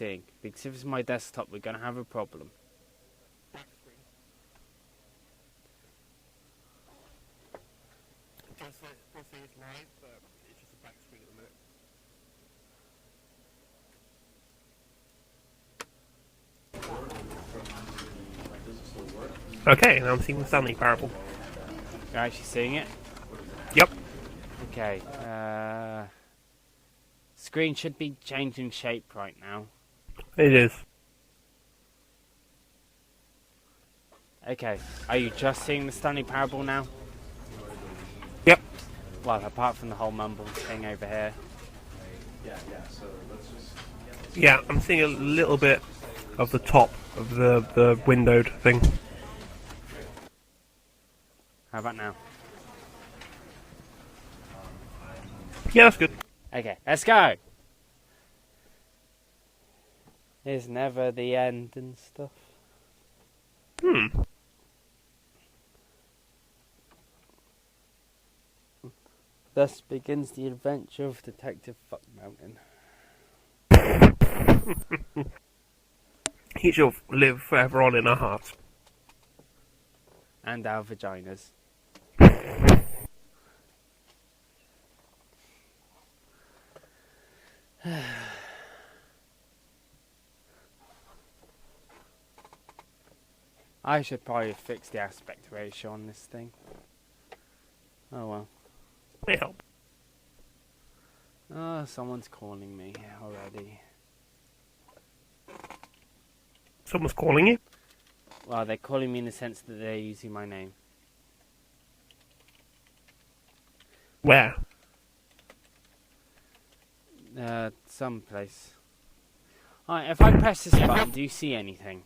connecting. Because if it's my desktop, we're going to have a problem. Back screen. It does say it's live, but it's just a back screen at the minute. Okay, now I'm seeing the Stanley parable. You're actually seeing it? Yep. Okay. Screen should be changing shape right now. It is. Okay. Are you just seeing the Stanley parable now? Yep. Well, apart from the whole mumble thing over here. Yeah, I'm seeing a little bit of the top of the windowed thing. How about now? Yeah, that's good. Okay, let's go! There's never the end and stuff. Thus begins the adventure of Detective Fuck Mountain. He shall live forever on in our hearts. And our vaginas. I should probably fix the aspect ratio on this thing. Oh well. May help. Oh, someone's calling me already. Someone's calling you? Well, they're calling me in the sense that they're using my name. Where? Someplace. Alright, if I press this button, do you see anything?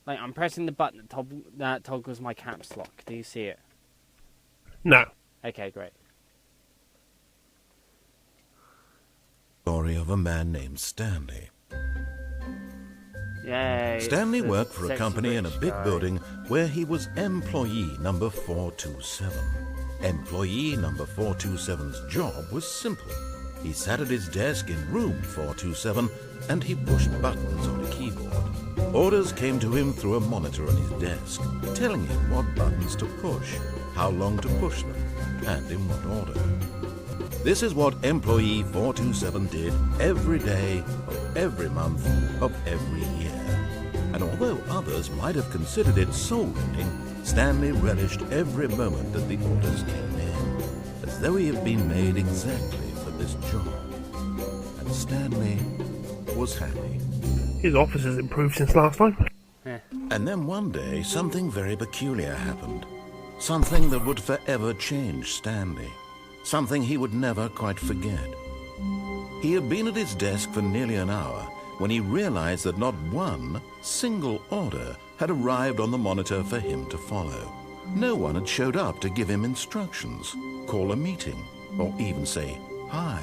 Like, I'm pressing the button that toggles my caps lock. Do you see it? No. Okay, great. Story of a man named Stanley. Yay. Stanley worked for a sexy company in a rich big guy. building where he was employee number 427. Employee number 427's job was simple. He sat at his desk in room 427 and he pushed buttons on a keyboard. Orders came to him through a monitor on his desk, telling him what buttons to push, how long to push them, and in what order. This is what employee 427 did every day of every month of every year. And although others might have considered it soul-rending, Stanley relished every moment that the orders came in, as though he had been made exactly for this job. And Stanley was happy. His office has improved since last time. And then one day, something very peculiar happened. Something that would forever change Stanley. Something he would never quite forget. He had been at his desk for nearly an hour when he realized that not one single order had arrived on the monitor for him to follow. No one had showed up to give him instructions, call a meeting, or even say hi.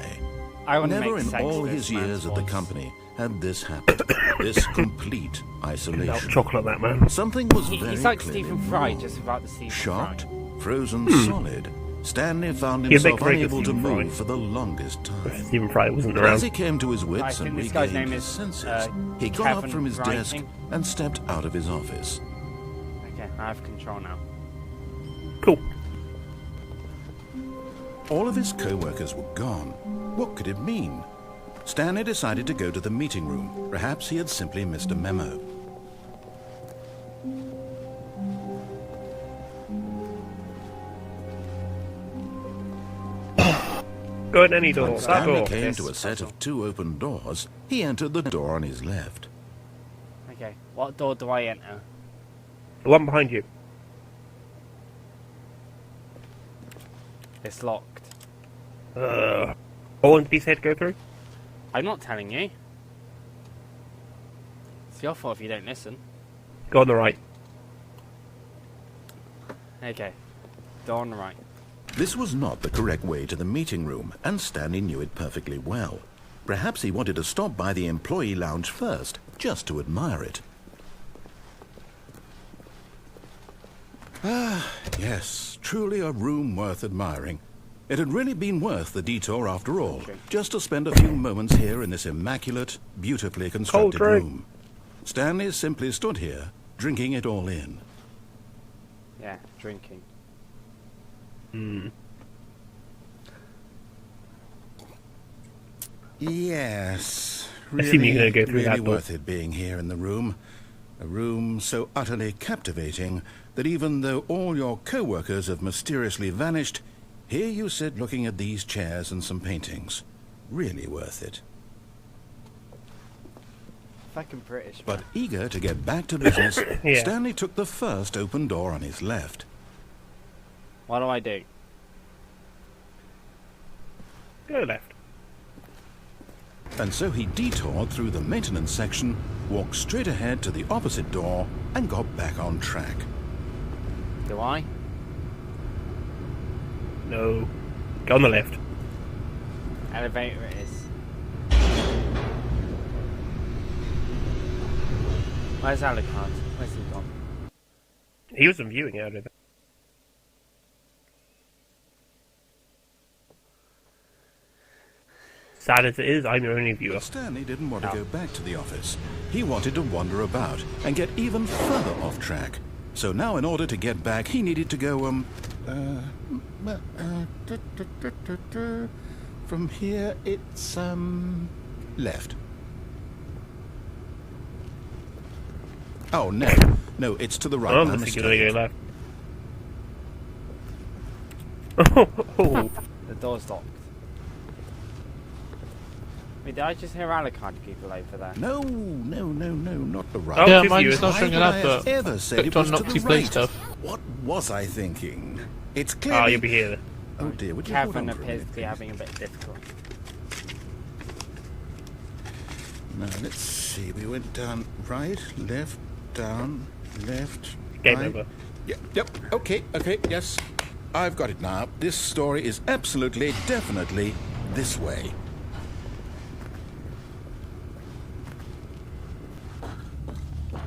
Never in all his years at the company had this happened. This complete isolation. Milk chocolate, that man. Something was very He's like clearly Stephen Fry, wrong. just without the Stephen Shocked, Fry. frozen solid, Stanley found He'd make himself very good unable to Stephen Fry. move for the longest time. Stephen Fry wasn't As around. he came to his I wits and think this guy's regained name his is, senses, he got up KEVAN from his desk writing. and stepped out of his office. Okay, I have control now. Cool. All of his co-workers were gone. What could it mean? Stanley decided to go to the meeting room. Perhaps he had simply missed a memo. Go in any door. When That Stanley door. came Yes, to a set puzzle. of two open doors, he entered the door on his left. Okay, what door do I enter? The one behind you. It's locked. All in piece head go through? I'm not telling you. It's your fault if you don't listen. Go on the right. Okay, door on the right. This was not the correct way to the meeting room, and Stanley knew it perfectly well. Perhaps he wanted to stop by the employee lounge first, just to admire it. Ah, yes, truly a room worth admiring. It had really been worth the detour after all, just to spend a few moments here in this immaculate, beautifully constructed room. Stanley simply stood here, drinking it all in. Yeah, drinking. Yes, assume you're gonna go through that really door. worth it being here in the room. A room so utterly captivating that even though all your co-workers have mysteriously vanished, here you sit looking at these chairs and some paintings. Really worth it. Fucking British. But eager to get back to business, Yeah. Stanley took the first open door on his left. What do I do? Go left. And so he detoured through the maintenance section, walked straight ahead to the opposite door, and got back on track. Do I? No. Go on the left. Elevator it is. Where's Alucard? Where's he gone? He was viewing it earlier. Sad as it is, I'm your only viewer. But Stanley didn't want to go back to the office. He wanted to wander about and get even further off track. So now in order to get back, he needed to go, from here it's, left. Oh, no. No, it's to the right. I'm My just gonna mistake. go left. Oh, The door's locked. Wait, did I just hear Alucard people over there? No, not the right. Oh, Yeah, if mine's you- not showing an Why would I have advert. ever said Clicked it on was to Noxy the Play right? stuff. What was I thinking? It's oh, clearly... you'll be here. Oh dear, would you hold KEVAN on for a appears minute, to be please? having a bit difficult. Now, let's see. We went down right, left, down, left, Game right. over. Yep, okay, yes. I've got it now. This story is absolutely, definitely this way.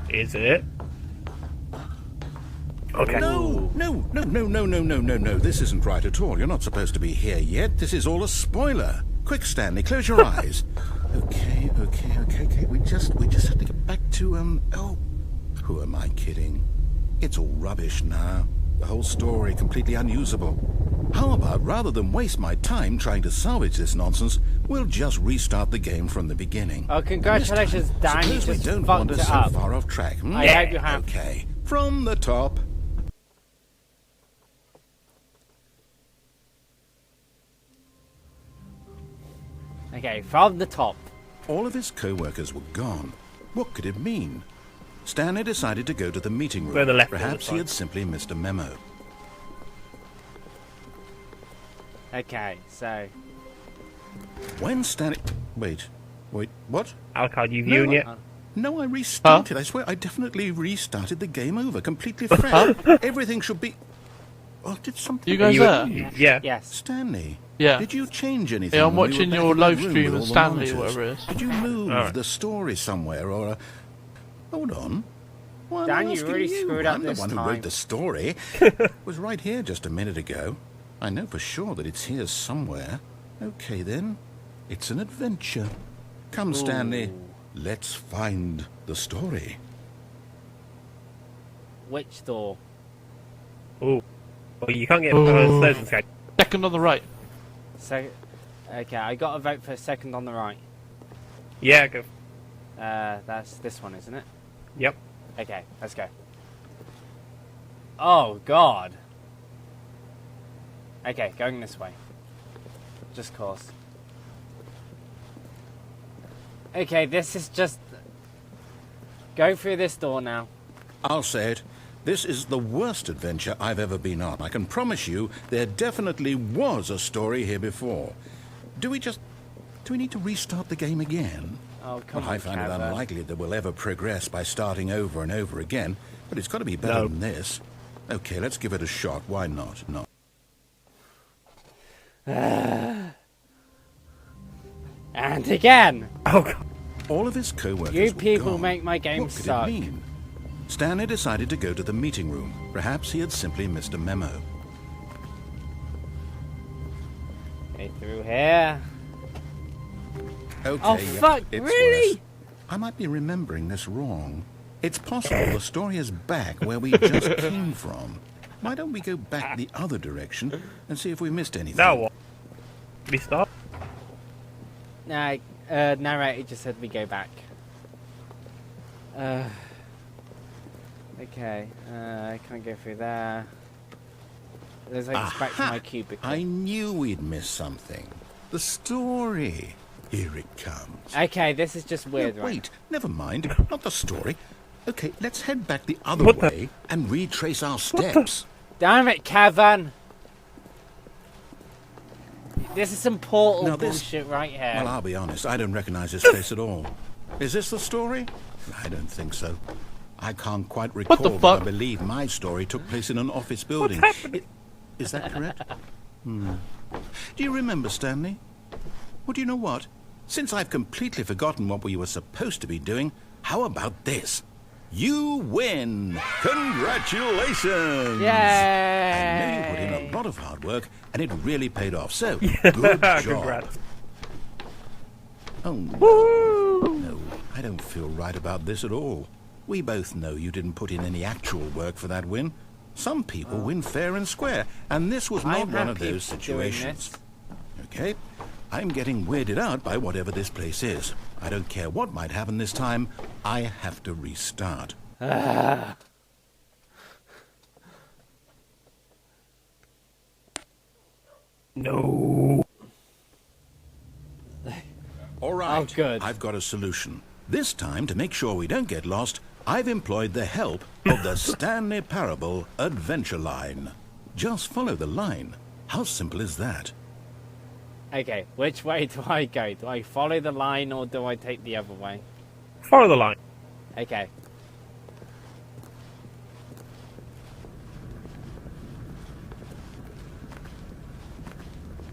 Is it? Okay. No. This isn't right at all. You're not supposed to be here yet. This is all a spoiler. Quick, Stanley, close your eyes. Okay. We just have to get back to, oh, who am I kidding? It's all rubbish now. The whole story completely unusable. How about, rather than waste my time trying to salvage this nonsense, we'll just restart the game from the beginning. Oh, congratulations, This time, Dan, you suppose we just don't fucked wander it so up. far off track. I hope you have. Okay, from the top. Okay, from the top. All of his co-workers were gone. What could it mean? Stanley decided to go to the meeting room. Where the left door Perhaps is, he had simply missed a memo. Okay, so... When Stanley... Wait, what? Alucard, you viewing No, it? No, I restarted. I swear, I definitely restarted the game over, completely fresh. Everything should be... Oh, did something... You guys You- there? Yeah. Yes. Stanley, Yeah. did you change anything? Yeah, I'm when we were watching back your in that live room stream with of all the Stanley or monitors? whatever it is. Did you move Alright. the story somewhere, or... Hold on. Why am Dan, I you asking really screwed up I'm this the one who time. wrote the story. Was right here just a minute ago. I know for sure that it's here somewhere. Okay, then. It's an adventure. Come, Stanley. Let's find the story. Which door? Oh. Well, you can't get those inside. Second on the right. So, okay, I got a vote for second on the right. Yeah, go. That's this one, isn't it? Yep. Okay, let's go. Oh, God. Okay, going this way. Just cause. Okay, this is just... Go through this door now. I'll say it. This is the worst adventure I've ever been on. I can promise you there definitely was a story here before. Do we need to restart the game again? Oh, come Well, on, I find it KEVAN. unlikely that we'll ever progress by starting over and over again, but it's got to be better No. than this. Okay, let's give it a shot. Why not? No. And again! Oh, God. All of his co-workers You were people gone. make my game what could suck. it mean? Stanley decided to go to the meeting room. Perhaps he had simply missed a memo. Through here. Okay, Oh, yep, fuck, it's really? worse. I might be remembering this wrong. It's possible the story is back where we just came from. Why don't we go back the other direction and see if we missed anything? Now what? We stop? No, narrator just said we go back. Okay, I can't go through there. There's like it's back to my cubicle. I knew we'd miss something. The story. Here it comes. Okay, this is just weird, No, right? wait, never mind. Not the story. Okay, let's head back the other What the- way and retrace our steps. Damn it, KEVAN! This is some portal Now this- bullshit right here. Well, I'll be honest, I don't recognize this place at all. Is this the story? I don't think so. I can't quite recall, the but fuck? I believe my story took place in an office building. Is that correct? Do you remember, Stanley? Well, do you know what? Since I've completely forgotten what we were supposed to be doing, how about this? You win! Congratulations! Yay! I know you put in a lot of hard work, and it really paid off, so good job. Congrats. Oh, no, I don't feel right about this at all. We both know you didn't put in any actual work for that win. Some people win fair and square, and this was not I'm one of happy those doing situations. this. Okay? I'm getting weirded out by whatever this place is. I don't care what might happen this time. I have to restart. No. All right. Oh, good. I've got a solution. This time, to make sure we don't get lost, I've employed the help of the Stanley Parable Adventure Line. Just follow the line. How simple is that? Okay, which way do I go? Do I follow the line or do I take the other way? Follow the line. Okay.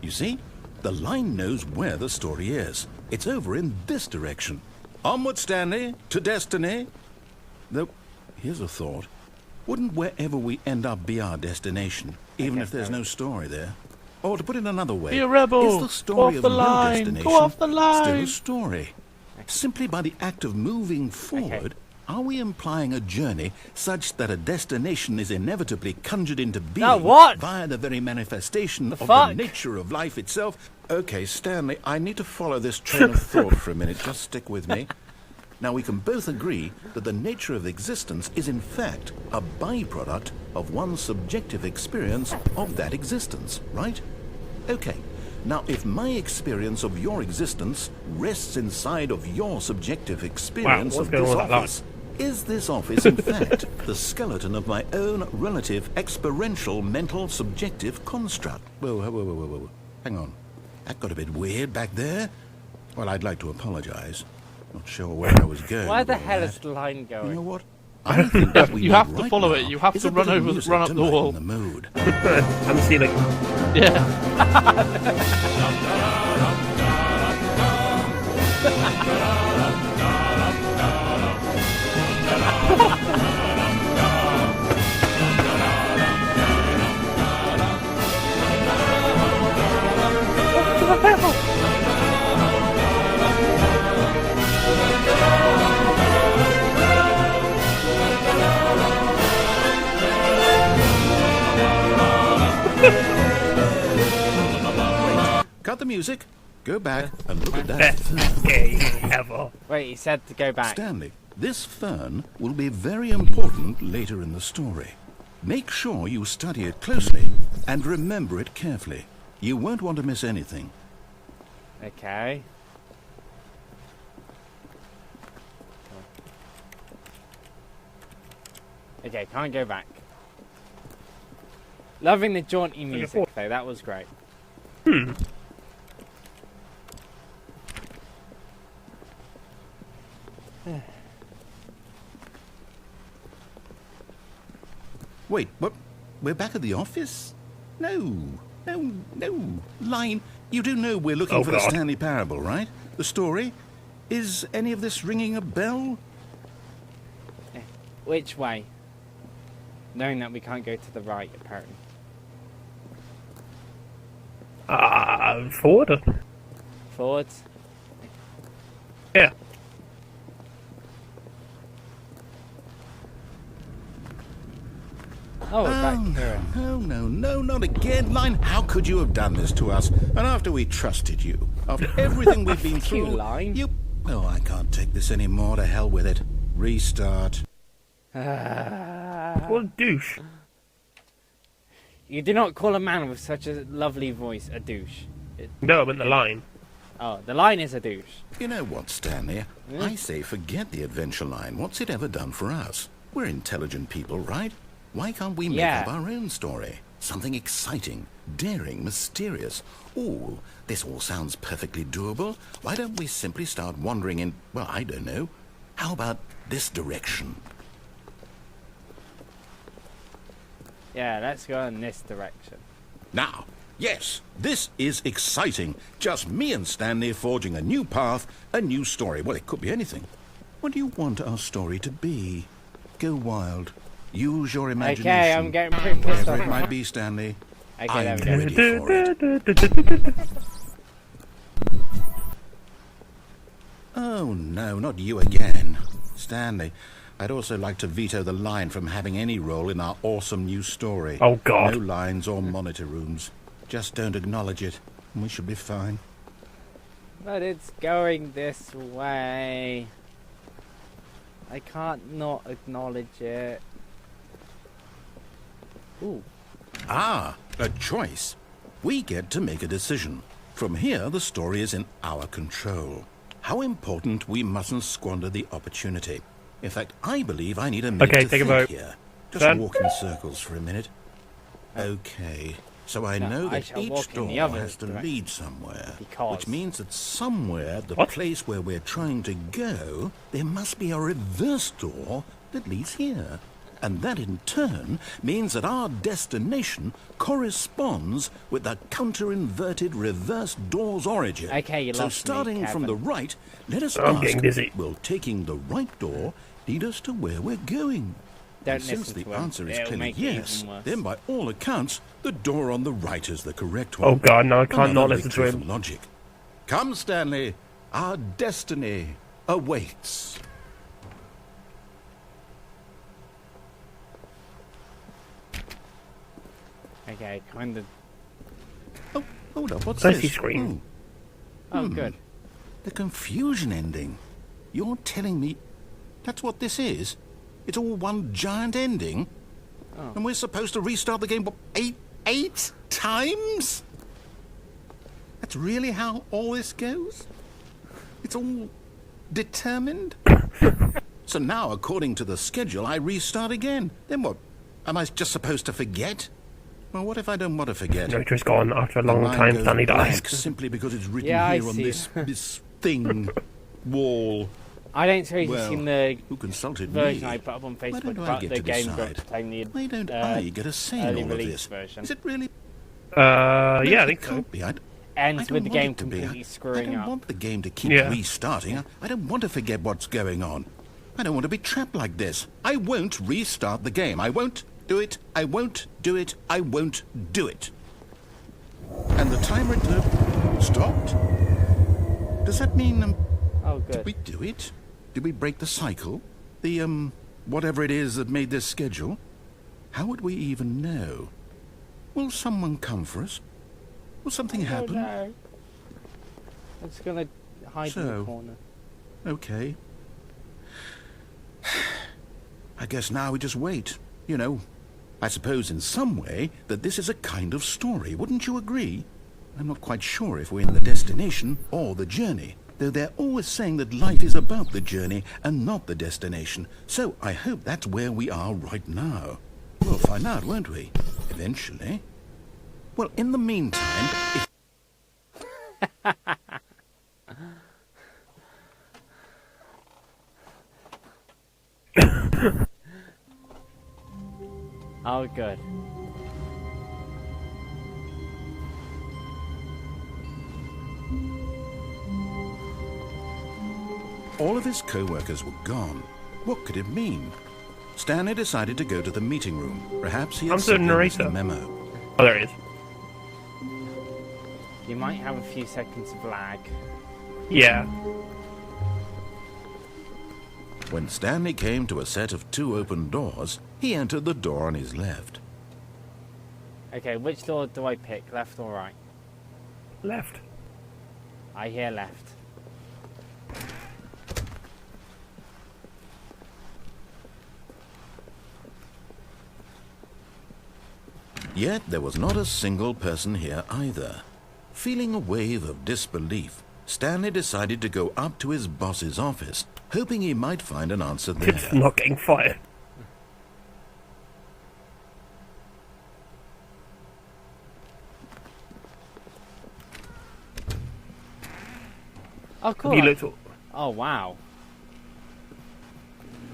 You see? The line knows where the story is. It's over in this direction. Onward, Stanley, to destiny. Though, here's a thought. Wouldn't wherever we end up be our destination, even Okay, if there's sorry. no story there? Or to put it another way, Be a rebel. is the story Go of off the no line. destination Go off the still line. a story? Simply by the act of moving forward, are we implying a journey such that a destination is inevitably conjured into being what? via the very manifestation of fuck? the nature of life itself? Okay, Stanley, I need to follow this train of thought for a minute. Just stick with me. Now, we can both agree that the nature of existence is in fact a byproduct of one's subjective experience of that existence, right? Okay. Now, if my experience of your existence rests inside of your subjective experience what's of going this on with that office, is this office in fact the skeleton of my own relative experiential mental subjective construct? Whoa. Hang on. That got a bit weird back there. Well, I'd like to apologize. Not sure where I was going. Where with the all hell that. is the line You going? know what? I think what we You need have to right follow now it. You have is to a run bit of over, music run up to the lighten wall. the mood. And the ceiling. Yeah. Cut the music. Go back and look at that Best fern. game ever. Wait, he said to go back. Stanley, this fern will be very important later in the story. Make sure you study it closely and remember it carefully. You won't want to miss anything. Okay. Okay, can't go back. Loving the jaunty music though, that was great. Wait, what? We're back at the office? No. Line, you do know we're looking Oh, for the God. Stanley Parable, right? The story? Is any of this ringing a bell? Which way? Knowing that we can't go to the right, apparently. Forward? Forwards. Yeah. Oh, we're back here. No, not again, Line. How could you have done this to us? And after we trusted you, after everything we've been Fuck you, through, Line. you... Oh, I can't take this anymore. To hell with it. Restart. What a douche. You do not call a man with such a lovely voice a douche. No, I meant the line. Oh, the line is a douche. You know what, Stanley? I say forget the adventure line. What's it ever done for us? We're intelligent people, right? Why can't we make up our own story? Something exciting, daring, mysterious. Ooh, this all sounds perfectly doable. Why don't we simply start wandering in, well, I don't know. How about this direction? Yeah, let's go in this direction. Now, yes, this is exciting. Just me and Stanley forging a new path, a new story. Well, it could be anything. What do you want our story to be? Go wild. Use your imagination. Okay, I'm getting pretty pissed Whatever off. it might be, Stanley. Okay, I'm there we ready for it. Oh, no, not you again. Stanley, I'd also like to veto the line from having any role in our awesome new story. Oh, God. No lines or monitor rooms. Just don't acknowledge it, and we should be fine. But it's going this way. I can't not acknowledge it. Ooh. Ah, a choice. We get to make a decision. From here, the story is in our control. How important we mustn't squander the opportunity. In fact, I believe I need a minute Okay, to take a think vote. here. Just Done. walk in circles for a minute. Okay, so I No, know I that shall each walk in door the other has to direction. lead somewhere. Because- Which means that somewhere, the What? place where we're trying to go, there must be a reverse door that leads here. And that in turn means that our destination corresponds with the counter-inverted reverse door's origin. Okay, you so lost me, starting from Kevin. the right, let us I'm ask, getting dizzy. will taking the right door lead us to where we're going? Don't And since listen the to him. answer is It'll clearly make it yes, even worse. then by all accounts, the door on the right is the correct one. Oh, God, no, I can't not Another listen to victory him. for logic. Come, Stanley. Our destiny awaits. Okay, kind of. Oh, hold up. What's I this? see screen. Oh, good. The confusion ending. You're telling me that's what this is? It's all one giant ending? Oh. And we're supposed to restart the game, what, eight times? That's really how all this goes? It's all determined? So now, according to the schedule, I restart again. Then what? Am I just supposed to forget? Well, what if I don't want to forget? Nature's gone after a The long line time. goes Stanley dies. blank simply because it's written Yeah, I here on see. this thing, wall. I don't suppose you've Well, seen the who consulted version me? I put up on Why Facebook don't I about get the to game decide? got the Why don't I get a say in early all of release this? version. Is it really? Yeah, I No, think it so. can't be. I ends don't with the want game it to be. completely I screwing don't up. want the game to keep Yeah. restarting. I don't want to forget what's going on. I don't want to be trapped like this. I won't restart the game. I won't do it. I won't do it. I won't do it. And the timer stopped? Does that mean, Oh, did good. we do it? Did we break the cycle? The, whatever it is that made this schedule? How would we even know? Will someone come for us? Will something Oh, happen? no. It's gonna hide in the So- corner. Okay. I guess now we just wait. You know, I suppose in some way that this is a kind of story. Wouldn't you agree? I'm not quite sure if we're in the destination or the journey, though they're always saying that life is about the journey and not the destination. So I hope that's where we are right now. We'll find out, won't we? Eventually. Well, in the meantime, if... Oh, good. all of his co-workers were gone, what could it mean? Stanley decided to go to the meeting room. Perhaps he had I'm the simply missed narrator. the memo. Oh, there it is. You might have a few seconds of lag. Yeah. When Stanley came to a set of 2 open doors, he entered the door on his left. Okay, which door do I pick? Left or right? Left. I hear left. Yet there was not a single person here either. Feeling a wave of disbelief, Stanley decided to go up to his boss's office, hoping he might find an answer there. Tips for not getting fired. Oh, cool. He looked. Oh, wow.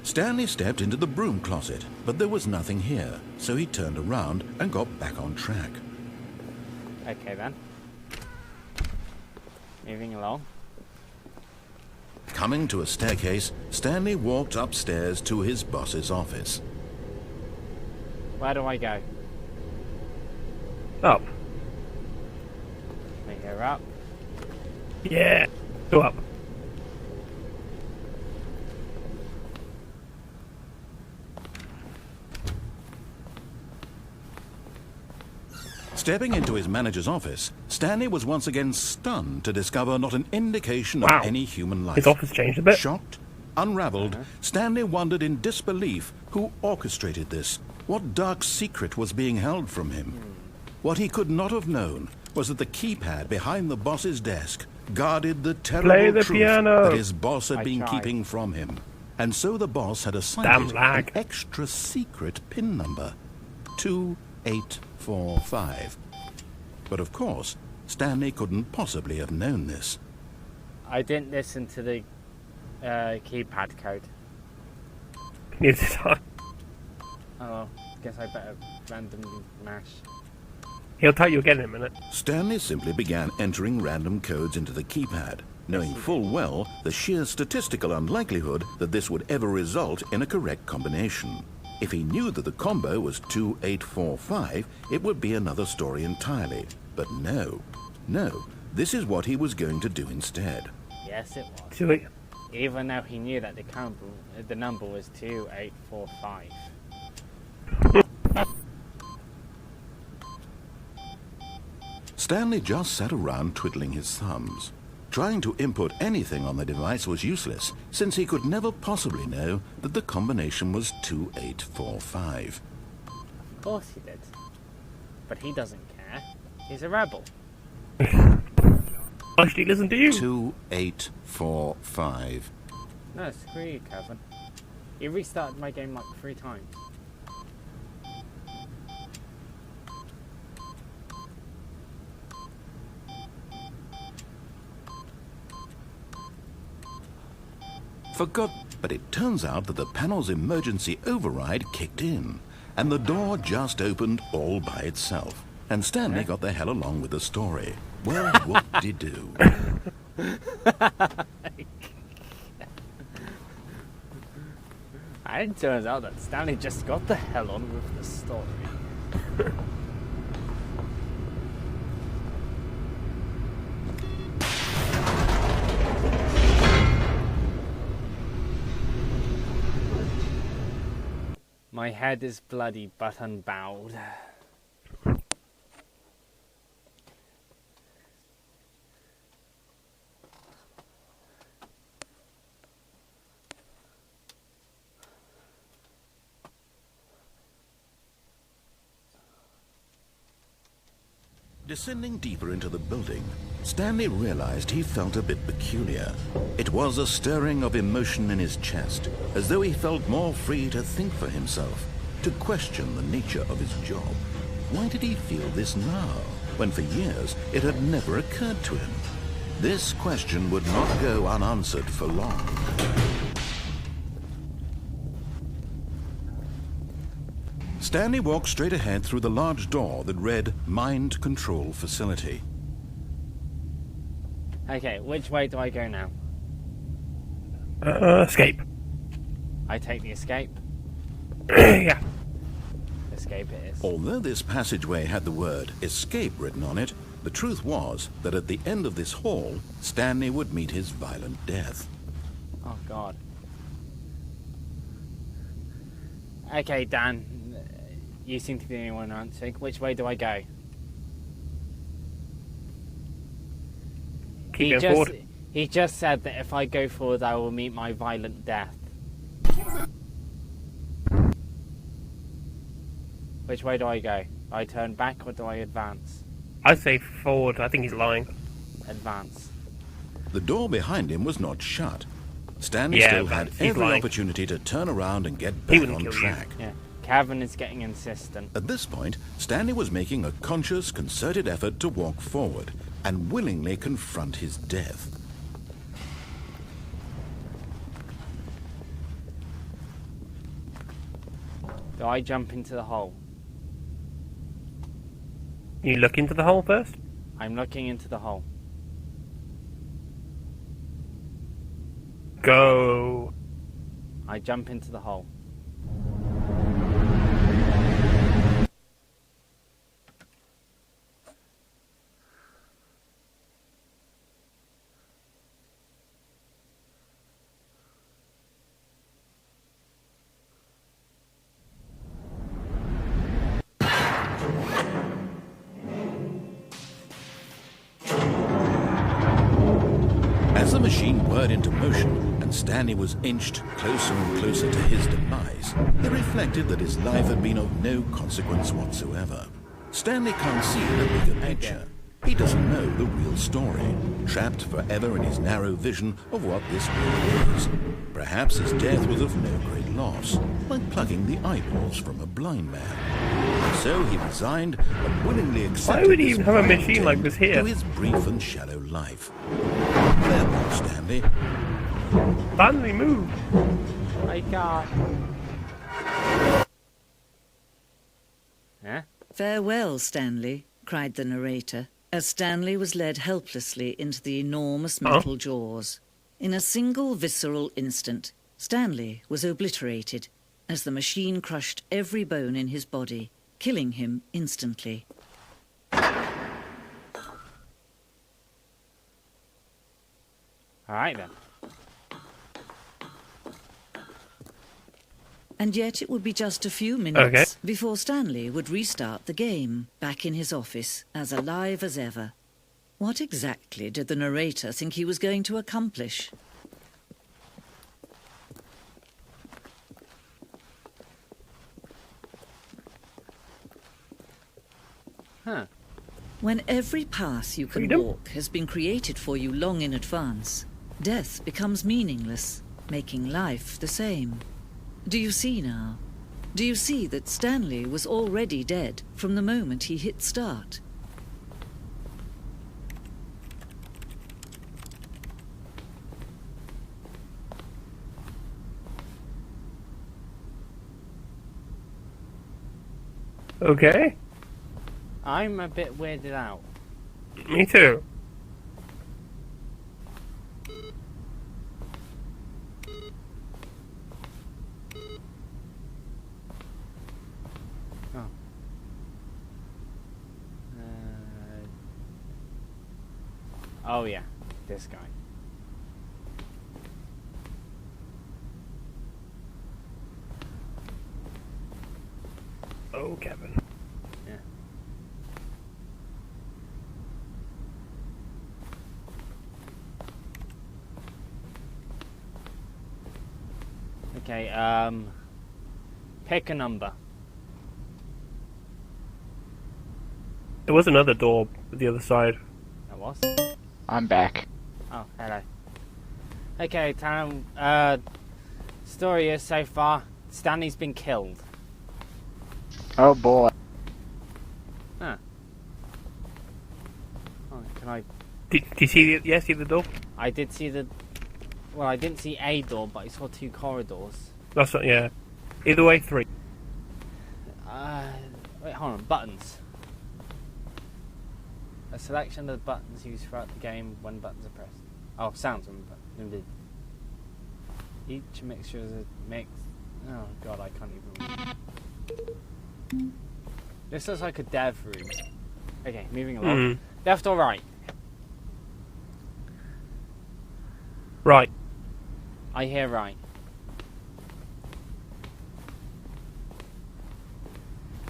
Stanley stepped into the broom closet, but there was nothing here, so he turned around and got back on track. Okay, then. Moving along. Coming to a staircase, Stanley walked upstairs to his boss's office. Where do I go? Up. We go up. Yeah. Go up. Stepping into his manager's office, Stanley was once again stunned to discover not an indication Wow. of any human life. His office changed a bit. Shocked, unraveled, Stanley wondered in disbelief who orchestrated this, what dark secret was being held from him. What he could not have known was that the keypad behind the boss's desk guarded the terrible Play the truth piano. that his boss had I been tried. keeping from him. And so the boss had assigned Damn it lag. an extra secret PIN number, 2845. But of course, Stanley couldn't possibly have known this. I didn't listen to the keypad code. Neither did I. Oh, well, guess I better randomly mash. He'll tell you again in a minute. Stanley simply began entering random codes into the keypad, knowing full well the sheer statistical unlikelihood that this would ever result in a correct combination. If he knew that the combo was 2845, it would be another story entirely. But no, this is what he was going to do instead. Yes, it was. Do it. Even though he knew that the number was 2845. Stanley just sat around twiddling his thumbs. Trying to input anything on the device was useless, since he could never possibly know that the combination was 2845. Of course he did. But he doesn't care. He's a rebel. Why should he listen to you? 2845. No, screw you, Kevin. He restarted my game like 3 times. Forgot, but it turns out that the panel's emergency override kicked in, and the door just opened all by itself. And Stanley got the hell along with the story. Well, whoop-de-doo. And it turns out that Stanley just got the hell on with the story. My head is bloody but unbowed. Descending deeper into the building, Stanley realized he felt a bit peculiar. It was a stirring of emotion in his chest, as though he felt more free to think for himself, to question the nature of his job. Why did he feel this now, when for years it had never occurred to him? This question would not go unanswered for long. Stanley walked straight ahead through the large door that read Mind Control Facility. Okay, which way do I go now? Escape. I take the escape. Yeah. Escape it is. Although this passageway had the word escape written on it, The truth was that at the end of this hall, Stanley would meet his violent death. Oh, God. Okay, Dan. You seem to be the only one answering. Which way do I go? Keep going forward. He just said that if I go forward, I will meet my violent death. Which way do I go? Do I turn back or do I advance? I say forward. I think he's lying. Advance. The door behind him was not shut. Stanley Yeah, still but had he's every lying. opportunity to turn around and get He back wouldn't on kill you. track. Yeah. KEVAN is getting insistent. At this point, Stanley was making a conscious, concerted effort to walk forward and willingly confront his death. Do I jump into the hole? You look into the hole first? I'm looking into the hole. Go. I jump into the hole. As the machine whirred into motion and Stanley was inched closer and closer to his demise, he reflected that his life had been of no consequence whatsoever. Stanley can't see the bigger picture. He doesn't know the real story, trapped forever in his narrow vision of what this world is. Perhaps his death was of no great loss, like plucking the eyeballs from a blind man. And so he resigned and willingly accepted Why would he this even have a blind machine like end this here? to his brief and shallow life. Farewell, Stanley. Stanley, move. I can't. Huh? "Farewell, Stanley," cried the narrator, as Stanley was led helplessly into the enormous metal jaws. In a single visceral instant, Stanley was obliterated as the machine crushed every bone in his body, killing him instantly. Alright then. And yet it would be just a few minutes Okay. before Stanley would restart the game, back in his office, as alive as ever. What exactly did the narrator think he was going to accomplish? Huh. When every path you can Freedom? walk has been created for you long in advance, death becomes meaningless, making life the same. Do you see now? Do you see that Stanley was already dead from the moment he hit start? Okay. I'm a bit weirded out. Me too. Oh. Oh yeah, this guy. Oh, Kevin. Yeah. Okay, pick a number. There was another door at the other side. That was? I'm back. Oh, hello. Okay, Tam, story is so far, Stanley's been killed. Oh boy. Huh. Oh, can I... Did you see the, see the door? I did see the... Well, I didn't see a door, but I saw two corridors. That's what, yeah. Either way, 3. Wait, hold on. Buttons. A selection of the buttons used throughout the game when buttons are pressed. Oh, sounds when buttons. Each mixture is a mix... Oh, God, I can't even... This looks like a dev room. Okay, moving along. Left or right? Right. I hear right.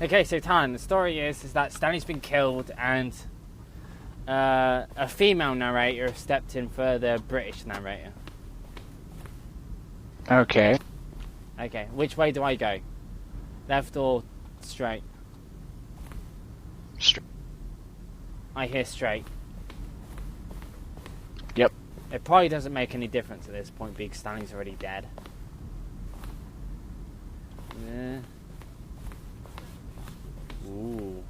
Okay, so Tan, the story is that Stanley's been killed and a female narrator stepped in for the British narrator. Okay. Okay, which way do I go? Left or straight? I hear straight. Yep. It probably doesn't make any difference at this point because Stanley's already dead. Yeah. Ooh.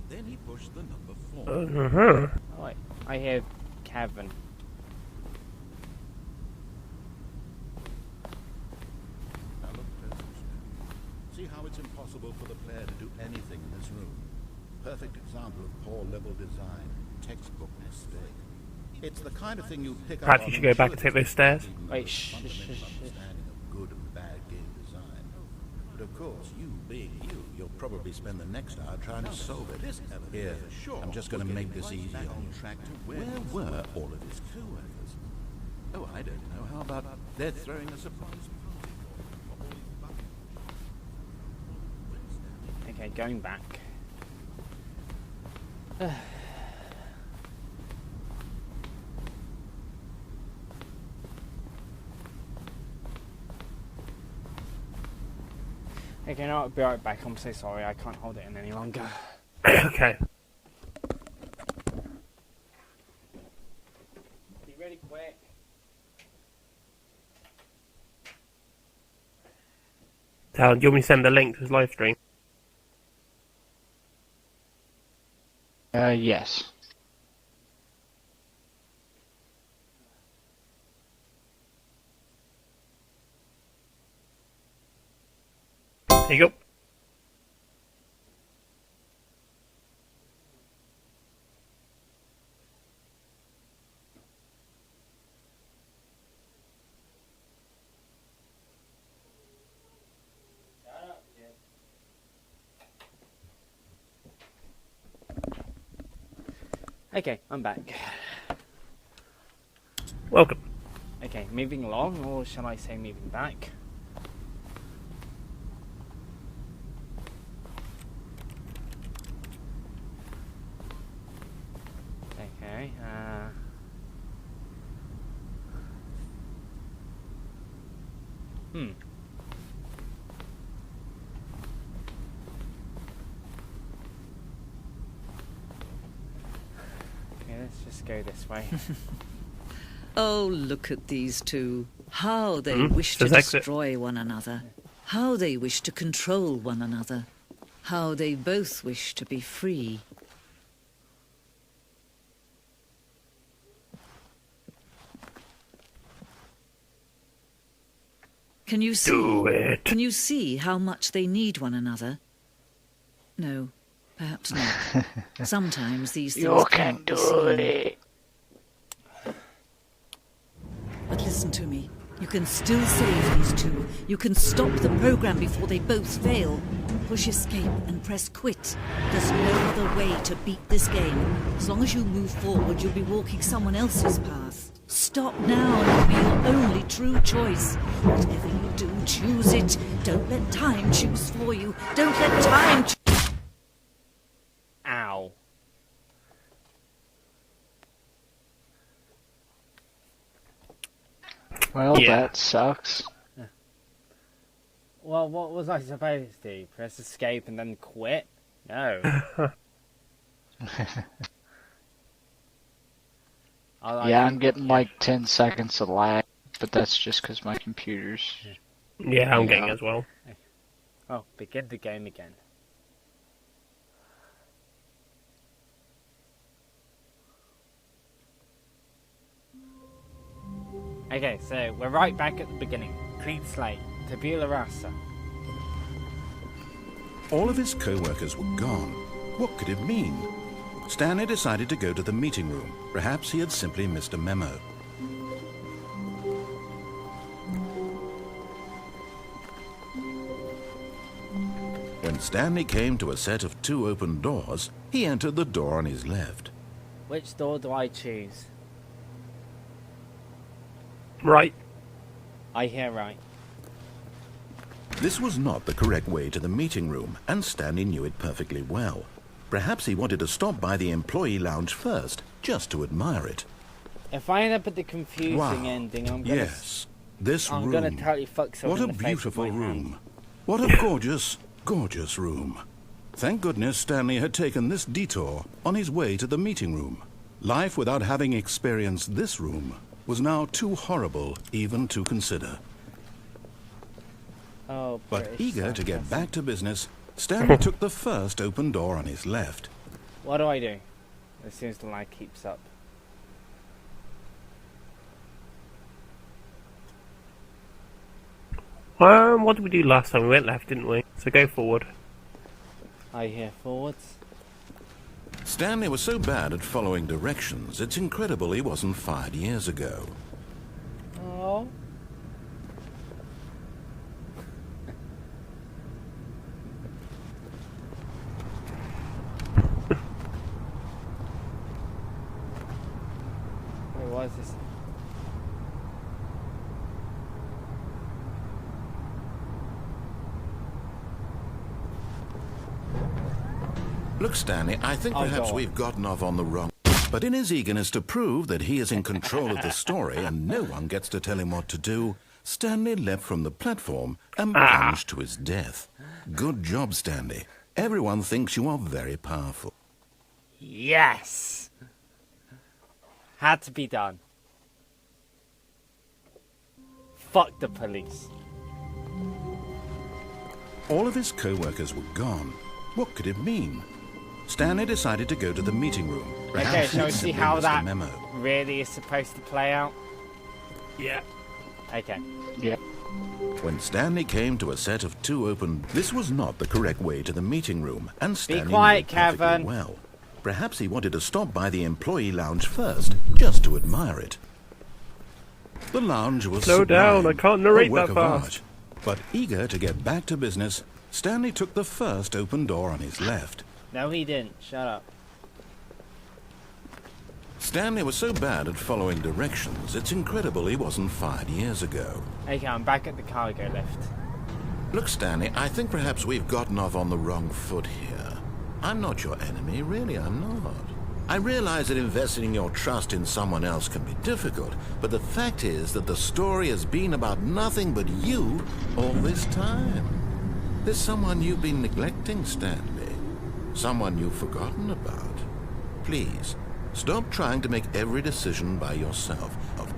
Then he pushed the number 4. Oh, wait. I hear KEVAN. Now look closely. See how it's impossible for the player to do anything in this room. Perfect example of poor level design. Textbook mistake. It's the kind of thing you pick up Perhaps on you should go back and take those stairs. Wait, shh. Understanding of good and bad game design. But of course, you being you, you'll probably spend the next hour trying to solve it. Here, I'm just going to make this easy on you. Where were all of his co-workers? Oh, I don't know. How about they're throwing a surprise party? Okay, going back. Okay, no, I'll be right back. I'm so sorry. I can't hold it in any longer. Okay. Be really quick. Talon, do you want me to send the link to his live stream? Yes. There you go. Okay, I'm back. Welcome. Okay, moving along, or shall I say moving back? Okay, Okay, let's just go this way. Oh, look at these two. How they wish to Just exit. destroy one another. How they wish to control one another. How they both wish to be free. Can you see? Do it. Can you see how much they need one another? No, perhaps not. Sometimes these things You can cannot be do seen. it. But listen to me. You can still save these two. You can stop the program before they both fail. Push escape and press quit. There's no other way to beat this game. As long as you move forward, you'll be walking someone else's path. Stop now and it'll be your only true choice. Whatever you do, choose it. Don't let time choose for you. Don't let time Ow. Well, Yeah. that sucks. Well, what was I supposed to do? Press escape and then quit? No. Yeah, I'm getting like 10 seconds of lag, but that's just because my computer's... Yeah, I'm getting as well. Oh, begin the game again. Okay, so we're right back at the beginning. Clean slate. Tabula rasa. All of his co-workers were gone. What could it mean? Stanley decided to go to the meeting room. Perhaps he had simply missed a memo. When When Stanley came to a set of 2 open doors, he entered the door on his left. Which door do I choose? Right. I hear right. This was not the correct way to the meeting room, and Stanley knew it perfectly well. Perhaps he wanted to stop by the employee lounge first, just to admire it. If I end up at the confusing ending, I'm gonna... Yes, this I'm room. gonna totally fuck something What a in the face with beautiful my room. hand. What a gorgeous, gorgeous room. Thank goodness Stanley had taken this detour on his way to the meeting room. Life without having experienced this room was now too horrible even to consider. Oh, But British eager to get sarcasm. back to business, Stanley took the first open door on his left. What do I do as soon as the lag keeps up? What did we do last time? We went left, didn't we? So go forward. I hear forwards. Stanley was so bad at following directions, it's incredible he wasn't fired years ago. Oh. Where was this? Look, Stanley, I think Oh, perhaps God. we've gotten off on the wrong... But in his eagerness to prove that he is in control of the story and no one gets to tell him what to do, Stanley leapt from the platform and plunged to his death. Good job, Stanley. Everyone thinks you are very powerful. Yes! Had to be done. Fuck the police. All of his co-workers were gone. What could it mean? Stanley decided to go to the meeting room. Okay, Perhaps shall we he'd see simply how missed a that memo. really is supposed to play out? Yeah. Okay. Yep. When Stanley came to a set of 2 open... This was not the correct way to the meeting room, and Stanley quiet, knew it perfectly KEVAN. well. Perhaps he wanted to stop by the employee lounge first, just to admire it. The lounge was Slow down, sublime, I can't narrate a work that of fast. art. But eager to get back to business, Stanley took the first open door on his left. No, he didn't. Shut up. Stanley was so bad at following directions, it's incredible he wasn't fired years ago. Okay, I'm back at the cargo lift. Look, Stanley, I think perhaps we've gotten off on the wrong foot here. I'm not your enemy, really, I'm not. I realize that investing your trust in someone else can be difficult, but the fact is that the story has been about nothing but you all this time. There's someone you've been neglecting, Stanley. Someone you've forgotten about. Please, stop trying to make every decision by yourself.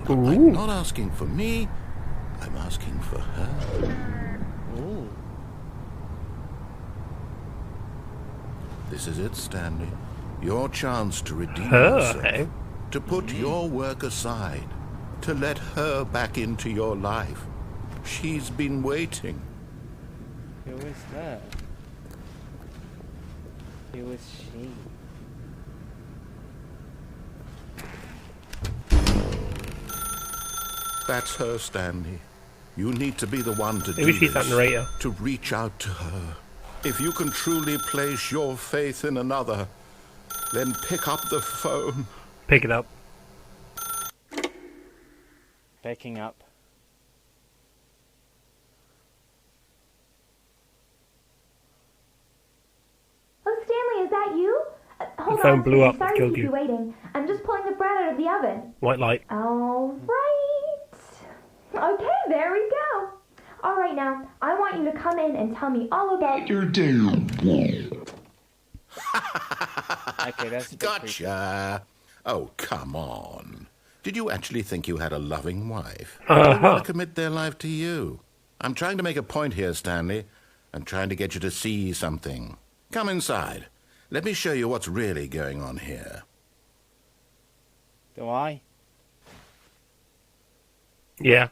I'm not asking for me, I'm asking for her. Ooh. This is it, Stanley. Your chance to redeem Her, yourself. eh? To put your work aside. To let her back into your life. She's been waiting. Who is her? Who is she? That's her, Stanley. You need to be the one to Maybe do she's that this, narrator. to reach out to her. If you can truly place your faith in another, then pick up the phone. Pick it up. Picking up. Oh, Stanley, is that you? Hold The phone on, blew up, sorry to killed keep you. you waiting. I'm just pulling the bread out of the oven. White light. All right. Okay, there we go. All right, now, I want you to come in and tell me all about your day. Okay, that's a bit creepy. Gotcha. Oh, come on. Did you actually think you had a loving wife? Uh-huh. They want to commit their life to you. I'm trying to make a point here, Stanley. I'm trying to get you to see something. Come inside. Let me show you what's really going on here. Do I? Yeah.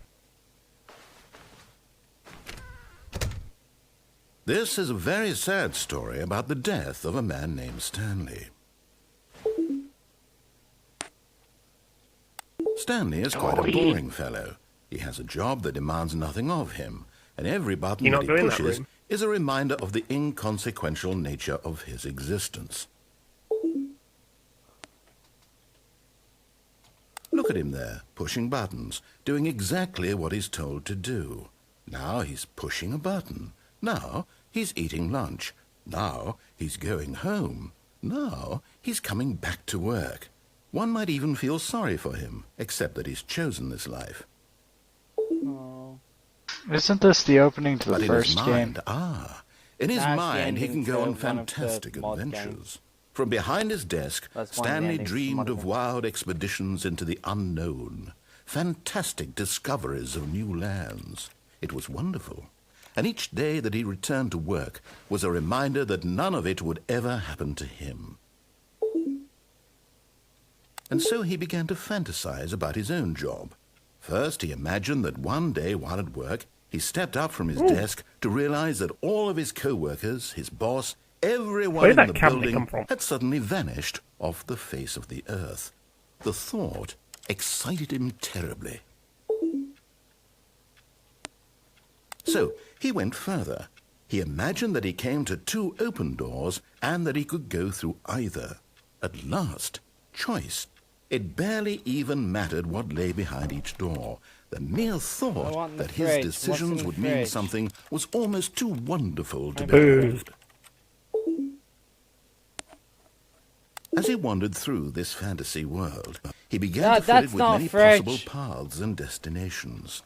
This is a very sad story about the death of a man named Stanley. Stanley is quite a boring fellow. He has a job that demands nothing of him, and every button You're that not he going that pushes, room. is a reminder of the inconsequential nature of his existence. Look at him there, pushing buttons, doing exactly what he's told to do. Now he's pushing a button. Now he's eating lunch. Now he's going home. Now he's coming back to work. One might even feel sorry for him, except that he's chosen this life. Oh. Isn't this the opening to the But in first his mind, game? In his That's the mind he ending can go to on one of the fantastic mod adventures. games. From behind his desk, That's one of the Stanley endings to dreamed mod of games. wild expeditions into the unknown, fantastic discoveries of new lands. It was wonderful. And each day that he returned to work was a reminder that none of it would ever happen to him. And so he began to fantasize about his own job. First, he imagined that one day while at work, he stepped up from his desk to realize that all of his co-workers, his boss, everyone Where in did the that cabinet building come from? had suddenly vanished off the face of the earth. The thought excited him terribly. So he went further. He imagined that he came to 2 open doors and that he could go through either. At last, choice. It barely even mattered what lay behind each door. The mere thought that his fridge. decisions What's in would the mean fridge? something was almost too wonderful to be Booze. true. As he wandered through this fantasy world, he began to fill that's it with not many fridge. possible paths and destinations.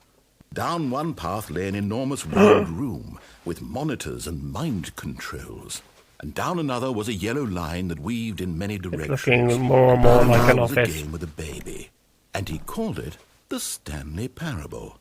Down one path lay an enormous walled room with monitors and mind controls. And down another was a yellow line that weaved in many directions. looking more and more And like there an was a office. game with a baby, and he called it the Stanley Parable.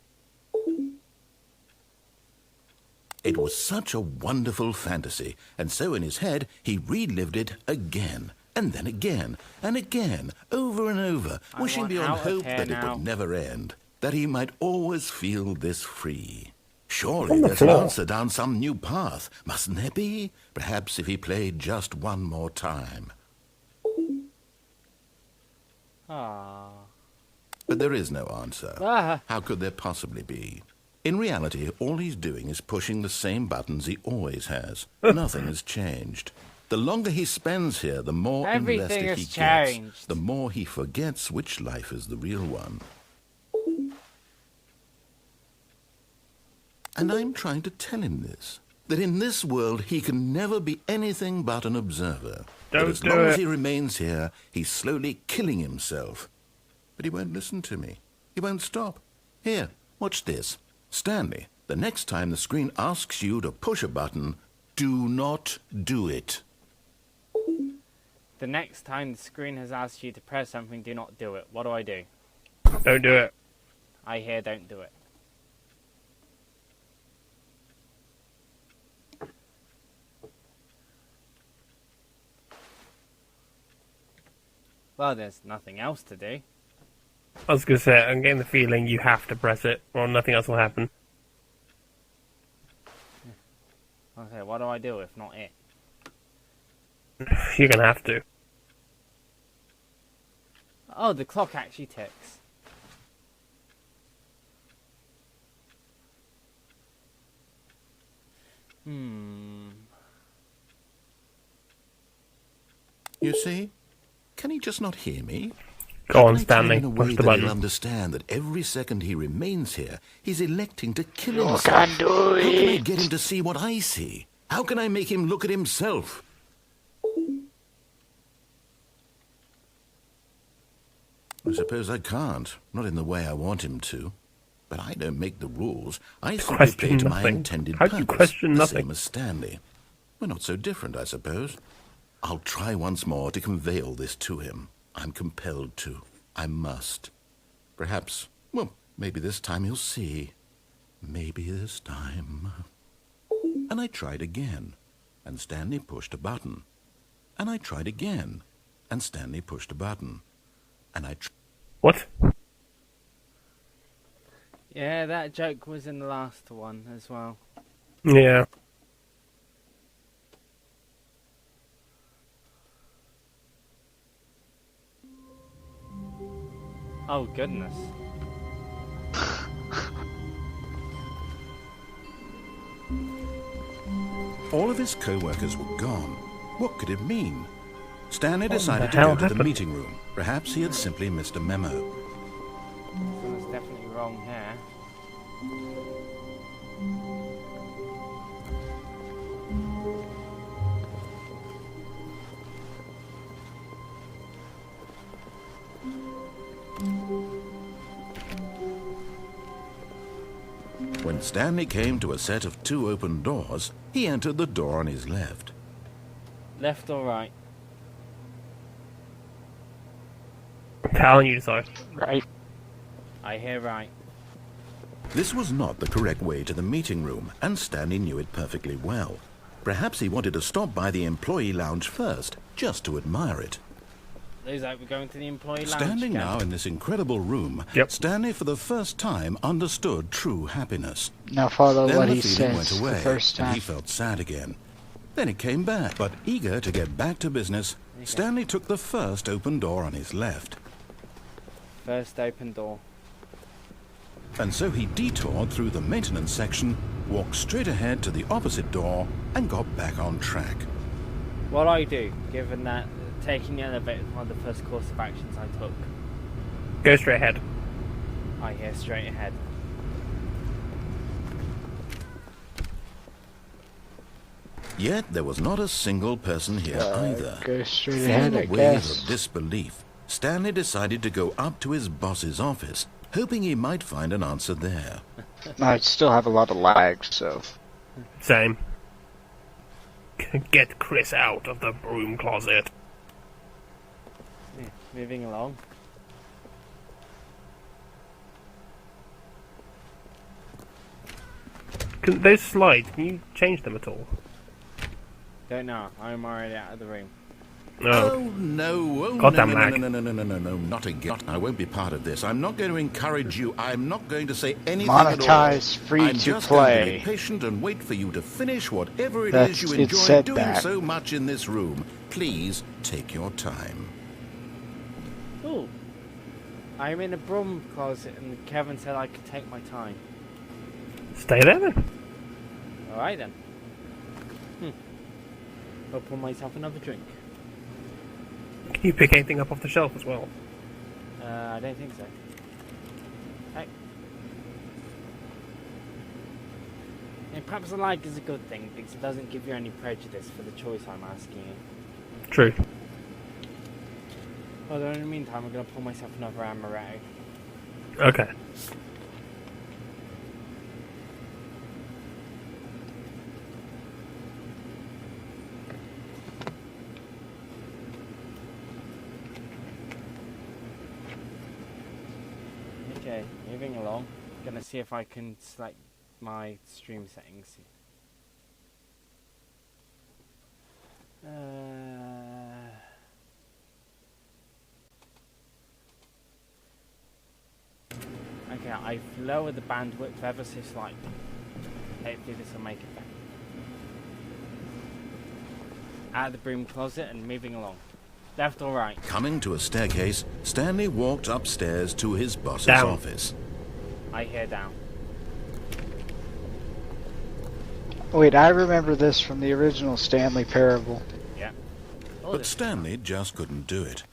It was such a wonderful fantasy, and so in his head he relived it again, and then again, and again, over and over, I wishing want beyond out of hope here that it now. would never end, that he might always feel this free. Surely On the there's an floor. answer down some new path, mustn't there be? Perhaps if he played just one more time. Ah. But there is no answer. Ah. How could there possibly be? In reality, all he's doing is pushing the same buttons he always has. Nothing has changed. The longer he spends here, the more Everything invested has he gets. changed. The more he forgets which life is the real one. And I'm trying to tell him this. That in this world he can never be anything but an observer. That Don't as do long as it. he remains here, he's slowly killing himself. But he won't listen to me. He won't stop. Here, watch this. Stanley, the next time the screen asks you to push a button, do not do it. The next time the screen has asked you to press something, do not do it. What do I do? Don't do it. I hear don't do it. Well, there's nothing else to do. I was going to say, I'm getting the feeling you have to press it, or nothing else will happen. Okay, what do I do if not it? You're going to have to. Oh, the clock actually ticks. You see? Can he just not hear me? Go How on, can I tell him Stanley. in a Push way the that he'll button. understand that every second he remains here, he's electing to kill You himself. can do How can I it. get him to see what I see? How can I make him look at himself? I suppose I can't. Not in the way I want him to. But I don't make the rules. I simply Question play to my nothing. intended How do you purpose. question the nothing? same as Stanley. We're not so different, I suppose. I'll try once more to convey all this to him. I'm compelled to. I must. Perhaps, well, maybe this time he'll see. Maybe this time. And I tried again, and Stanley pushed a button. And I tried again, and Stanley pushed a button. And I What? Yeah, that joke was in the last one as well. Yeah. Oh, goodness. All of his co-workers were gone. What could it mean? Stanley decided to hell go to the happened? meeting room. Perhaps he had simply missed a memo. Something's definitely wrong here. When Stanley came to a set of 2 open doors, he entered the door on his left. Left or right? I'm telling you so. Right. I hear right. This was not the correct way to the meeting room, and Stanley knew it perfectly well. Perhaps he wanted to stop by the employee lounge first, just to admire it. Looks like we're going to the employee lounge. Standing again. now in this incredible room, Yep. Stanley for the first time understood true happiness. Now follow Then what the he feeling went says away, the first and time. he felt sad again. Then it came back, but eager to get back to business, Stanley took the first open door on his left. First open door. And so he detoured through the maintenance section, walked straight ahead to the opposite door, and got back on track. What I do, given that taking the elevator was one of the first course of actions I took. Go straight ahead. I hear straight ahead. Yet there was not a single person here either. Go straight Full ahead, of I waves guess. of disbelief, Stanley decided to go up to his boss's office, hoping he might find an answer there. I still have a lot of lag, so... Same. Get Chris out of the broom closet. Yeah, moving along. Those slides, can you change them at all? Don't know. I'm already out of the room. Oh, No. no, oh, Goddamn no, lag. no, not again. I won't be part of this. I'm not going to encourage you. I'm not going to say anything at all. Monetize, free I'm to just going to play. be patient and wait for you to finish whatever it That's- is you it enjoy said doing that. so much in this room. Please take your time. Ooh. I'm in a broom closet and Kevin said I could take my time. Stay there then. Alright then. I'll pour myself another drink. Can you pick anything up off the shelf as well? I don't think so. Hey. And perhaps the lag is a good thing because it doesn't give you any prejudice for the choice I'm asking you. True. Although in the meantime, I'm going to pour myself another amaretto. Okay. Okay, moving along. Gonna see if I can select my stream settings. Okay, I've lowered the bandwidth ever so slightly. Hopefully this will make it better. Out of the broom closet and moving along. Left or right? Coming to a staircase, Stanley walked upstairs to his boss's Down. office. I hear down. Wait, I remember this from the original Stanley parable. Yeah. Oh, But this- Stanley just couldn't do it.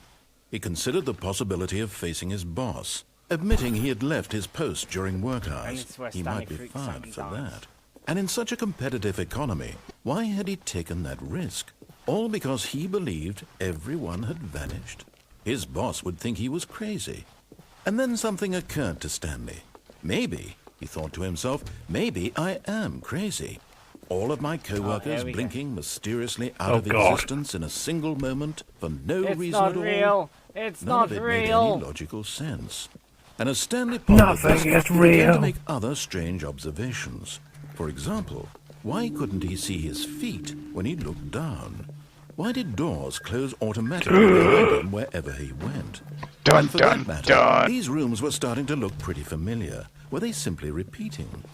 He considered the possibility of facing his boss, admitting he had left his post during work And hours. it's where He Stanley might be freaks fired out and for dies. that. And in such a competitive economy, why had he taken that risk? All because he believed everyone had vanished. His boss would think he was crazy. And then something occurred to Stanley. Maybe, he thought to himself, maybe I am crazy. All of my co-workers here we go. blinking mysteriously out Oh, of God. existence in a single moment for no It's reason not at all. real. It's None not of it made real. any logical sense. And as Stanley pondered Nothing this, is he began to real. make other strange observations. For example, why couldn't he see his feet when he looked down? Why did doors close automatically behind him wherever he went? Dun, And for dun, that matter, dun. these rooms were starting to look pretty familiar. Were they simply repeating?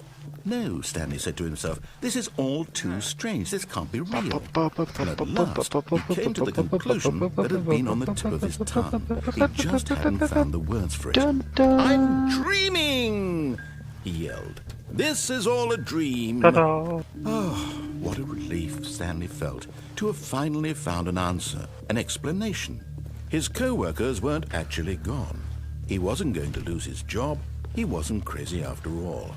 No, Stanley said to himself, this is all too strange. This can't be real. And at last, he came to the conclusion that had been on the tip of his tongue. He just hadn't found the words for it. Dun, dun. I'm dreaming! He yelled. This is all a dream. Ta-da! What a relief Stanley felt to have finally found an answer, an explanation. His co-workers weren't actually gone. He wasn't going to lose his job. He wasn't crazy after all.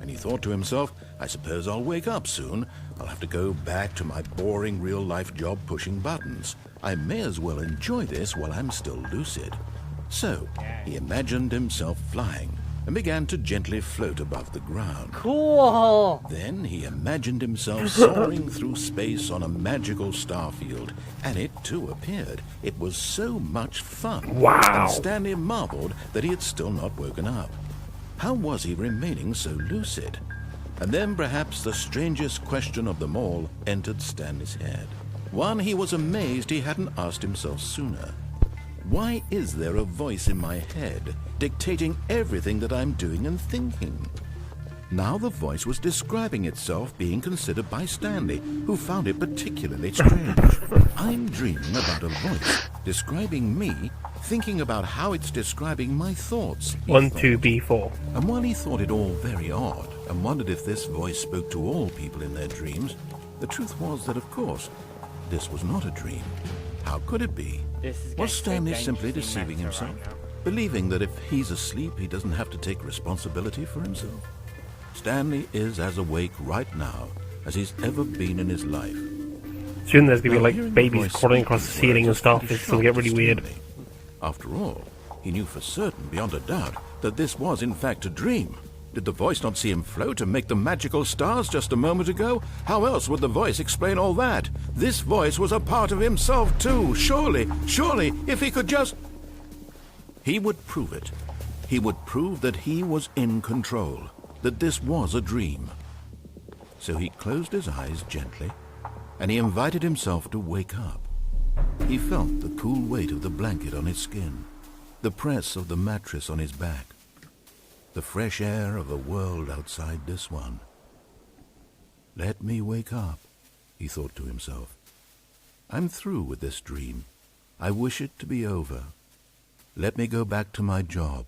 And he thought to himself, I suppose I'll wake up soon. I'll have to go back to my boring real-life job pushing buttons. I may as well enjoy this while I'm still lucid. So, he imagined himself flying and began to gently float above the ground. Cool! Then he imagined himself soaring through space on a magical star field, and it too appeared. It was so much fun. Wow! And Stanley marveled that he had still not woken up. How was he remaining so lucid? And then perhaps the strangest question of them all entered Stanley's head. One he was amazed he hadn't asked himself sooner. Why is there a voice in my head dictating everything that I'm doing and thinking? Now the voice was describing itself being considered by Stanley, who found it particularly strange. I'm dreaming about a voice describing me, thinking about how it's describing my thoughts. 1, 2, B4. And while he thought it all very odd and wondered if this voice spoke to all people in their dreams, the truth was that, of course, this was not a dream. How could it be? Was Stanley simply deceiving himself, believing that if he's asleep, he doesn't have to take responsibility for himself? Stanley is as awake right now as he's ever been in his life. Soon there's gonna be Now, like hearing the babies voice crawling speak across the these ceiling and words stuff. had a It's gonna get shock really to weird. Stanley. After all, he knew for certain, beyond a doubt, that this was in fact a dream. Did the voice not see him float and make the magical stars just a moment ago? How else would the voice explain all that? This voice was a part of himself too. Surely, if he could just... He would prove it. He would prove that he was in control, that this was a dream. So he closed his eyes gently, and he invited himself to wake up. He felt the cool weight of the blanket on his skin, the press of the mattress on his back, the fresh air of a world outside this one. Let me wake up, he thought to himself. I'm through with this dream. I wish it to be over. Let me go back to my job.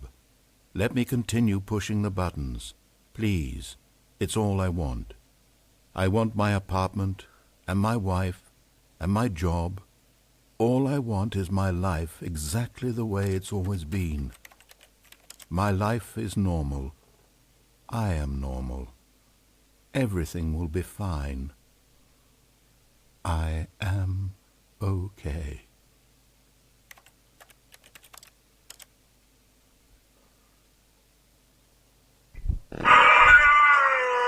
Let me continue pushing the buttons. Please, it's all I want. I want my apartment, and my wife, and my job. All I want is my life exactly the way it's always been. My life is normal. I am normal. Everything will be fine. I am okay.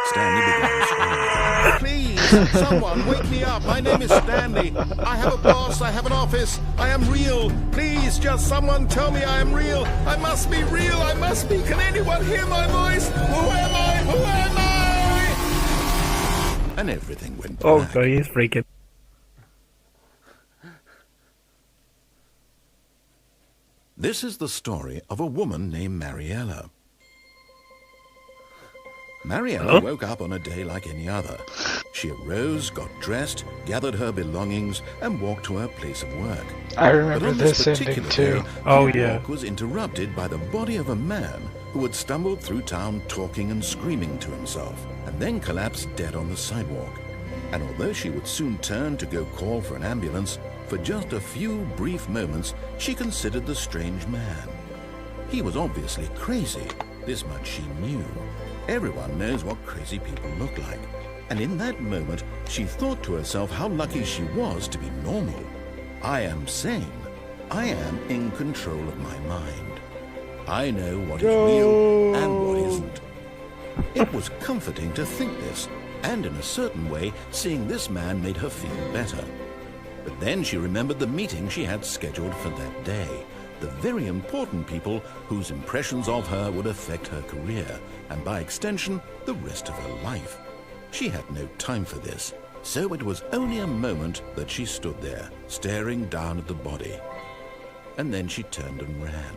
Stanley began screaming. Please, someone, wake me up. My name is Stanley. I have a boss. I have an office. I am real. Please, just someone tell me I am real. I must be real. I must be. Can anyone hear my voice? Who am I? Who am I? And everything went black. Oh god, he's freaking. This is the story of a woman named Mariella. Mariella woke up on a day like any other. She arose, got dressed, gathered her belongings, and walked to her place of work. I remember But on this ending particular too. day, Oh, her yeah. walk was interrupted by the body of a man who had stumbled through town talking and screaming to himself, and then collapsed dead on the sidewalk. And although she would soon turn to go call for an ambulance, for just a few brief moments she considered the strange man. He was obviously crazy, this much she knew. Everyone knows what crazy people look like. And in that moment, she thought to herself how lucky she was to be normal. I am sane. I am in control of my mind. I know what is real and what isn't. It was comforting to think this, and in a certain way, seeing this man made her feel better. But then she remembered the meeting she had scheduled for that day. The very important people whose impressions of her would affect her career, and by extension, the rest of her life. She had no time for this, so it was only a moment that she stood there, staring down at the body. And then she turned and ran.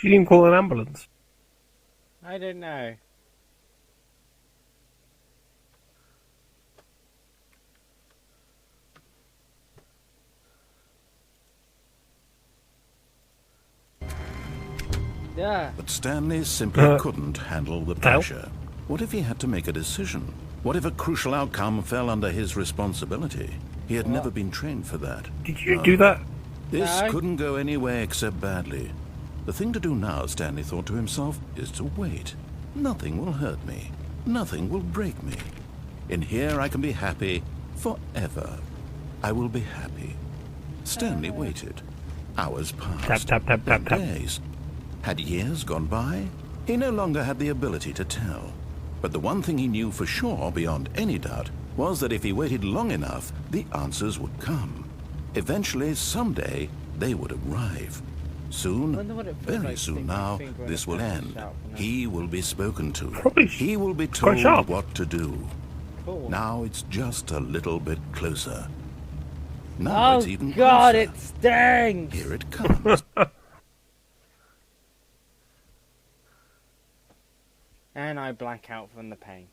She didn't call an ambulance. I don't know. Yeah. But Stanley simply couldn't handle the pressure. What if he had to make a decision? What if a crucial outcome fell under his responsibility? He had never been trained for that. Did you do that? This No. couldn't go any way except badly. The thing to do now, Stanley thought to himself, is to wait. Nothing will hurt me. Nothing will break me. In here I can be happy forever. I will be happy. Stanley waited. Hours passed. Tap, tap, tap, Then tap, tap. days. Had years gone by? He no longer had the ability to tell. But the one thing he knew for sure, beyond any doubt, was that if he waited long enough, the answers would come. Eventually, someday, they would arrive. Soon, Wonder what it feels very like soon sticking now, your finger in this a will pepper end. shop, you know? He will be spoken to. Probably He will be quite told sharp. what to do. Cool. Now it's just a little bit closer. Now Oh it's even God, closer. it stings! Here it comes. And I black out from the pain.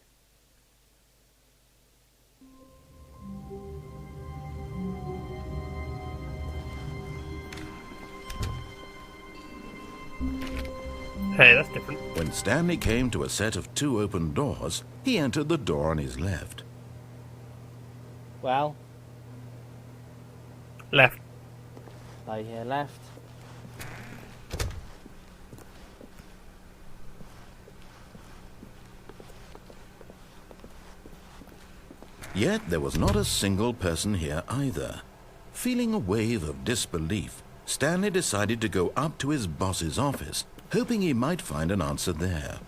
Hey, that's different. When Stanley came to a set of 2 open doors, he entered the door on his left. Well, Left. I hear left. Yet there was not a single person here either. Feeling a wave of disbelief, Stanley decided to go up to his boss's office, hoping he might find an answer there.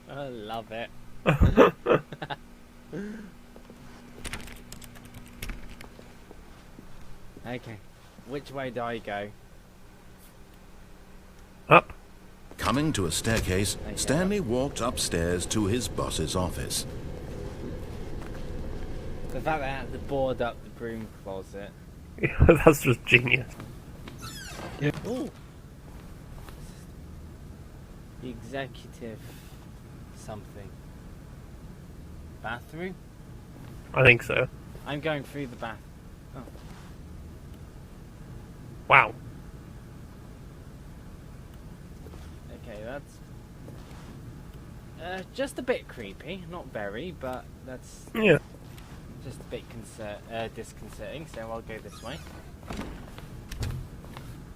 I love it. Okay, which way do I go? Up. Coming to a staircase, Okay. Stanley walked upstairs to his boss's office. The fact that I had to board up the broom closet. That's just genius. Ooh. The executive something. Bathroom? I think so. I'm going through the bath. Oh. Wow. Okay, that's just a bit creepy. Not very, but that's Yeah. just a bit disconcerting. So I'll go this way.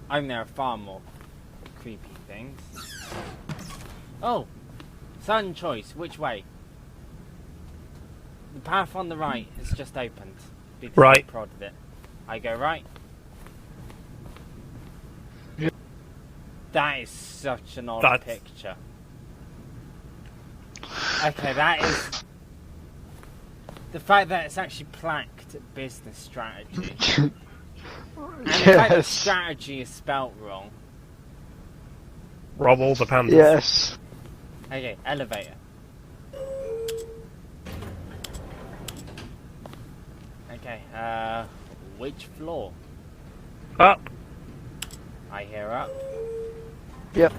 I mean, there are far more creepy things. Oh, sudden choice. Which way? The path on the right is just opened because Right. I prodded it. I go right. Yeah. That is such an odd That's- picture. Okay, that is the fact that it's actually plaqued business strategy, and the fact that Yes. strategy is spelt wrong. Rob all the pandas. Yes. Okay, elevator. Okay, which floor? Up. I hear up. Yep.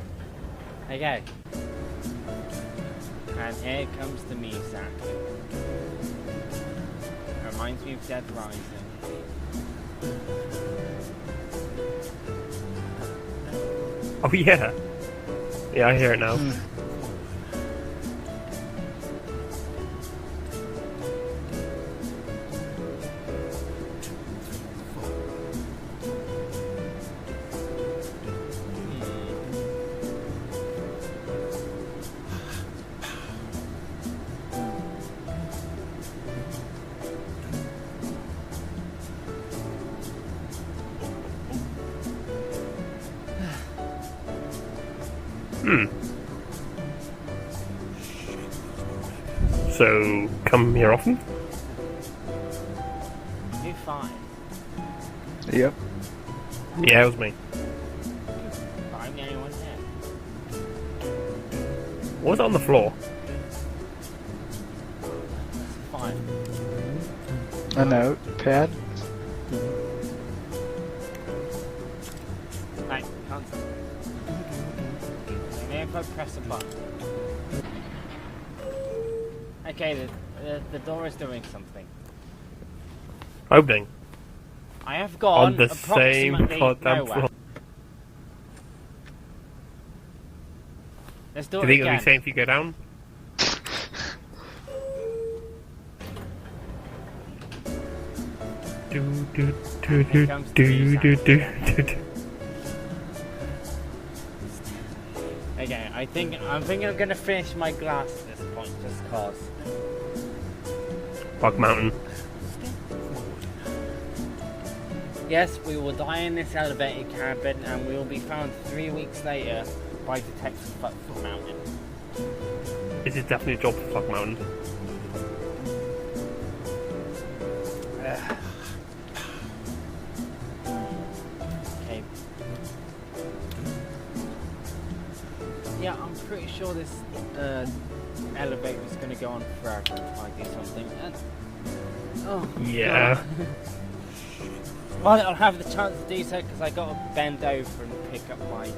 Okay. And here comes the music. Reminds me of Dead Rising. Oh yeah. Yeah, I hear it now. So, come here often? You fine, Yep. Yeah, it was me. but I'm the only one here. What was it on the floor? Fine. A notepad. Right, can't see. Maybe if I press a button. Okay, the door is doing something. Opening. I have gone On the same approximately goddamn nowhere. floor. Let's do Do it you think it'll again. be safe if you go down? Here comes the Okay, I think I'm gonna finish my glass at this point, just cause. Bug Mountain. Yes, we will die in this elevated cabin, and we will be found 3 weeks later by Detective Fuckfoot Mountain. This is definitely a job for Bug Mountain. Okay. Yeah, I'm pretty sure this elevator is going to go on forever if I do something. Oh. Yeah. God. Well, I'll have the chance to do so because I got to bend over and pick up my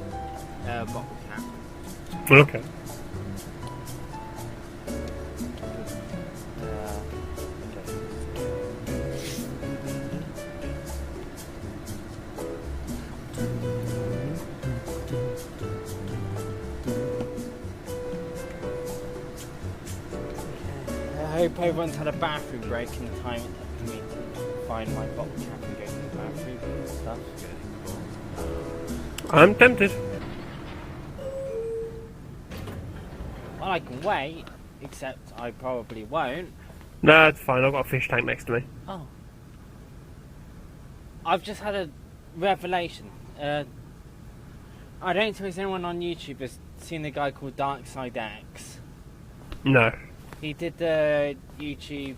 bottle cap. Okay. I hope everyone's had a bathroom break in the time it took me to find my bottle cap and go to the bathroom and stuff. I'm tempted. Well, I can wait, except I probably won't. No, it's fine. I've got a fish tank next to me. Oh. I've just had a revelation. I don't suppose anyone on YouTube has seen the guy called Darkside X. No. He did the YouTube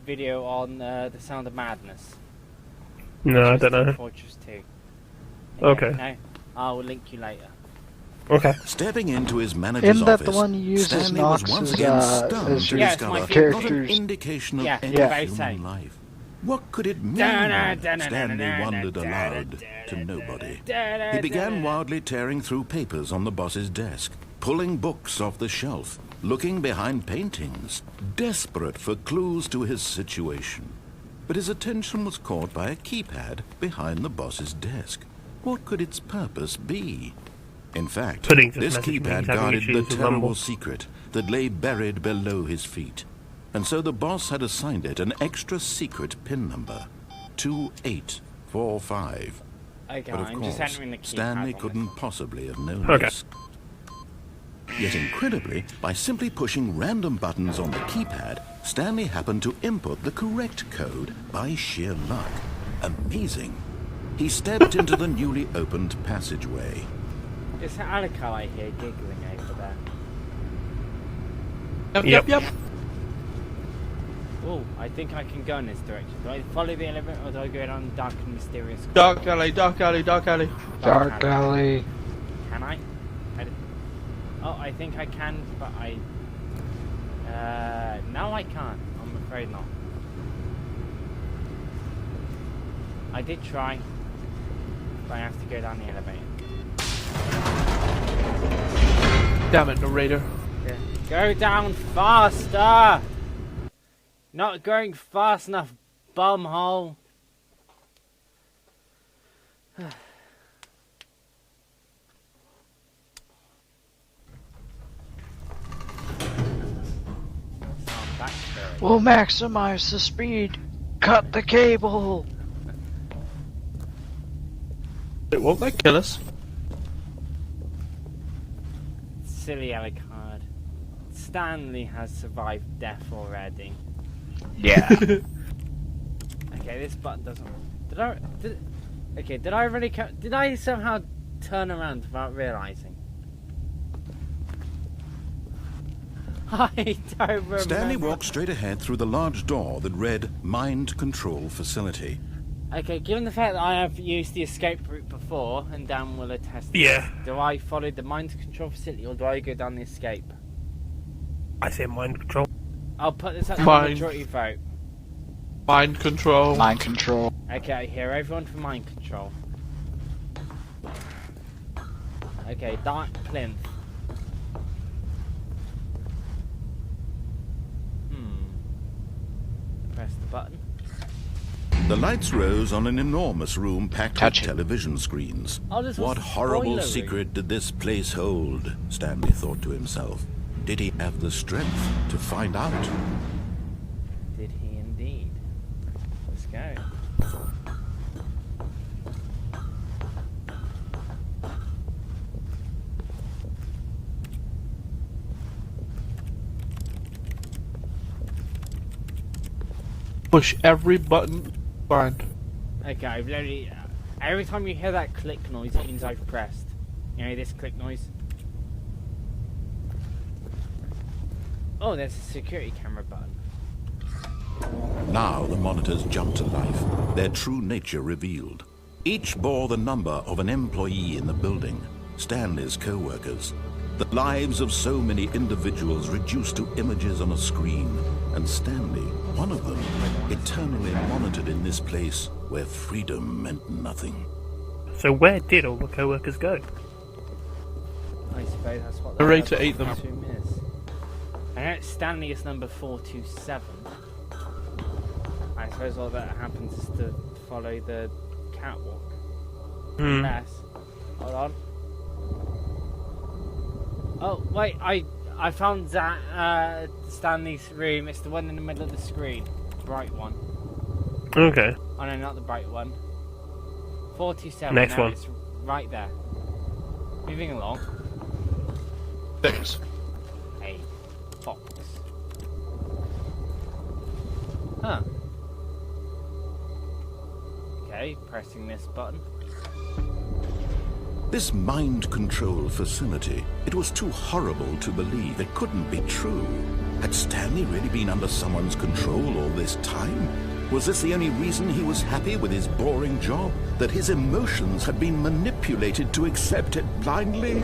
video on The Sound of Madness. No, I don't know. Fortress 2. Okay. No, I will link you later. Okay. Stepping into his manager's Isn't that office, the one you used as Stanley was Knox's, once again stunned as to your discover not an characters? indication of Yeah, any very human same. life. What could it mean? Stanley wondered aloud to nobody. He began wildly tearing through papers on the boss's desk, pulling books off the shelf, looking behind paintings, desperate for clues to his situation. But his attention was caught by a keypad behind the boss's desk. What could its purpose be? In fact, Pudding just this messaged me keypad he's having guarded the issues with terrible Rumble. secret that lay buried below his feet. And so the boss had assigned it an extra secret PIN number, 2845. Okay, But of I'm just course, entering the keypad Stanley on couldn't possibly have known Okay. this. Yet incredibly, by simply pushing random buttons on the keypad, Stanley happened to input the correct code by sheer luck. Amazing. He stepped into the newly opened passageway. It's Alaka I hear giggling over there. Yep. Oh, I think I can go in this direction. Do I follow the elevator or do I go down the dark and mysterious corridor? Dark alley, dark alley, dark alley. Dark alley. Can I? Oh, I think I can, but no I can't. I'm afraid not. I did try, but I have to go down the elevator. Damn it, narrator. Yeah. Go down faster! Not going fast enough, bumhole. We'll maximize the speed. Cut the cable. It won't they kill us? Silly Alucard. Stanley has survived death already. Yeah. Okay, this button doesn't. Did I really? Did I somehow turn around without realizing? I don't remember. Stanley walked straight ahead through the large door that read Mind Control Facility. Okay, given the fact that I have used the escape route before, and Dan will attest, Yeah. do I follow the mind control facility or do I go down the escape? I say mind control. I'll put this up to Mind. majority vote. Mind control. Mind control. Okay, here, everyone for mind control. Okay, Dark Plinth. Press the button. The lights rose on an enormous room packed Touch with it. television screens. Oh, this was What a horrible spoiler secret did this place hold? Stanley thought to himself. Did he have the strength to find out? Did he indeed? Let's go. Push every button. Fine. Okay, I've literally... every time you hear that click noise, it means I've pressed. You know this click noise? Oh, there's a security camera button. Now the monitors jumped to life, their true nature revealed. Each bore the number of an employee in the building, Stanley's co-workers. The lives of so many individuals reduced to images on a screen, and Stanley, one of them, eternally monitored in this place where freedom meant nothing. So where did all the co-workers go? I suppose that's what The that narrator other ate them. costume is. I know Stanley is number 427. I suppose all that happens is to follow the catwalk. Unless... Hold on. Oh, wait, I found that Stanley's room. It's the one in the middle of the screen. Bright one. Okay. Oh no, not the bright one. 427. Next now one. It's right there. Moving along. 6. A fox. Huh. Okay, pressing this button. This mind control facility, it was too horrible to believe. It couldn't be true. Had Stanley really been under someone's control all this time? Was this the only reason he was happy with his boring job? That his emotions had been manipulated to accept it blindly?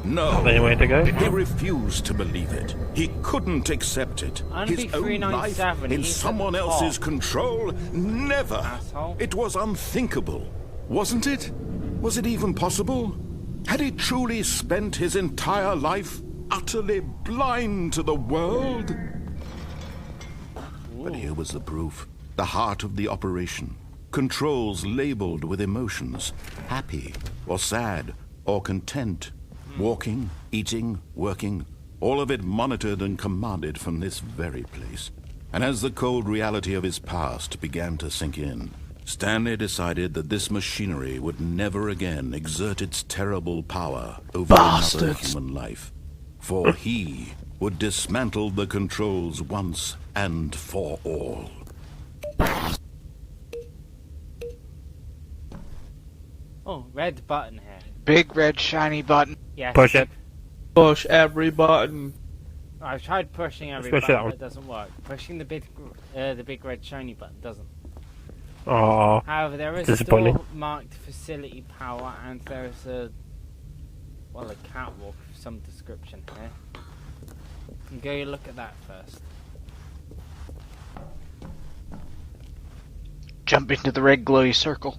No. Anywhere to go? He refused to believe it. He couldn't accept it. Only His own life 397, in he's at someone the else's top. control? Never. Asshole. It was unthinkable. Wasn't it? Was it even possible? Had he truly spent his entire life utterly blind to the world? But here was the proof. The heart of the operation. Controls labeled with emotions. Happy or sad or content. Walking, eating, working, all of it monitored and commanded from this very place. And as the cold reality of his past began to sink in, Stanley decided that this machinery would never again exert its terrible power over another human life. For he would dismantle the controls once and for all. Oh, red button here. Big red shiny button. Yes. Push it. Push every button. I've tried pushing every Push that button, one. but it doesn't work. Pushing the big red shiny button doesn't. Oh, However, there is a disappointing. door marked facility power, and there is a catwalk of some description here. You can go look at that first. Jump into the red glowy circle.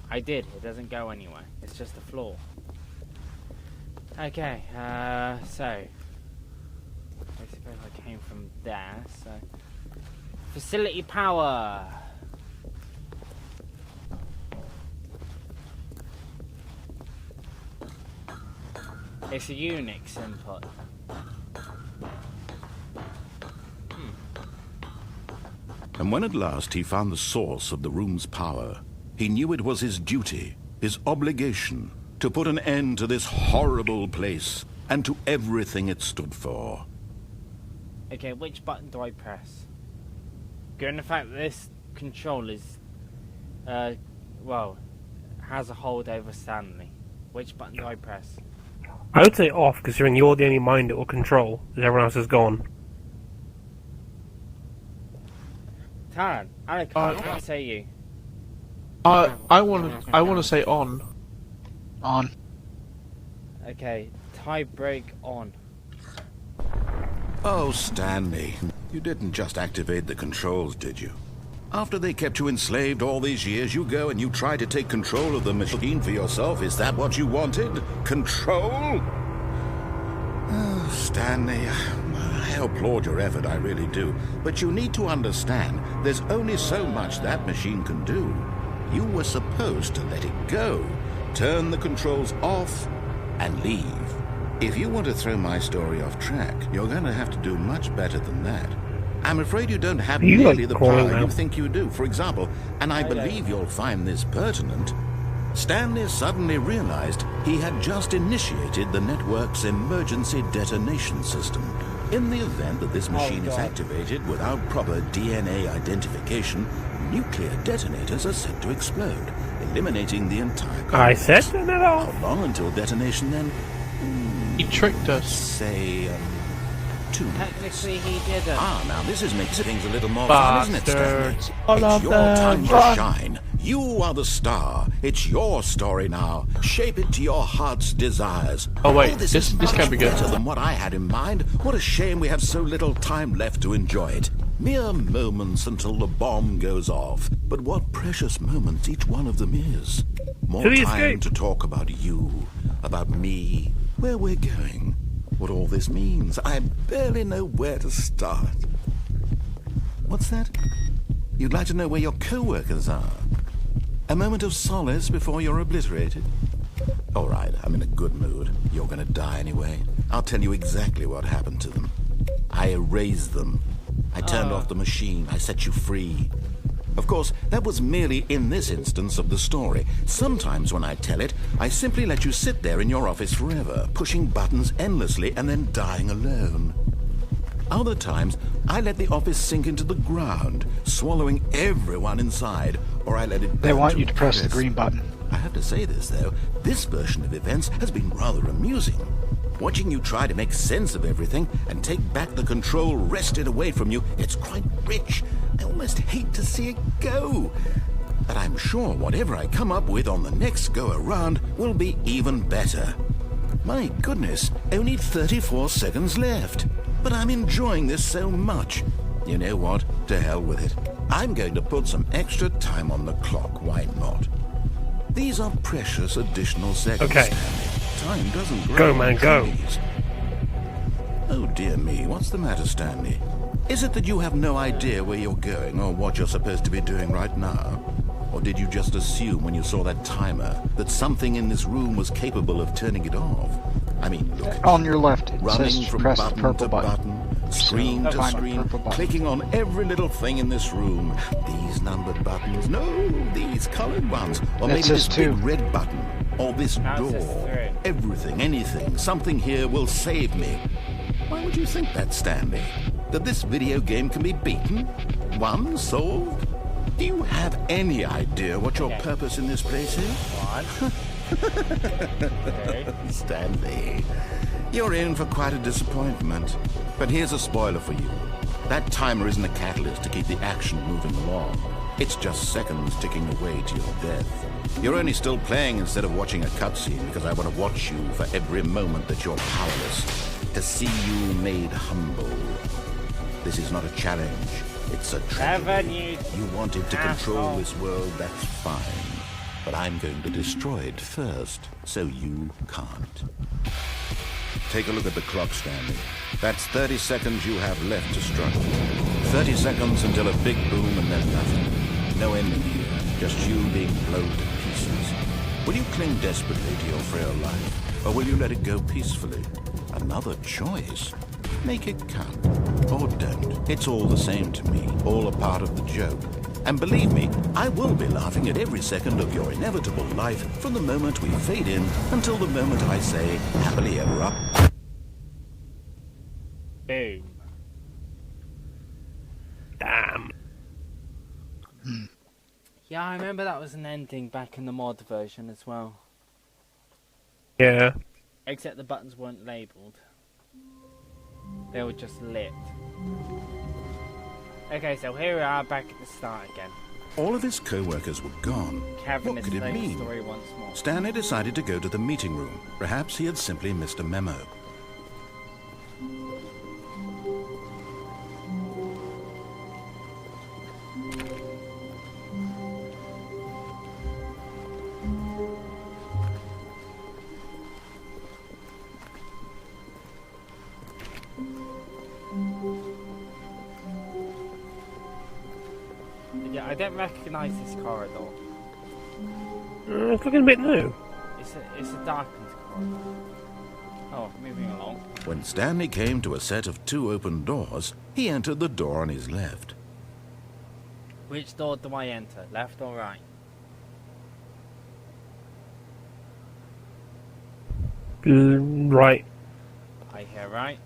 I did. It doesn't go anywhere. It's just a floor. Okay, so I suppose I came from there. So facility power. It's a Unix input. And when at last he found the source of the room's power, he knew it was his duty, his obligation, to put an end to this horrible place and to everything it stood for. Okay, which button do I press? Given the fact that this control is, well, has a hold over Stanley, which button do I press? I would say off, considering you're the only mind it will control, as everyone else is gone. Taran, I can't say you. I want to say on. On. Okay, tie break on. Oh, Stanley, you didn't just activate the controls, did you? After they kept you enslaved all these years, you go and you try to take control of the machine for yourself. Is that what you wanted? Control? Oh, Stanley, I applaud your effort, I really do. But you need to understand, there's only so much that machine can do. You were supposed to let it go, turn the controls off, and leave. If you want to throw my story off track, you're going to have to do much better than that. I'm afraid you don't have nearly the power you think you do. For example, and I believe you'll find this pertinent, Stanley suddenly realized he had just initiated the network's emergency detonation system. In the event that this machine is activated without proper DNA identification, nuclear detonators are set to explode, eliminating the entire complex. I said that off. How long until detonation then? He tricked us. Say, 2 minutes. Technically, he didn't. Now this is making things a little more fun, isn't it, Stanley? Bastards. All It's of your them. time to Run. shine. You are the star. It's your story now. Shape it to your heart's desires. Oh, wait, this this is can't much be good. better than what I had in mind. What a shame we have so little time left to enjoy it. Mere moments until the bomb goes off. But what precious moments each one of them is. More Did he time escape? to talk about you, about me, where we're going, what all this means. I barely know where to start. What's that? You'd like to know where your co-workers are? A moment of solace before you're obliterated? All right, I'm in a good mood. You're gonna die anyway. I'll tell you exactly what happened to them. I erased them. I turned off the machine. I set you free. Of course, that was merely in this instance of the story. Sometimes when I tell it, I simply let you sit there in your office forever, pushing buttons endlessly and then dying alone. Other times, I let the office sink into the ground, swallowing everyone inside, or I let it... They burn want you to press the crisp. green button. I have to say this, though. This version of events has been rather amusing. Watching you try to make sense of everything and take back the control wrested away from you, it's quite rich. I almost hate to see it go. But I'm sure whatever I come up with on the next go-around will be even better. My goodness, only 34 seconds left. But I'm enjoying this so much. You know what? To hell with it. I'm going to put some extra time on the clock. Why not? These are precious additional seconds. Okay. Stanley. Time doesn't grow Go, on man, go. trees. Oh dear me, what's the matter, Stanley? Is it that you have no idea where you're going or what you're supposed to be doing right now? Or did you just assume when you saw that timer that something in this room was capable of turning it off? I mean, look at On you. your left, it Running says from press the button purple to button. screen So, to find the screen, purple button. clicking on every little thing in this room. These numbered buttons, no, these colored ones, or It maybe says this 2. big red button, or this Now it says door. 3. Everything, anything, something here will save me. Why would you think that, Stanley? That this video game can be beaten? Won? Solved? Do you have any idea what your purpose in this place is? One. Okay. Stanley, you're in for quite a disappointment. But here's a spoiler for you. That timer isn't a catalyst to keep the action moving along. It's just seconds ticking away to your death. You're only still playing instead of watching a cutscene because I want to watch you for every moment that you're powerless. To see you made humble. This is not a challenge. It's a tragedy. KEVAN, You wanted to control asshole. this world, that's fine. But I'm going to destroy it first, so you can't. Take a look at the clock, Stanley. That's 30 seconds you have left to struggle. 30 seconds until a big boom and then nothing. No ending here, just you being blown to pieces. Will you cling desperately to your frail life, or will you let it go peacefully? Another choice. Make it count. Or don't. It's all the same to me. All a part of the joke. And believe me, I will be laughing at every second of your inevitable life from the moment we fade in until the moment I say, happily ever up. Boom. Damn. Yeah, I remember that was an ending back in the mod version as well. Yeah. Except the buttons weren't labelled. They were just lit. Okay, so here we are back at the start again. All of his co-workers were gone. KEVAN What is could it telling the mean? story once more. Stanley decided to go to the meeting room. Perhaps he had simply missed a memo. Yeah, I don't recognise this corridor. It's looking a bit new. It's a darkened corridor. Oh, moving along. When Stanley came to a set of 2 open doors, he entered the door on his left. Which door do I enter? Left or right? Right. I hear right.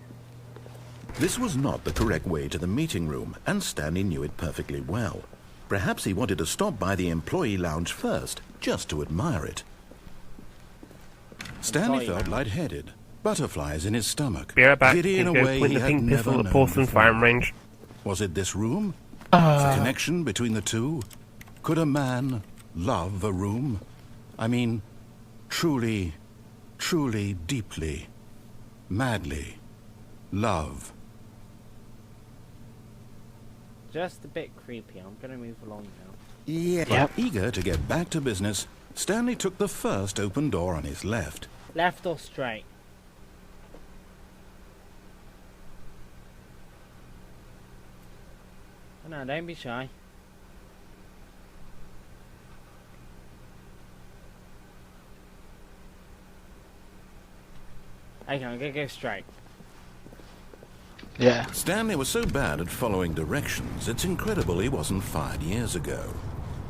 This was not the correct way to the meeting room, and Stanley knew it perfectly well. Perhaps he wanted to stop by the employee lounge first, just to admire it. Stanley felt lightheaded, butterflies in his stomach, Be right back. giddy in a Go way point he the had pink never pistol at known porcelain before. firing range. Was it this room? The connection between the two? Could a man love a room? I mean, truly, truly, deeply, madly love. Just a bit creepy. I'm gonna move along now. Yeah. Yep. Eager to get back to business, Stanley took the first open door on his left. Left or straight? Oh, no, don't be shy. Okay, I'm gonna go straight. Yeah. Stanley was so bad at following directions, it's incredible he wasn't fired years ago.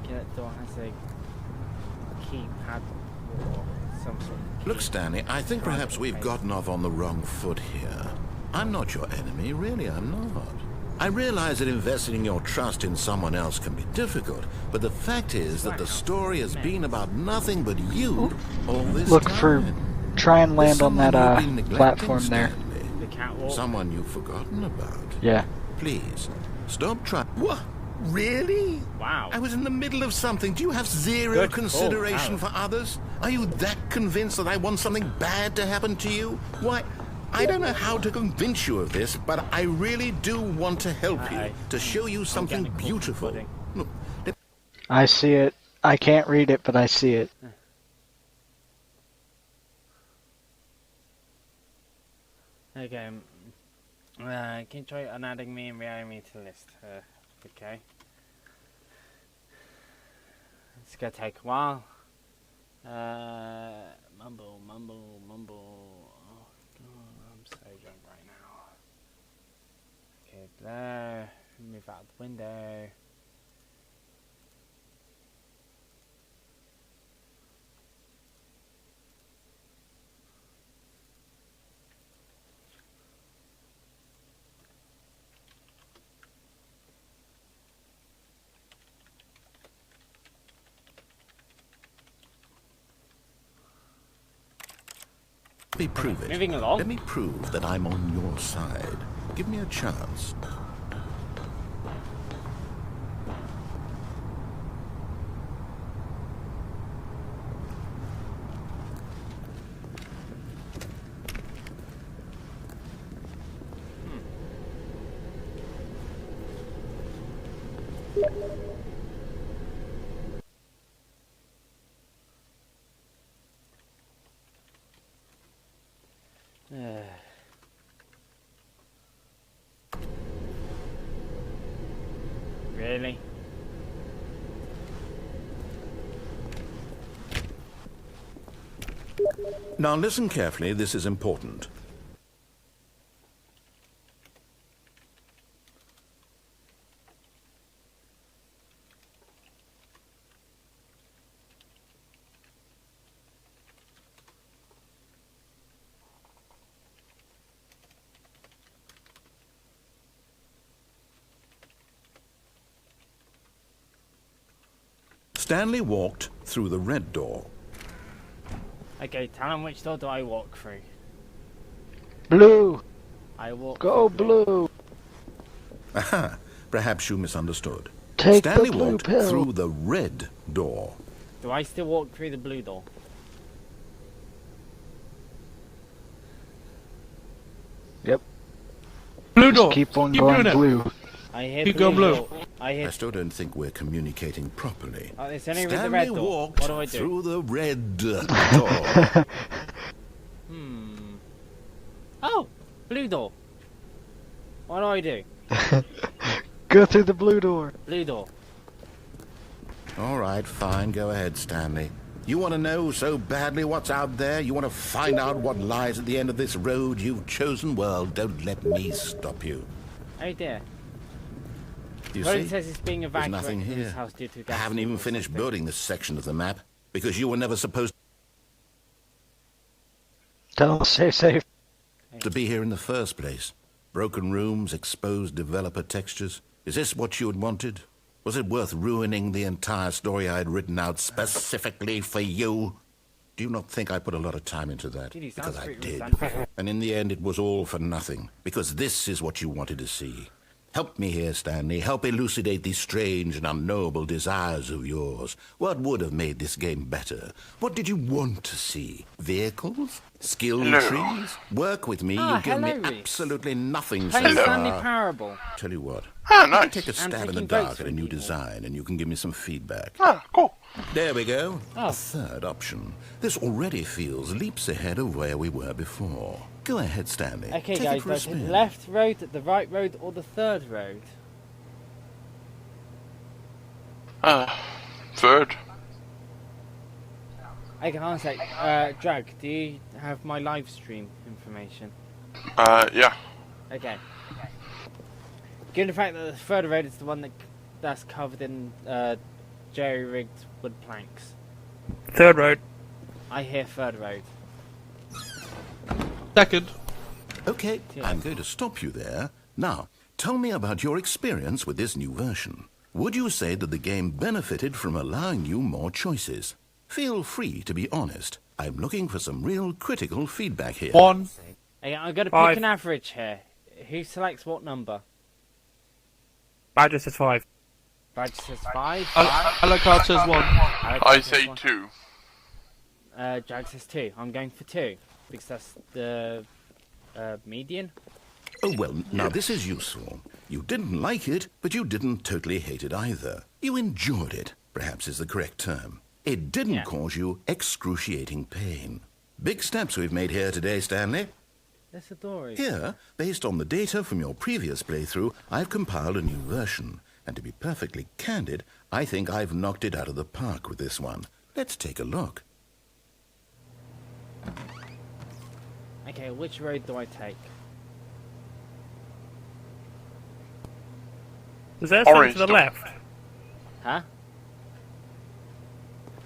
Okay, that door has a keypad or some sort of Look, Stanley, I think perhaps we've gotten off on the wrong foot here. I'm not your enemy, really, I'm not. I realize that investing your trust in someone else can be difficult, but the fact is that the story has been about nothing but you all this Look time. for... Try and land There's on that someone you've been neglecting, platform there. Stanley. the catwalk. Someone you've forgotten about. Yeah. Please, stop trying. What? Really? Wow. I was in the middle of something. Do you have zero Good consideration call, for others? Are you that convinced that I want something bad to happen to you? Why, I don't know how to convince you of this, but I really do want to help you, to show you something getting a call from beautiful. pudding. Look, I see it. I can't read it, but I see it. Okay. Can you try adding me and re-adding me to the list? Okay. It's gonna take a while. Mumble. Oh god, I'm so drunk right now. Okay, there. Move out the window. Let me prove it. Moving along. Let me prove that I'm on your side. Give me a chance. Really? Now listen carefully, this is important. Stanley walked through the red door. Okay, tell him which door do I walk through. Blue! I walk Go through blue! Aha, perhaps you misunderstood. Take Stanley the blue walked pill. through the red door. Do I still walk through the blue door? Yep. Blue Just door. keep on Keep going doing it. blue. I hear You go blue. door. I hear. I still don't think we're communicating properly. Oh, it's only with the Stanley red door. walked What do I do? through the red door. Oh, blue door. What do I do? Go through the blue door. Blue door. All right, fine. Go ahead, Stanley. You want to know so badly what's out there? You want to find out what lies at the end of this road you've chosen? Well, don't let me stop you. Oh dear. You Well, see? it says it's being There's evacuated nothing from his here. house due to I gas haven't even leak or finished something. building this section of the map because you were never supposed Don't stay safe. to be here in the first place. Broken rooms, exposed developer textures. Is this what you had wanted? Was it worth ruining the entire story I had written out specifically for you? Do you not think I put a lot of time into that? Dude, he Because sounds I pretty did. resentful. And in the end, it was all for nothing. Because this is what you wanted to see. Help me here, Stanley. Help elucidate these strange and unknowable desires of yours. What would have made this game better? What did you want to see? Vehicles? Skill trees? Work with me. Ah, You give me hello, Reese. absolutely nothing Playing so Stanley far. Parable. Tell you what. Ah, I nice. can take a stab in the taking dark votes at a from new people. design, and you can give me some feedback. Ah, cool. There we go. Oh. A third option. This already feels leaps ahead of where we were before. Go ahead, Stanley. Okay, Take guys, it for a does the spin. left road, the right road, or the third road? Third. I can answer. Drag, do you have my live stream information? Yeah. Okay. Given the fact that the third road is the one that's covered in jerry-rigged wood planks, Third road. I hear third road. Second. Okay, Yeah. I'm going to stop you there. Now, tell me about your experience with this new version. Would you say that the game benefited from allowing you more choices? Feel free to be honest. I'm looking for some real critical feedback here. 1. Hey, I'm going to pick 5. an average here. Who selects what number? Badger says 5. Badge says 5. Alucard says 1. I say 2. Jag says 2. I'm going for 2 because that's the median. Oh, well, now this is useful. You didn't like it, but you didn't totally hate it either. You enjoyed it, perhaps is the correct term. It didn't cause you excruciating pain. Big steps we've made here today, Stanley. That's adorable. Here, based on the data from your previous playthrough, I've compiled a new version. And to be perfectly candid, I think I've knocked it out of the park with this one. Let's take a look. Okay, which road do I take? Is there something Orange to the door. left? Huh?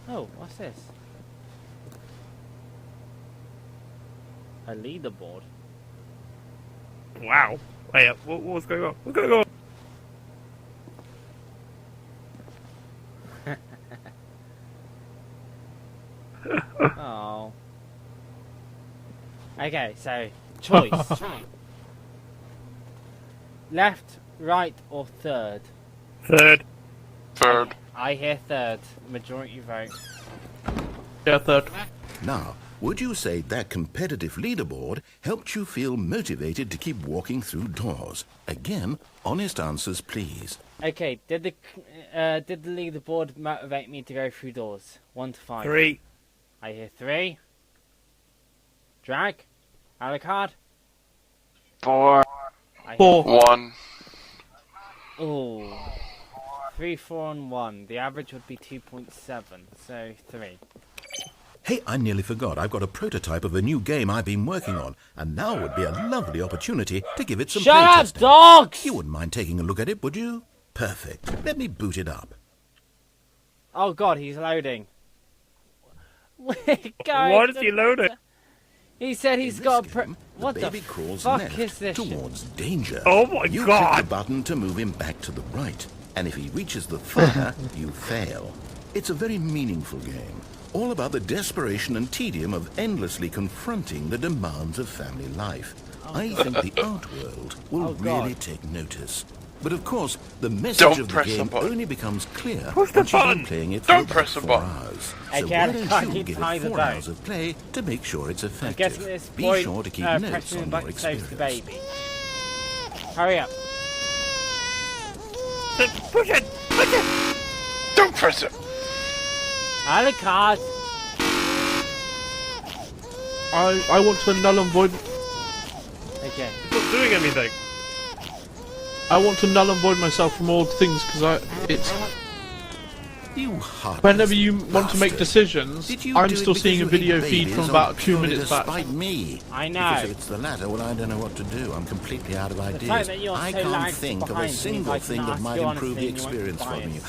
Oh, what's this? A leaderboard. Wow. Wait, what's going on? What's going on? Oh. Okay, so choice. Left, right, or third? Third. Third. I hear third. Majority vote. Yeah, third. Now, would you say that competitive leaderboard helped you feel motivated to keep walking through doors? Again, honest answers, please. Okay, did the leaderboard motivate me to go through doors? 1 to 5. 3. I hear 3. Drag. Alucard. 4. I hear 4. 1. Ooh. 3, 4, and 1. The average would be 2.7, so 3. Hey, I nearly forgot. I've got a prototype of a new game I've been working on, and now would be a lovely opportunity to give it some Shut up, playtesting. dogs! You wouldn't mind taking a look at it, would you? Perfect. Let me boot it up. Oh god, he's loading. Why is he loading? He said he's In got this a game, What the the baby crawls fuck left is this shit? towards danger. Oh my you God. click the button to move him back to the right, and if he reaches the fire, you fail. It's a very meaningful game, all about the desperation and tedium of endlessly confronting the demands of family life. I think the art world will Oh, God. really take notice. But of course, the message Don't of the press the game button. only becomes clear Push the once you've button. been playing it for Don't about press the 4 button. hours. I So can't- why I don't you can't give tie it the 4 bow. hours of play to make sure it's I guess effective? this Be boy sure to keep notes pressing the on your button saves the experience. baby. Hurry up. Push it! Push it! Don't press it. Alucard. I want to null and void. Okay. It's not doing anything. I want to null and void myself from all things because it's. You heartless Whenever you want to make bastard. decisions, Did you I'm do it still because seeing a you hate video feed babies from or about 2 purely minutes to back. spite me? I know. Because if it's the latter, well, I don't know what to do. I'm completely out of ideas. fact that you're I so can't lagged think of a behind me, single I can thing that ask might you improve the honestly and you won't experience buy from it. you.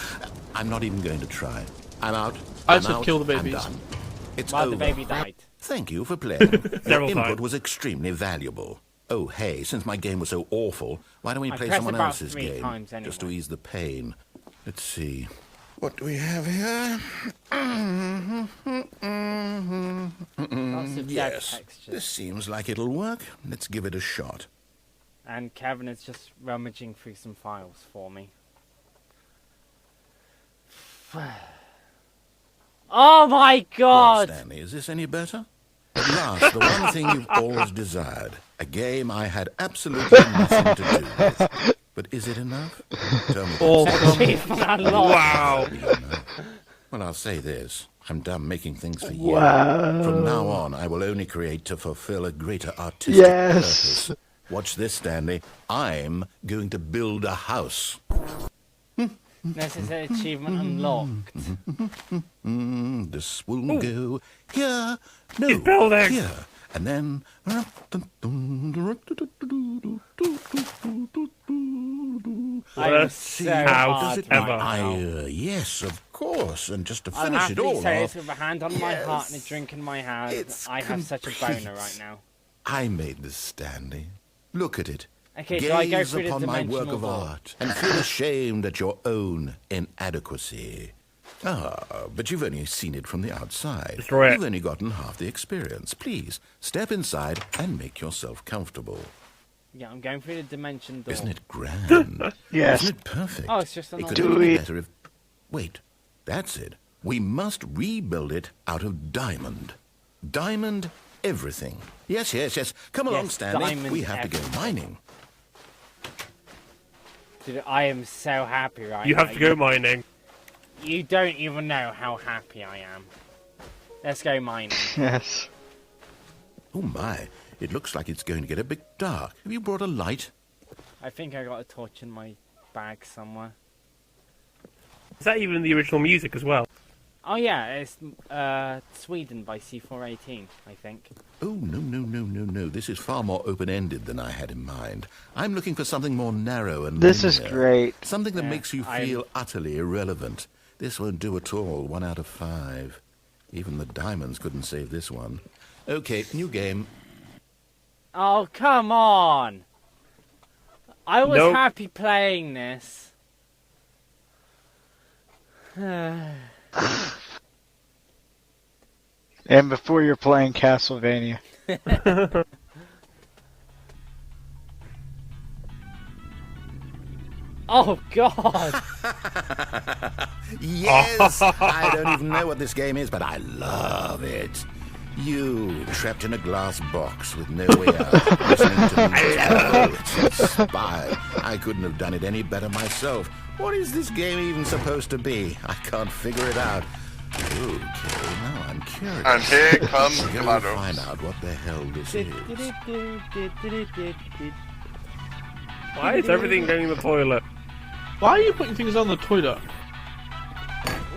I'm not even going to try. I'm out. I I'm said out. kill the I'm babies. done. It's Well, over. the baby died. Thank you for playing. Your Several input times. was extremely valuable. Oh, hey, since my game was so awful, why don't we I play pressed someone about else's 3 game? times anyway. Just to ease the pain. Let's see. What do we have here? Mm-hmm. Lots of dead Yes, textures. this seems like it'll work. Let's give it a shot. And Kevin is just rummaging through some files for me. Oh my Well, god! Stanley, is this any better? At last, the one thing you've always desired. A game I had absolutely nothing to do with. But is it enough? Tell me. Achievement unlocked. Wow. Well, I'll say this. I'm done making things for you. From now on, I will only create to fulfill a greater artistic purpose. Watch this, Stanley. I'm going to build a house. Necessary achievement unlocked. This will go here. No, He's building. here. And then... I am Let's so see how hard does it right ever. now. Yes, of course. And just to I'll finish it happily all say off, this with a hand on my heart and a drink in my hand. It's I have such a complete. boner right now. I made this, Stanley. Look at it. Okay, Gaze do I go through the upon my work dimensional of door? art and feel ashamed at your own inadequacy. Ah, but you've only seen it from the outside. Destroy it. You've only gotten half the experience. Please, step inside and make yourself comfortable. Yeah, I'm going through the dimension door. Isn't it grand? Yes. Isn't it perfect? Oh, it's just It another could Do only be it. better if... Wait, that's it. We must rebuild it out of diamond. Diamond everything. Yes, yes, yes. Come along, Yes, Stanley. diamond We have to go everything. mining. Dude, I am so happy right You now. have to go mining. You don't even know how happy I am. Let's go mining. Yes. Oh my, it looks like it's going to get a bit dark. Have you brought a light? I think I got a torch in my bag somewhere. Is that even the original music as well? Oh yeah, it's Sweden by C418, I think. Oh, no. This is far more open-ended than I had in mind. I'm looking for something more narrow and This is linear. great. Something that Yeah, makes you feel utterly irrelevant. This won't do at all. 1 out of 5. Even the diamonds couldn't save this one. Okay, new game. Oh, come on! I was Nope. happy playing this. And before you're playing Castlevania. Oh, God! Yes! I don't even know what this game is, but I love it. You, trapped in a glass box with no way out, listening to music. Oh, it's inspired. I couldn't have done it any better myself. What is this game even supposed to be? I can't figure it out. Okay, now I'm curious. And here comes We're going to GLaDOS. find out what the hell this is. Why is everything going in the toilet? Why are you putting things on the toilet?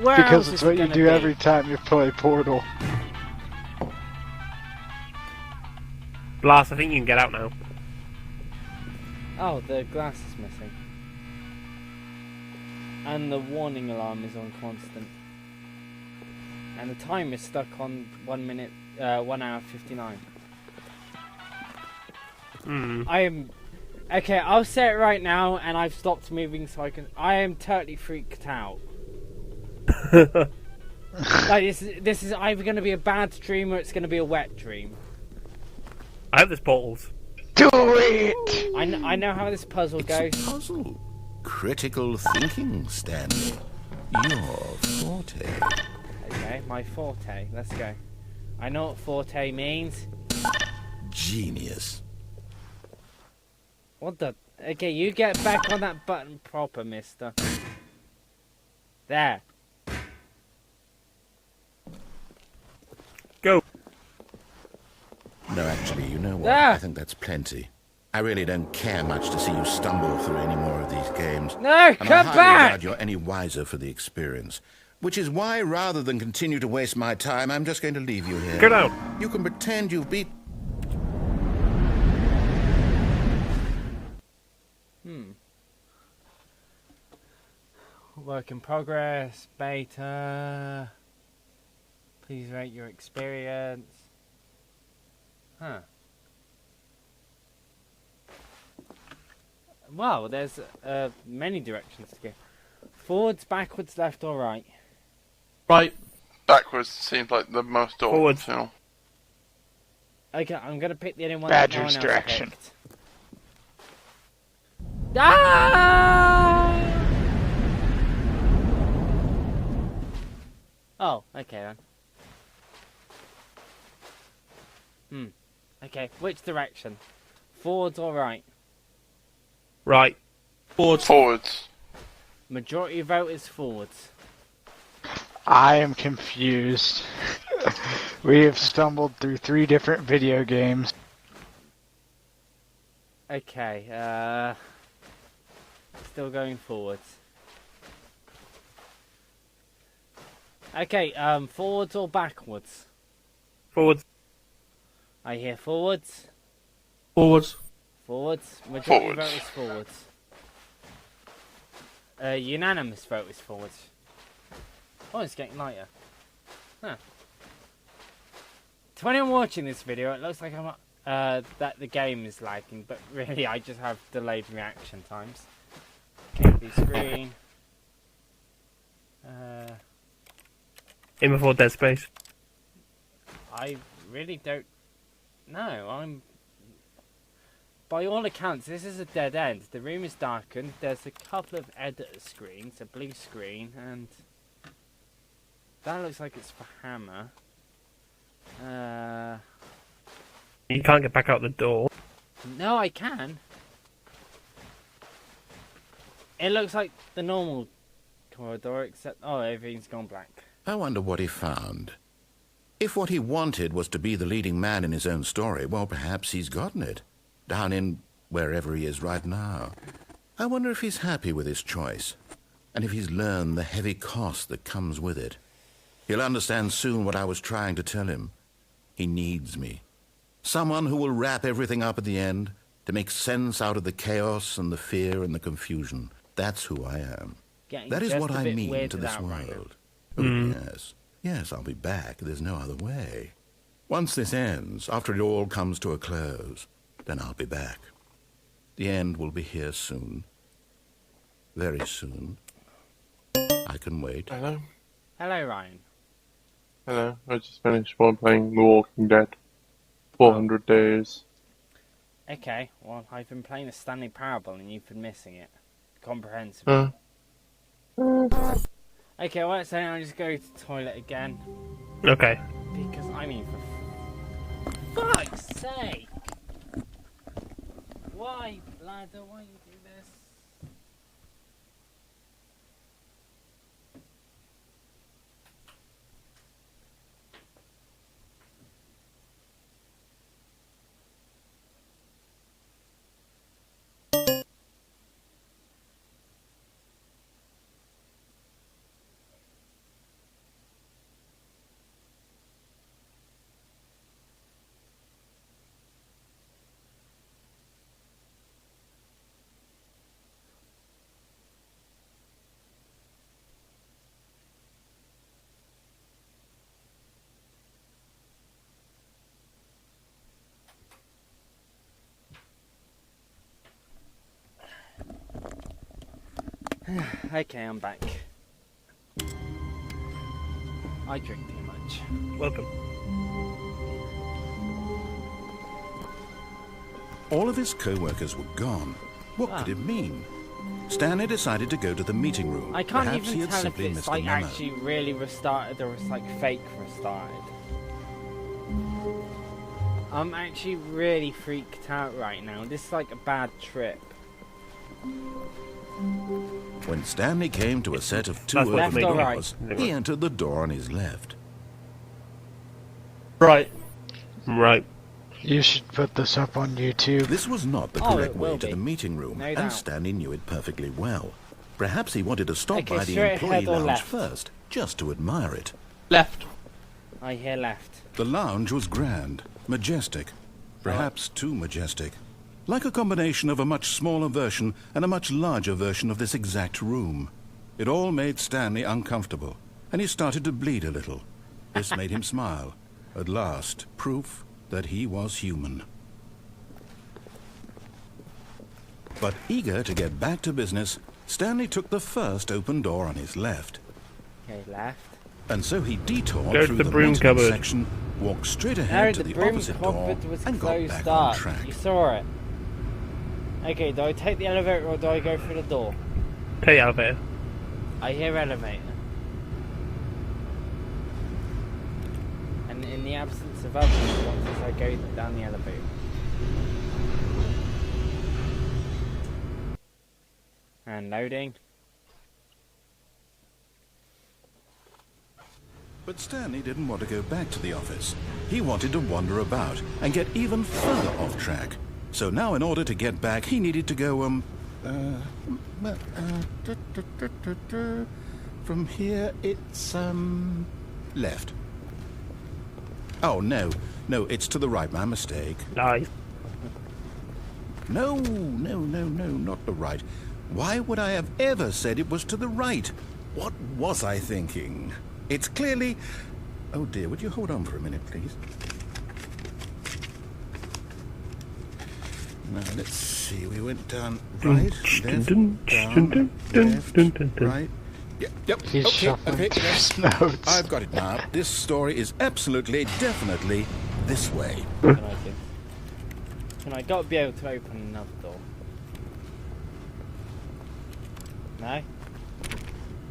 Where Because else it's is what it you gonna do be? every time you play Portal. Blast, I think you can get out now. Oh, the glass is missing. And the warning alarm is on constant. And the time is stuck on 1 hour 59. I am... Okay, I'll say it right now, and I've stopped moving so I can... I am totally freaked out. Like, this is either going to be a bad dream or it's going to be a wet dream. I have this portals. Do it! I know how this puzzle It's a goes. puzzle. Critical thinking, Stanley. Your forte. Okay, my forte. Let's go. I know what forte means. Genius. What the... Okay, you get back on that button proper, mister. There. Go. No, actually, you know what? Ah! I think that's plenty. I really don't care much to see you stumble through any more of these games. No, And I come highly back! doubt you're any wiser for the experience. Which is why, rather than continue to waste my time, I'm just going to leave you here. Get out. You can pretend you've beat... Work in progress, beta. Please rate your experience. Huh. Well, there's many directions to go. Forwards, backwards, left or right? Right. Backwards seems like the most Forwards. optional. Okay, I'm gonna pick the only one Badger's that no one else direction. picked. Ah! Oh, okay then. Okay, which direction? Forwards or right? Right. Forwards. Majority vote is forwards. I am confused. We have stumbled through 3 different video games. Okay, still going forwards. Okay, forwards or backwards? Forwards. I hear forwards. Forwards. Forwards. Majority Forwards. vote is forwards. Unanimous vote is forwards. Oh, it's getting lighter. Huh. To anyone watching this video, it looks like I'm that the game is lagging, but really I just have delayed reaction times. Okay, screen. In before Dead Space. I really don't know. By all accounts, this is a dead end. The room is darkened. There's a couple of editor screens, a blue screen, and that looks like it's for Hammer. You can't get back out the door. No, I can. It looks like the normal corridor, except everything's gone black. I wonder what he found. If what he wanted was to be the leading man in his own story, well, perhaps he's gotten it. Down in wherever he is right now. I wonder if he's happy with his choice, and if he's learned the heavy cost that comes with it. He'll understand soon what I was trying to tell him. He needs me. Someone who will wrap everything up at the end, to make sense out of the chaos and the fear and the confusion. That's who I am. Getting That is just what a I bit mean weirded to this out right now. world. Oh, yes. Yes, I'll be back. There's no other way. Once this ends, after it all comes to a close, then I'll be back. The end will be here soon. Very soon. I can wait. Hello. Hello, Ryan. Hello. I just finished while playing The Walking Dead. 400 days. Okay, well, I've been playing the Stanley Parable and you've been missing it. Comprehensively. Okay, well, so I'll just go to the toilet again. Okay. Because, I mean, for fuck's sake! Why, ladder, why you do this? Okay, I'm back. I drink too much. Welcome. All of his co-workers were gone. What could it mean? Stanley decided to go to the meeting room. I can't Perhaps he even had tell if simply it's missed a like memo. actually really restarted or it's like fake restarted. I'm actually really freaked out right now. This is like a bad trip. When Stanley came to a set of two That's what open Left or right? doors, he entered the door on his left. Right. Right. You should put this up on YouTube. This was not the Oh, correct it way will to be. the meeting room, No and doubt. Stanley knew it perfectly well. Perhaps he wanted to stop Okay, by the straight employee ahead or lounge left? first, just to admire it. Left. I hear left. The lounge was grand, majestic, perhaps too majestic. Like a combination of a much smaller version and a much larger version of this exact room. It all made Stanley uncomfortable, and he started to bleed a little. This made him smile. At last, proof that he was human. But eager to get back to business, Stanley took the first open door on his left. Okay, left. And so he detoured Go to through the the broom maintenance cupboard. section, walked straight No, ahead to the the broom opposite door, cupboard was and got back closed on up. track. You saw it. Okay, do I take the elevator or do I go through the door? Take the elevator. I hear elevator. And in the absence of other responses, I go down the elevator. And loading. But Stanley didn't want to go back to the office. He wanted to wander about and get even further off track. So now in order to get back, he needed to go, from here it's, left. Oh, no, it's to the right, my mistake. Nice. No, not the right. Why would I have ever said it was to the right? What was I thinking? It's clearly... Oh dear, would you hold on for a minute, please? Now, let's see, we went down right, left, down, left, right. Yep, He's okay, shuffling okay, through yes. his notes. I've got it now. This story is absolutely, definitely this way. Can I got to be able to open another door? No?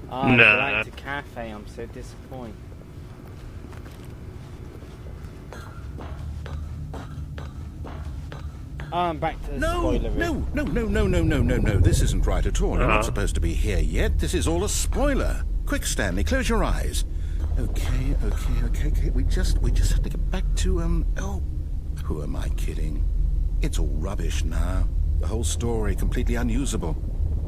Oh, No. I like the cafe, I'm so disappointed. Oh, I'm back to the spoiler room. No. This isn't right at all. You're Uh-huh. not supposed to be here yet. This is all a spoiler. Quick, Stanley, close your eyes. Okay. We just have to get back to, oh, who am I kidding? It's all rubbish now. The whole story completely unusable.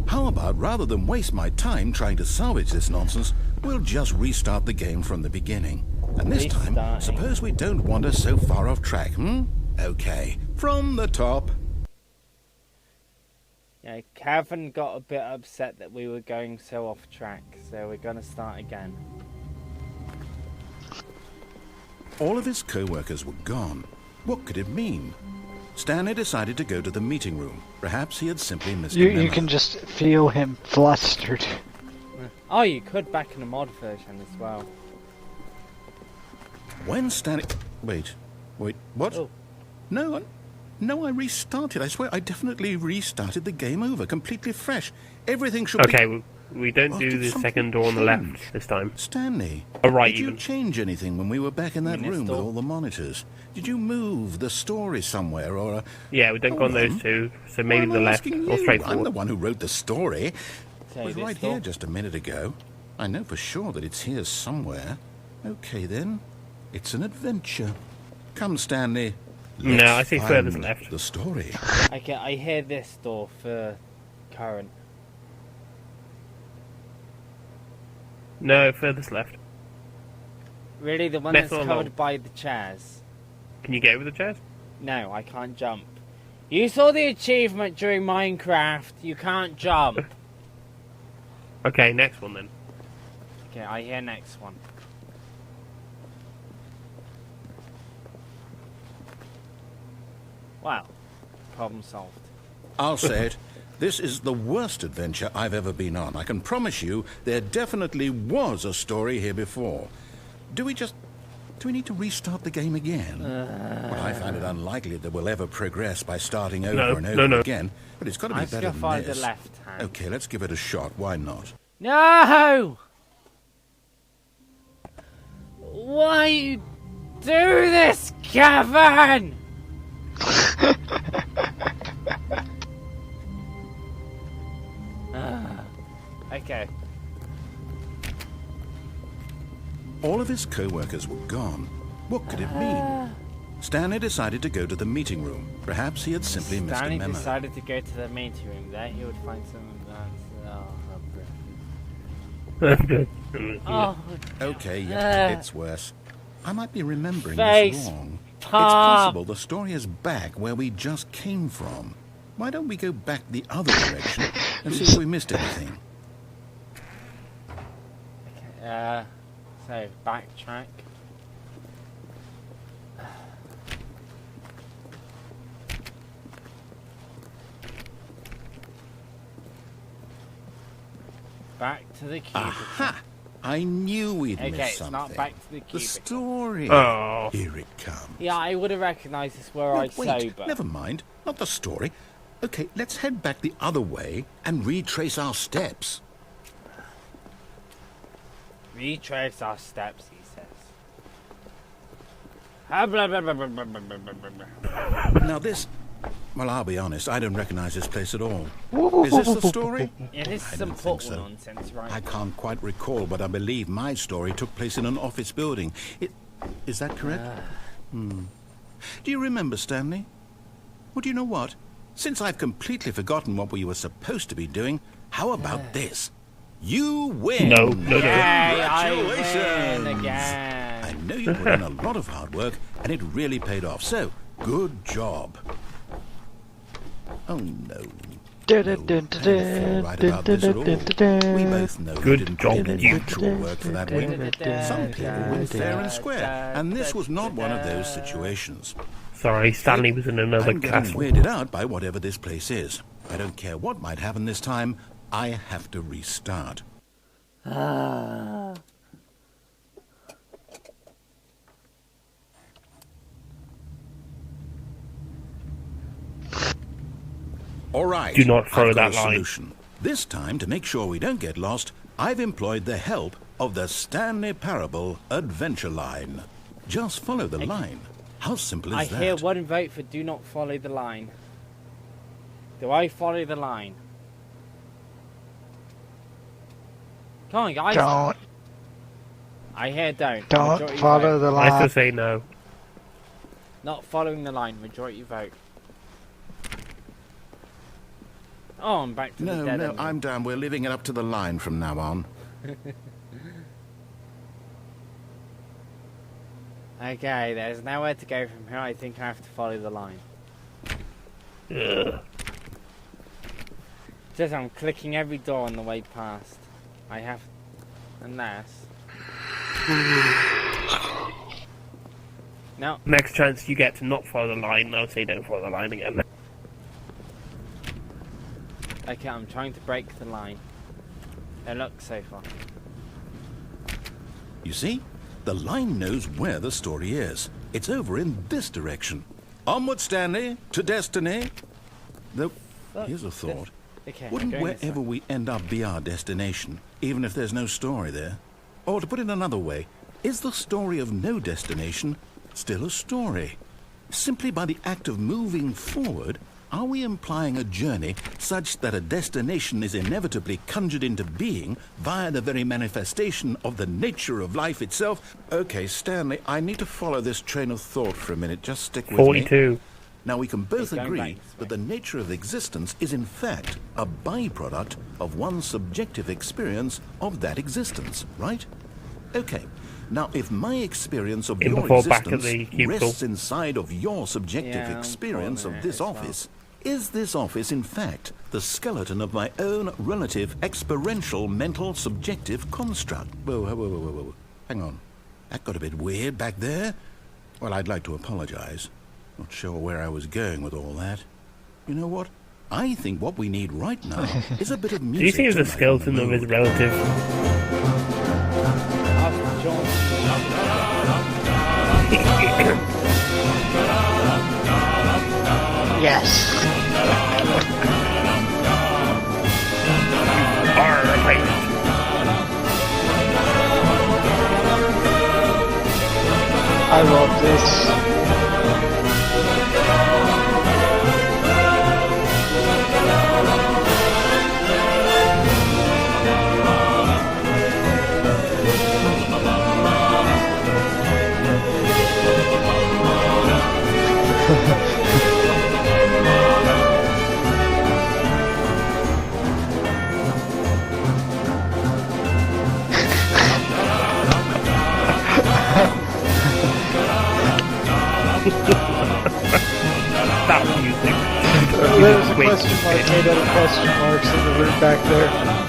How about, rather than waste my time trying to salvage this nonsense, we'll just restart the game from the beginning. And this time, Restarting. suppose we don't wander so far off track, Okay, from the top. Yeah, KEVAN got a bit upset that we were going so off track, so we're gonna start again. All of his co-workers were gone. What could it mean? Stanley decided to go to the meeting room. Perhaps he had simply missed a memo. You can just feel him flustered. Oh, you could back in the mod version as well. When Stanley... Wait, what? Oh. No, I restarted. I swear, I definitely restarted the game over, completely fresh. Everything should be... Okay, we don't Well, do did the something second door on the change? left this time. Stanley, Oh, right, did you even. change anything when we were back in that mean this room with door? all the monitors? Did you move the story somewhere, or... Yeah, we don't go on those two, so maybe Why the am I left asking or you? straight I'm the forward. one who wrote the story. So It was this right door? here just a minute ago. I know for sure that it's here somewhere. Okay, then. It's an adventure. Come, Stanley. No, Let's I think find furthest left. the story. Okay, I hear this door for current. No, furthest left. Really, the one Left that's or covered long? by the chairs? Can you get over the chairs? No, I can't jump. You saw the achievement during Minecraft. You can't jump. Okay, next one then. Okay, I hear next one. Wow. Problem solved. I'll say it. This is the worst adventure I've ever been on. I can promise you there definitely was a story here before. Do we need to restart the game again? Well, I find it unlikely that we'll ever progress by starting over and over no. again, but it's got to be I'm just better gonna than find the this. left hand. Okay, let's give it a shot. Why not? No! Why you do this, KEVAN? Okay. All of his co-workers were gone. What could it mean? Stanley decided to go to the meeting room. Perhaps he had simply missed a Stanley memo. decided to go to the meeting room. There he would find some... Oh, Okay, yeah, it's worse. I might be remembering Face this wrong. It's palm. possible the story is back where we just came from. Why don't we go back the other direction and see if we missed anything? so backtrack. Back to the cubicle. Aha! I knew we'd Okay, missed it's something. not back to the The cubicle. story. Oh. Here it comes. Yeah, I would have recognised this were No, I wait, sober. never mind. Not the story. Okay, let's head back the other way and retrace our steps. Retrace our steps, he says. Ah, blah, blah, blah, blah, blah, blah, blah, blah, blah. Now this... Well, I'll be honest, I don't recognize this place at all. Is this the story? Yeah, this I is some don't think portal so. nonsense, right? I can't quite recall, but I believe my story took place in an office building. Is that correct? Do you remember, Stanley? Well, do you know what? Since I've completely forgotten what we were supposed to be doing, how about this? You win! No. Yay, I win Congratulations! again. I know you put in a lot of hard work, and it really paid off. So, good job. Oh, no. No, I don't feel right about this at all. We both know Good you didn't job, put in you. actual work for that win. Some people win fair and square, and this was not one of those situations. Sorry, Stanley was in another I'm getting castle. weirded out by whatever this place is. I don't care what might happen this time. I have to restart. All right. Do not throw I've got that a line. solution. This time, to make sure we don't get lost, I've employed the help of the Stanley Parable Adventure Line. Just follow the line. How simple I is that? hear one vote for do not follow the line. Do I follow the line? Come on, guys. Don't I hear don't. don't Majority follow vote. the I still line. say no. Not following the line. Majority vote. Oh, I'm back to the No, dead no, end. I'm down. We're leaving it up to the line from now on. Okay, there's nowhere to go from here. I think I have to follow the line. Ugh. Just I'm clicking every door on the way past. I have... Unless... No. Next chance you get to not follow the line, I'll say don't follow the line again. Okay, I'm trying to break the line. It looks so far. You see? The line knows where the story is. It's over in this direction. Onward, Stanley, to destiny. Though, here's a thought. Okay, I'm Wouldn't going this wherever way. we end up be our destination, even if there's no story there? Or to put it another way, is the story of no destination still a story? Simply by the act of moving forward, are we implying a journey such that a destination is inevitably conjured into being via the very manifestation of the nature of life itself? Okay, Stanley, I need to follow this train of thought for a minute. Just stick with me. 42. Now, we can both Keep going agree back this way. that the nature of existence is, in fact, a byproduct of one's subjective experience of that existence, right? Okay. Now, if my experience of In your before back at existence the cubicle. rests inside of your subjective Yeah, I'm experience following of it this as well. office, is this office, in fact, the skeleton of my own relative experiential mental subjective construct? Whoa. Hang on. That got a bit weird back there. Well, I'd like to apologize. Not sure where I was going with all that. You know what? I think what we need right now is a bit of Do you music. think it was a to skeleton lighten of the his mood. relative? After John... Yes. I love this. there was a question mark made out of question marks in the room back there.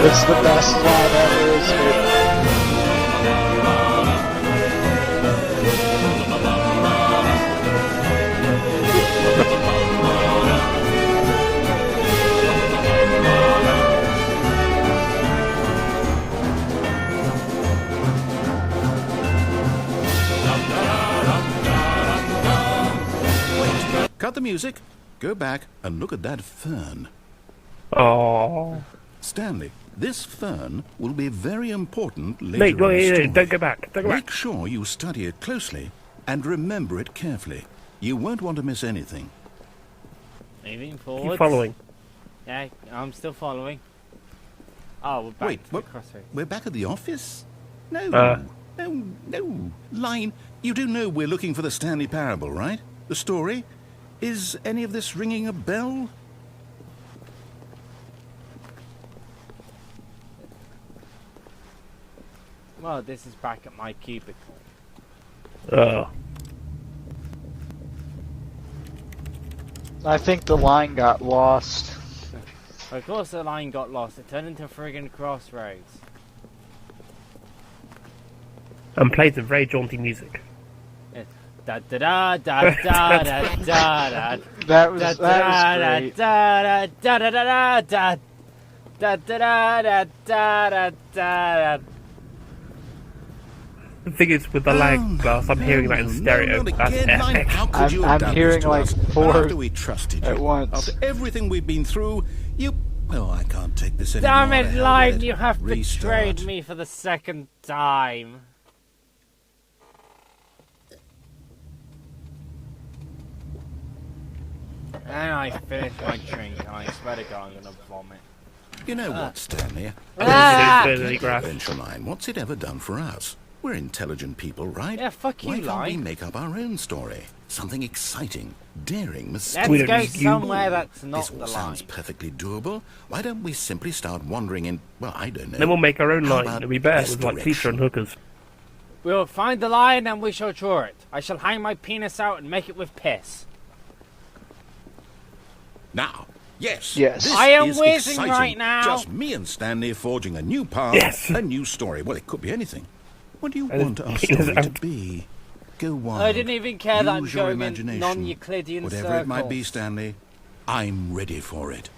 It's the best line ever, isn't it? Cut the music, go back and look at that fern. Oh. Stanley, this fern will be very important later Mate, in the story. don't go back. Don't go Make back. sure you study it closely and remember it carefully. You won't want to miss anything. Moving forward. Keep following. Yeah, I'm still following. Oh, we're back Wait, to what? the crossroads. We're back at the office? No, Uh. no. Line, you do know we're looking for the Stanley Parable, right? The story? Is any of this ringing a bell? Well, this is back at my cubicle. I think the line got lost. Of course the line got lost. It turned into a friggin' crossroads. And play some very jaunty music. Da da da da da da da da. That was Da da great. da da da da da da da da da da da da. The thing is, with the lag glass, I'm hearing that in stereo. Not That's again, Line. epic. How could you have I'm done hearing this to like us? four After we trusted you, at once. after everything we've been through, you... Oh, I can't take this anymore. Damn The it, hell Line, with it. you have betrayed Restart. me for the second time. And I finished my drink, and I swear to God I'm gonna vomit. You know what, Stanley? Ah! Adventure Line, what's it ever done for us? We're intelligent people, right? Yeah, fuck you, Why can't we Line. make up our own story? Something exciting, daring, Let's mysterious. don't go need you. somewhere that's not This all the line. sounds perfectly doable. Why don't we simply start wandering in, well, I don't know. Then we'll make our own How line. about It'll be better this with like teacher direction? and hookers. We'll find the line and we shall draw it. I shall hang my penis out and make it with piss. Now, yes. Yes. This I am is whizzing exciting. right now. Just me and Stanley forging a new path, Yes. a new story. Well, it could be anything. What do you And want our his penis story to out. be? Go wild. I didn't even care that I'm Use your going in imagination. non-Euclidean Whatever it might be, circles. Stanley, I'm ready for it.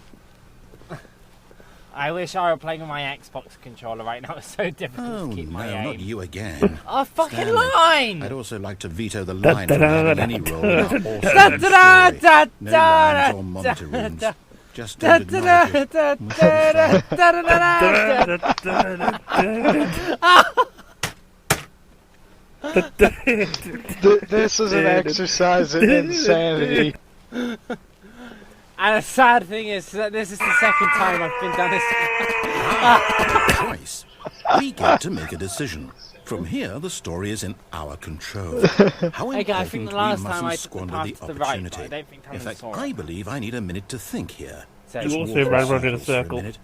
I wish I were playing with my Xbox controller right now. It's so difficult Oh, to keep no, my aim. not you again. Oh, fucking Stanley, line! I'd also like to veto the Da, line da, from da, having da, any da, role in our da, awesome da, da, da, story. da, No da, lines da, or monitor da, rooms. da, Just Da, don't da, acknowledge da, it. da, da, da, da, da, da. This is an exercise in insanity. And the sad thing is that this is the second time I've been done this. Twice. We get to make a decision. From here, the story is in our control. How Hey, guys, I think the last we time mustn't I took the squander path the to the right, but opportunity. I don't think In Talon fact, saw I it. believe I need a minute to think here. So- Just You also walk in ran around in a circles for circle. minute.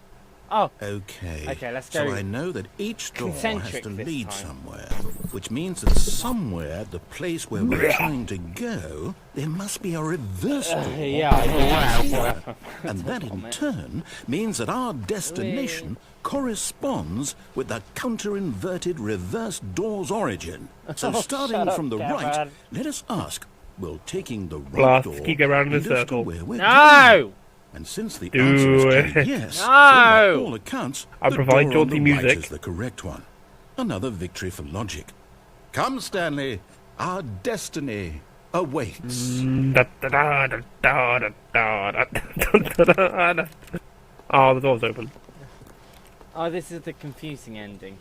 Oh, Okay. Okay, let's So go I know that each door has concentric to this lead time. somewhere, which means that somewhere, the place where we're trying to go, there must be a reverse door. yeah, I know. And that in turn means that our destination corresponds with the counter-inverted reverse door's origin. So starting shut up, from the right, KEVAN. let us ask, will taking the right Blast, door keep going around in a lead us to circle. where we're going? No! And since the Do answer is it. clearly yes, No! then by all accounts, I'll the provide door on jaunty the right music. is the correct one. Another victory for logic. Come, Stanley, our destiny awaits. Oh, the door's open. Oh, this is the confusing ending.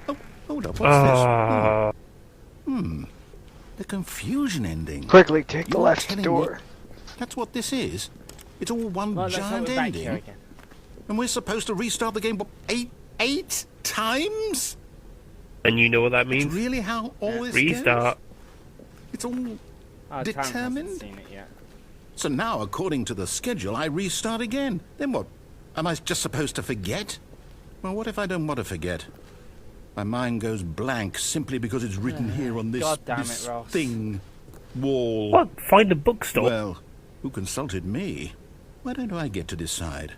Oh, hold up, what's this? Ah, The confusion ending. Quickly, take the You're left telling door. me that's what this is? It's all one Well, let's hope giant we're back here ending? again. And we're supposed to restart the game, what, eight times? and you know what that That's means? really how all this Restart. goes? It's all... Oh, Talon Determined? hasn't seen it yet. So now, according to the schedule, I restart again. Then what? Am I just supposed to forget? Well, what if I don't want to forget? My mind goes blank simply because it's written here on this, God damn this it, Ross. thing, wall. What? Find a bookstore? Well, who consulted me? Why don't I get to decide?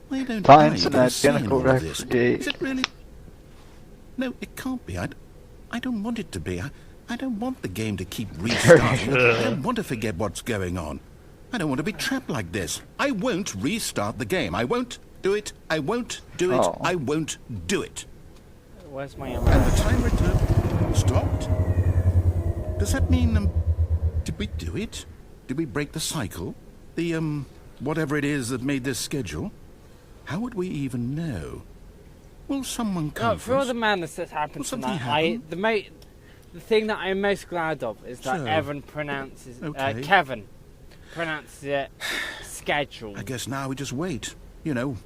Why don't Finds I an get a say in identical all of this? refuge. Is it really? No, it can't be. I don't want it to be. I don't want the game to keep restarting. I don't want to forget what's going on. I don't want to be trapped like this. I won't restart the game. I won't do it. I won't do it. Oh. I won't do it. Where's my And the time return stopped. Does that mean, did we do it? Did we break the cycle? The, whatever it is that made this schedule? How would we even know? Will someone come No, for all first? the madness that's happened Will something tonight, happen? the thing that I'm most glad of is that So, Evan pronounces, okay. Kevin pronounces it schedule. I guess now we just wait. You know,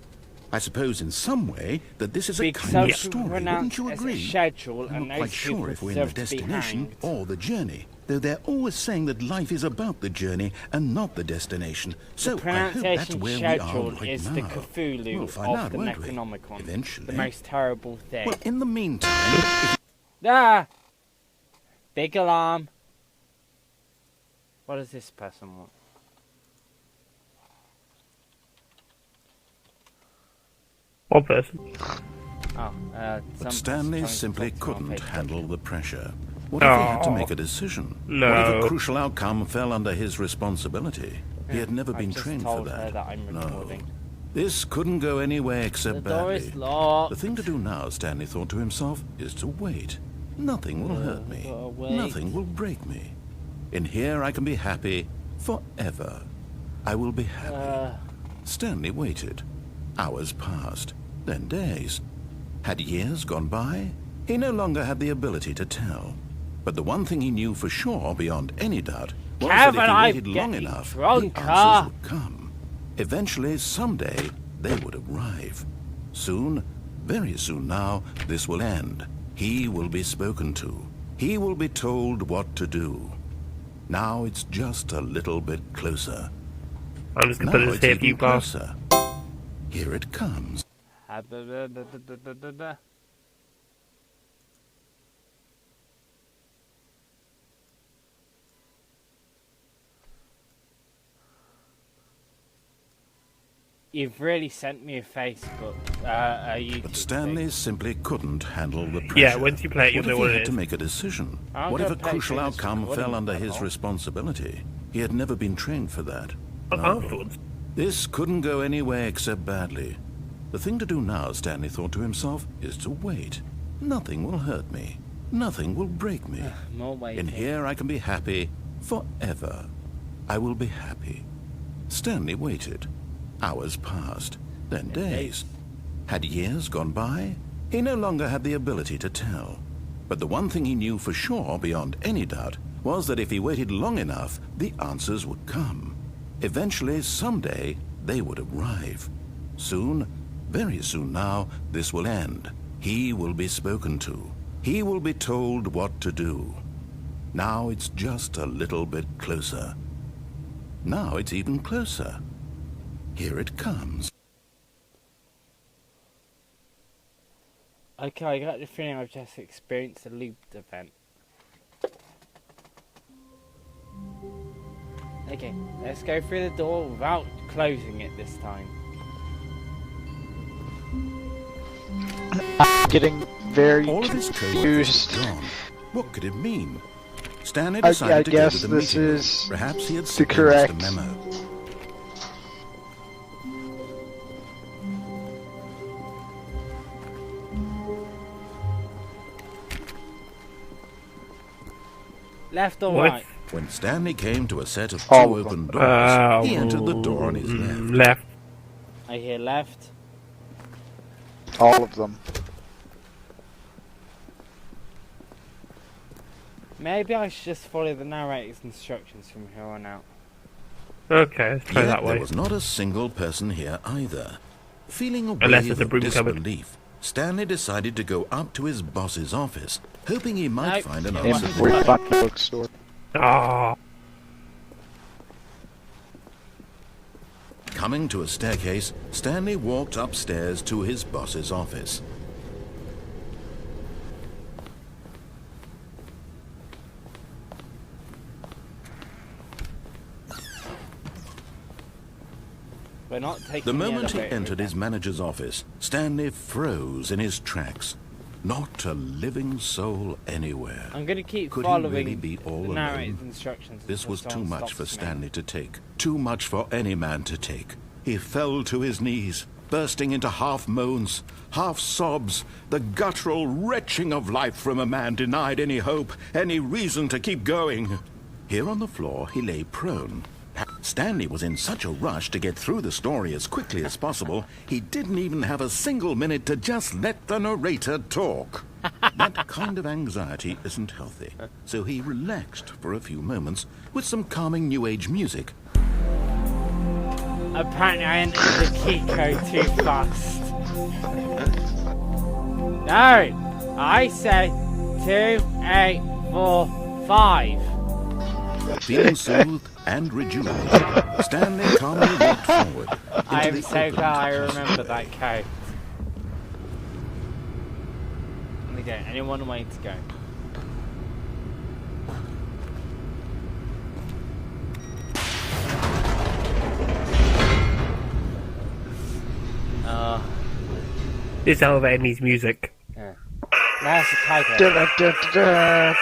I suppose in some way that this is a Because kind of some story, wouldn't pronounce you it as a agree? schedule, I'm and not quite those sure people if we're in the deserve to be destination hanged. or the journey, though they're always saying that life is about the journey and not the destination. So The I hope that's pronunciation where we are schedule right is now. the Cthulhu We'll find of out, the won't we? Necronomicon. Eventually. The most terrible thing. Well, in the meantime, if Ah! Big alarm. What does this person want? One person. Oh, But Stanley simply couldn't handle the pressure. What Oh. if he had to make a decision? No. What if a crucial outcome fell under his responsibility? He had never I've been just trained for told her that. that I'm No. recording. This couldn't go anywhere except The door badly. is locked. The thing to do now, Stanley thought to himself, is to wait. Nothing will hurt me. gotta wait. Nothing will break me. In here I can be happy forever. I will be happy. Stanley waited. Hours passed, then days. Had years gone by? He no longer had the ability to tell. But the one thing he knew for sure, beyond any doubt, was that KEVAN, if he I'm waited long getting enough, drunker. the answers would come. Eventually, someday, they would arrive. Soon, very soon now, this will end. He will be spoken to. He will be told what to do. Now it's just a little bit closer. I'm just going Now to put it's this here for you even guys. closer. Here it comes. You've really sent me a Facebook, a YouTube But Stanley thing. simply couldn't handle the pressure. Yeah, once you play it, you'll What if know what he it had to is. make a decision? I'm What if a gonna play crucial through this outcome recording fell under quite his a lot. responsibility? He had never been trained for that. But No. afterwards. This couldn't go anywhere except badly. The thing to do now, Stanley thought to himself, is to wait. Nothing will hurt me. Nothing will break me. More waiting. In here I can be happy forever. I will be happy. Stanley waited. Hours passed, then days. Had years gone by? He no longer had the ability to tell. But the one thing he knew for sure, beyond any doubt, was that if he waited long enough, the answers would come. Eventually, someday, they would arrive. Soon, very soon now, this will end. He will be spoken to. He will be told what to do. Now it's just a little bit closer. Now it's even closer. Here it comes. Okay, I got the feeling I've just experienced a looped event. Okay, let's go through the door without closing it this time. I'm getting very All of his co-workers confused. had gone. What could it mean? Stanley I decided to go guess to the this meeting room. is Perhaps he had the sent correct- a memo. Left or What? right? When Stanley came to a set of All two of open them. doors, he entered the door on his left. Left. I hear left. All of them. Maybe I should just follow the narrator's instructions from here on out. Okay, let's try Yet that there way. was not a single person here either. Feeling a Unless wave it's a of broom cupboard. disbelief, Stanley decided to go up to his boss's office, hoping he might Nope. find an In answer. before you find the bookstore. Ah, Coming to a staircase, Stanley walked upstairs to his boss's office. We're not taking The moment he elevator entered again. his manager's office, Stanley froze in his tracks. Not a living soul anywhere. I'm going to keep Could he following really be all the narrator's alone? instructions. This until was too someone much for stops me. Stanley to take. Too much for any man to take. He fell to his knees, bursting into half moans, half sobs, the guttural retching of life from a man denied any hope, any reason to keep going. Here on the floor, he lay prone. Stanley was in such a rush to get through the story as quickly as possible, he didn't even have a single minute to just let the narrator talk. That kind of anxiety isn't healthy, so he relaxed for a few moments with some calming New Age music. Apparently I entered the key code too fast. No! I say 2, 8, 4, 5. Feeling soothed and rejuvenated, Stanley calmly walked forward into I am the so open glad I classroom. remember that code. Okay, anyone way to go? This elevator needs music. Yeah. That's a typo. Da-da-da-da-da.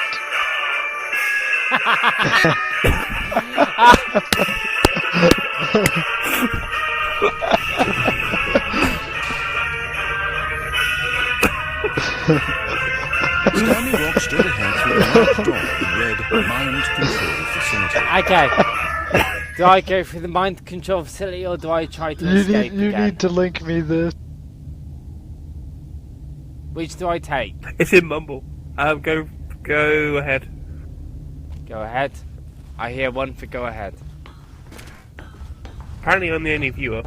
Stanley walked straight ahead through the large door that read Mind Control Facility. Okay. Do I go through the mind control facility or do I try to escape You again? need to link me this. Which do I take? It's in Mumble. Go ahead. Go ahead. I hear one for go ahead. Apparently I'm the only viewer.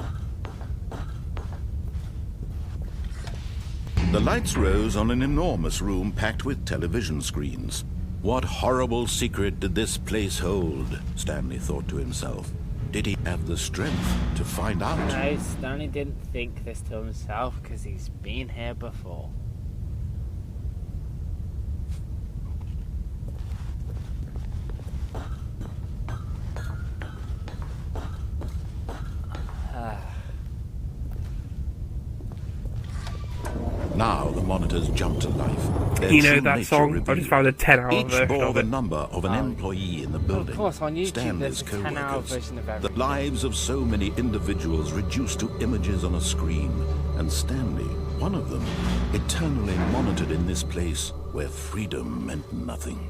The lights rose on an enormous room packed with television screens. What horrible secret did this place hold? Stanley thought to himself. Did he have the strength to find out? No, Stanley didn't think this to himself because he's been here before. Now the monitors jumped to life. Their You know true that nature song? I revealed. just found a 10-hour Each version bore of the it. number of an employee in the building. Of course, on YouTube Stanley's there's a 10-hour co-workers. version of The everything. lives of so many individuals reduced to images on a screen, and Stanley, one of them, eternally monitored in this place where freedom meant nothing.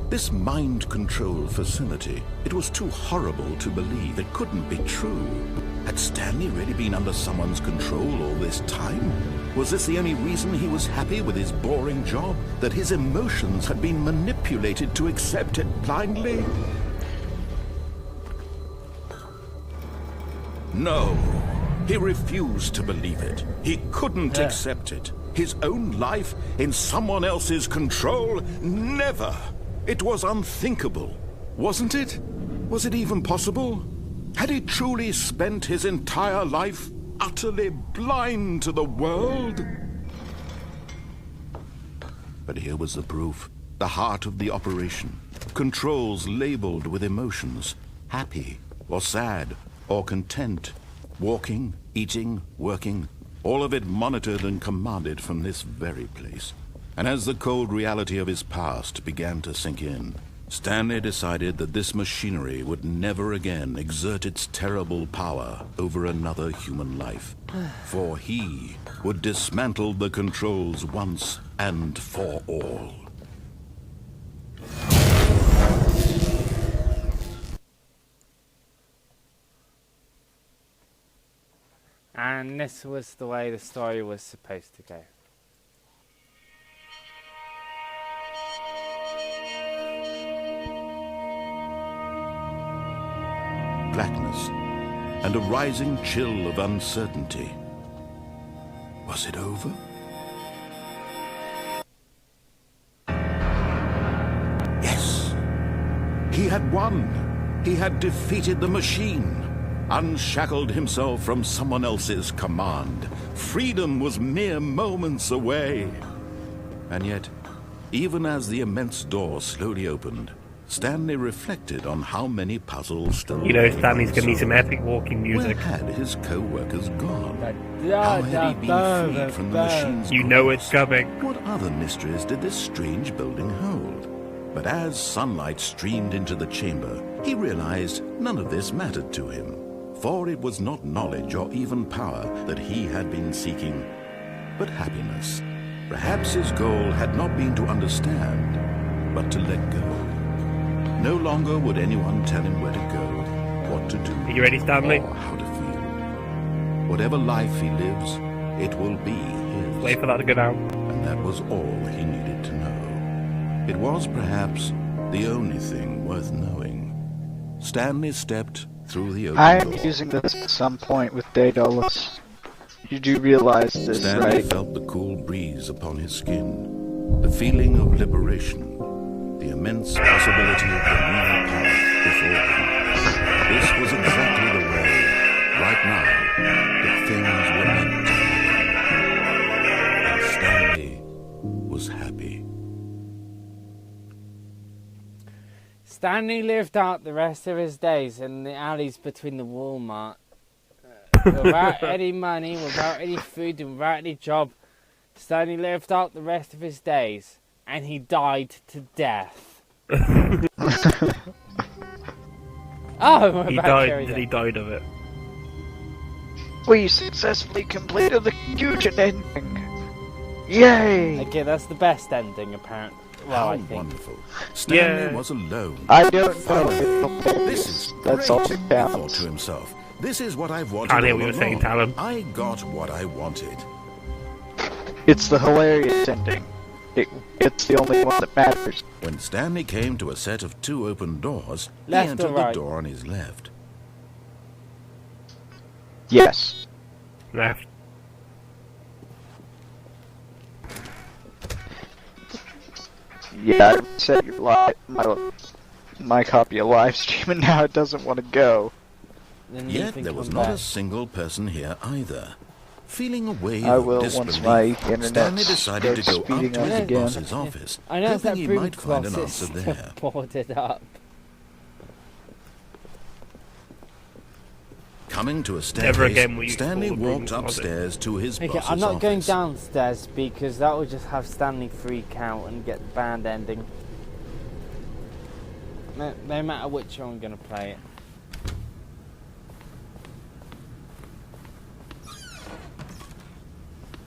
This mind control facility, it was too horrible to believe. It couldn't be true. Had Stanley really been under someone's control all this time? Was this the only reason he was happy with his boring job? That his emotions had been manipulated to accept it blindly? No. He refused to believe it. He couldn't accept it. His own life in someone else's control? Never! It was unthinkable, wasn't it? Was it even possible? Had he truly spent his entire life utterly blind to the world? But here was the proof. The heart of the operation. Controls labeled with emotions. Happy, or sad, or content. Walking, eating, working. All of it monitored and commanded from this very place. And as the cold reality of his past began to sink in, Stanley decided that this machinery would never again exert its terrible power over another human life. For he would dismantle the controls once and for all. And this was the way the story was supposed to go. Blackness and a rising chill of uncertainty. Was it over? He had won. He had defeated the machine, unshackled himself from someone else's command. Freedom was mere moments away. And yet, even as the immense door slowly opened, Stanley reflected on how many puzzles still You know, lay Stanley's gonna need some unsolved. epic walking music. Where had his co-workers gone? How had he been freed from the machine's You know grasp? it's coming. What other mysteries did this strange building hold? But as sunlight streamed into the chamber, he realized none of this mattered to him, for it was not knowledge or even power that he had been seeking, but happiness. Perhaps his goal had not been to understand, but to let go. No longer would anyone tell him where to go, what to do, Are you ready, Stanley? or how to feel. Whatever life he lives, it will be his. Wait for that to go down. And that was all he needed to know. It was perhaps the only thing worth knowing. Stanley stepped through the open I am door. using this at some point with Daedalus. You do realize this, Stanley right? felt the cool breeze upon his skin, the feeling of liberation, the immense possibility of the new path before him. This was exactly the way, right now, that things were meant to be. And Stanley was happy. Stanley lived out the rest of his days in the alleys between the Walmart. Without any money, without any food, and without any job. Stanley lived out the rest of his days. And he died to death. Oh, He died, and he died of it. We successfully completed the fusion ending. Yay! Okay, that's the best ending, apparently. Well, How I think. wonderful. Stanley Yeah. was alone. I don't know. This is That's great, all that he thought counts. to himself. This is what I've wanted Can't hear all what you're saying, along. Talon. I got what I wanted. It's the hilarious ending. It's the only one that matters. When Stanley came to a set of two open doors, Left he or entered right? the door on his left. Yes. Left. Yeah, I set your my copy of Livestream, and now it doesn't want to go. Then you Yet can there was come not back. a single person here either. Feeling a wave I of will once disbelief, my internet Stanley decided to starts go up speeding to up his again. boss's office, I know hoping that he broom might find an closet answer still there. boarded up. Coming to a Never staircase, again will you Stanley call the broom walked closet. upstairs to his Okay, boss's I'm not going office. downstairs because that will just have Stanley freak out and get the band ending. No matter which one I'm going to play it.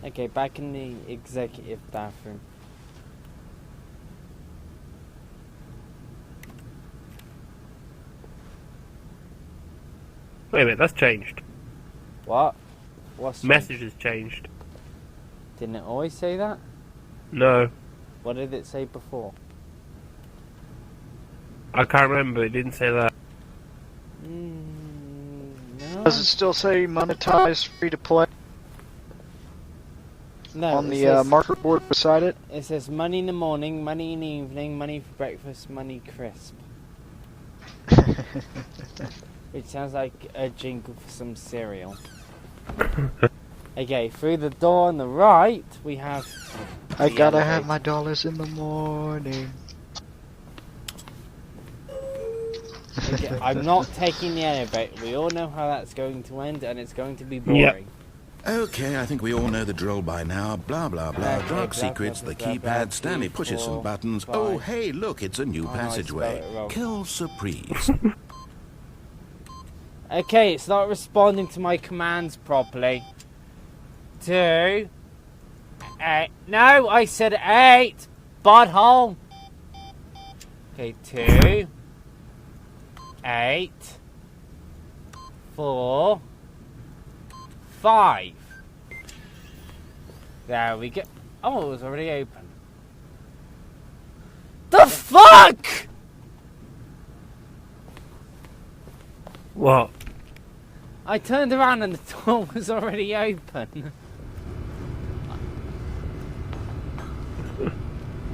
Okay, back in the executive bathroom. Wait a minute, that's changed. What? What's Message has changed. Didn't it always say that? No. What did it say before? I can't remember, it didn't say that. No. Does it still say monetize free to play No, on it the says- marker board beside it? It says money in the morning, money in the evening, money for breakfast, money crisp. Which sounds like a jingle for some cereal. Okay, through the door on the right, we have... I the gotta elevator. have my dollars in the morning. Okay, I'm not taking the elevator. We all know how that's going to end, and it's going to be boring. Okay, I think we all know the drill by now. Blah, blah, blah. Okay, Dark blah, secrets, blah, the blah, blah, keypad. Stanley 3, pushes 4, some buttons. 5. Oh, hey, look, it's a new Oh, I passageway. spelled it wrong. Kill surprise. Okay, it's not responding to my commands properly. 2, 8. No, I said 8. Butthole. Okay, 2, 8, 4, 5. There we go. Oh, it was already open. The fuck? What? I turned around and the door was already open.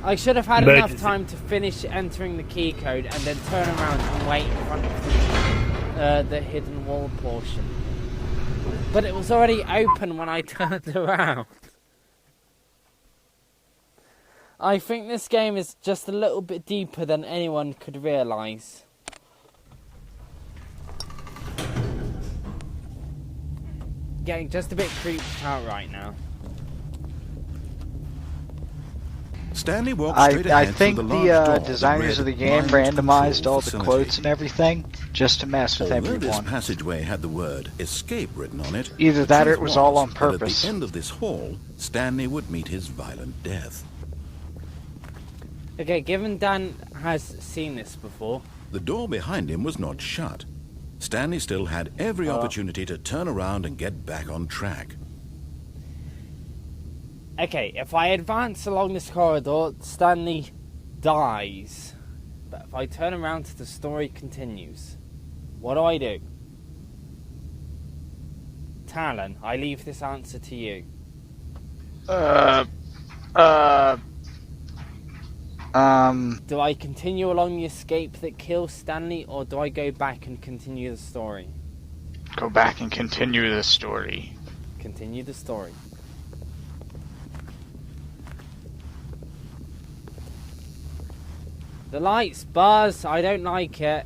I should have had Emergency. enough time to finish entering the key code and then turn around and wait in front of the hidden wall portion. But it was already open when I turned around. I think this game is just a little bit deeper than anyone could realise. Getting just a bit creeped out right now. Stanley walked straight I ahead think through the large door the that designers of the read game Mind randomized Control all the Facility. quotes and everything just to mess with Although this everyone. passageway had the word escape written on it, Either the that or truth it was all on that purpose. At the end of this hall, Stanley would meet his violent death. Okay, given Dan has seen this before. The door behind him was not shut. Stanley still had every opportunity to turn around and get back on track. Okay, if I advance along this corridor, Stanley dies. But if I turn around, the story continues. What do I do? Talon, I leave this answer to you. Do I continue along the escape that kills Stanley, or do I go back and continue the story? Go back and continue the story. Continue the story. The lights buzz, I don't like it.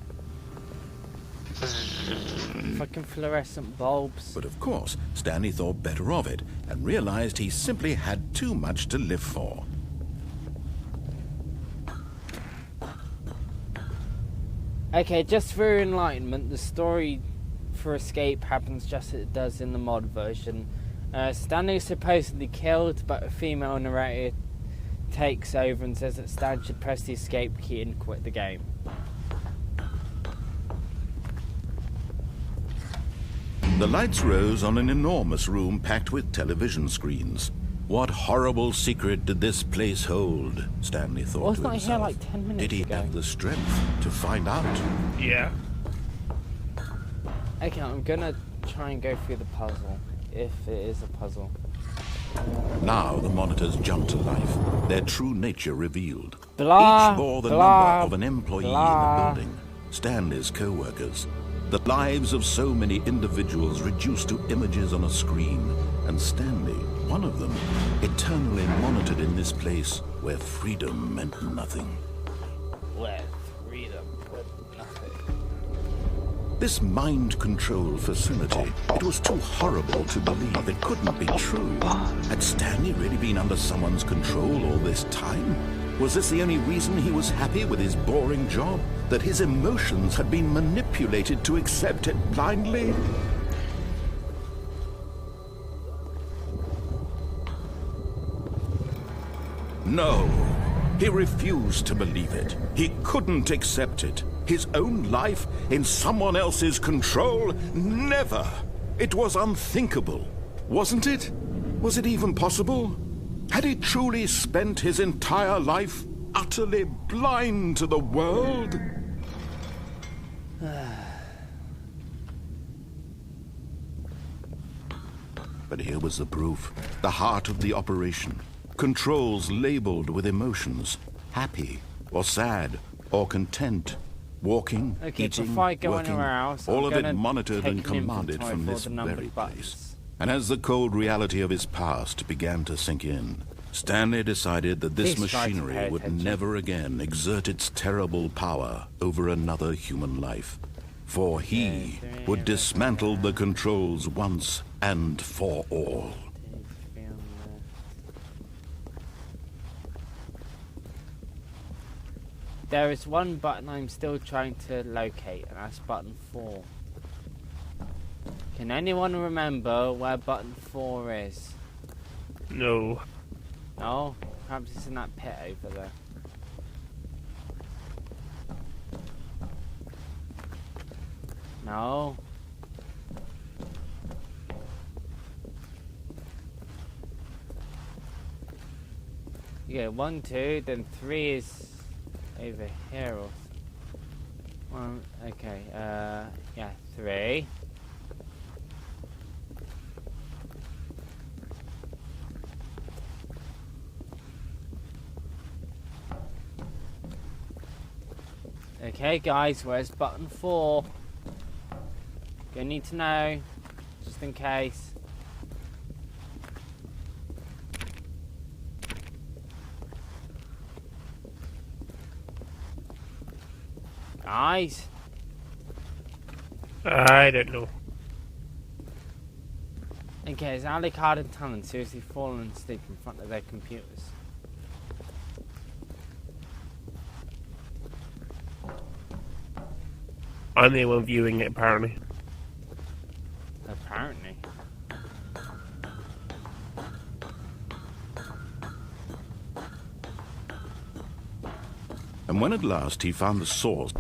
Fucking fluorescent bulbs. But of course, Stanley thought better of it and realized he simply had too much to live for. Okay, just for your enlightenment, the story for Escape happens just as it does in the mod version. Stanley is supposedly killed, but a female narrator takes over and says that Stan should press the escape key and quit the game. The lights rose on an enormous room packed with television screens. What horrible secret did this place hold? Stanley thought Wasn't to I himself. here like 10 minutes Did he ago? have the strength to find out? Yeah. Okay, I'm gonna try and go through the puzzle, if it is a puzzle. Now the monitors jumped to life, their true nature revealed. Blah, Each bore the blah, number of an employee blah. in the building, Stanley's co-workers. The lives of so many individuals reduced to images on a screen, and Stanley, one of them, eternally monitored in this place where freedom meant nothing. Where freedom with nothing. This mind control facility, it was too horrible to believe. It couldn't be true. Had Stanley really been under someone's control all this time? Was this the only reason he was happy with his boring job? That his emotions had been manipulated to accept it blindly? No. He refused to believe it. He couldn't accept it. His own life in someone else's control? Never! It was unthinkable. Wasn't it? Was it even possible? Had he truly spent his entire life utterly blind to the world? But here was the proof. The heart of the operation. Controls labeled with emotions. Happy, or sad, or content. Walking, Okay, eating, before I go working, anywhere else, all I'm of it gonna monitored take and an commanded inventory from for this the numbered very buttons. place. And as the cold reality of his past began to sink in, Stanley decided that this Please try to machinery pay would attention. never again exert its terrible power over another human life. For he would dismantle the controls once and for all. There is one button I'm still trying to locate, and that's button 4. Can anyone remember where button 4 is? No. No? Perhaps it's in that pit over there. No? Yeah, 1, 2, then 3 is over here or okay, yeah, 3. Okay, guys, where's button 4? Gonna need to know, just in case. Guys? I don't know. Okay, has Alucard and Talon seriously fallen asleep in front of their computers? I'm the one viewing it, apparently. Apparently. And when at last he found the source...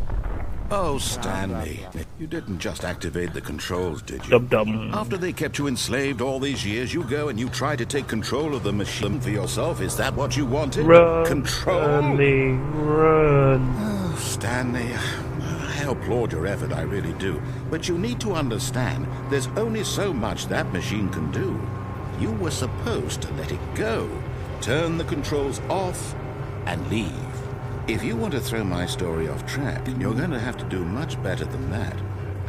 Oh, Stanley, you didn't just activate the controls, did you? Dum-dum. After they kept you enslaved all these years, you go and you try to take control of the machine for yourself. Is that what you wanted? Run, Control? Stanley, run. Oh, Stanley, I applaud your effort, I really do. But you need to understand, there's only so much that machine can do. You were supposed to let it go, turn the controls off, and leave. If you want to throw my story off track, you're going to have to do much better than that.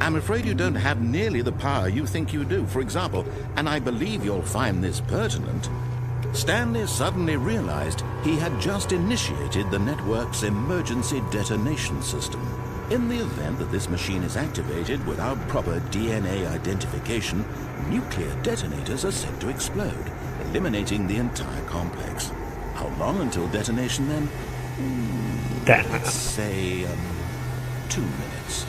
I'm afraid you don't have nearly the power you think you do. For example, and I believe you'll find this pertinent, Stanley suddenly realized he had just initiated the network's emergency detonation system. In the event that this machine is activated without proper DNA identification, nuclear detonators are said to explode, eliminating the entire complex. How long until detonation then? Let's say, 2 minutes.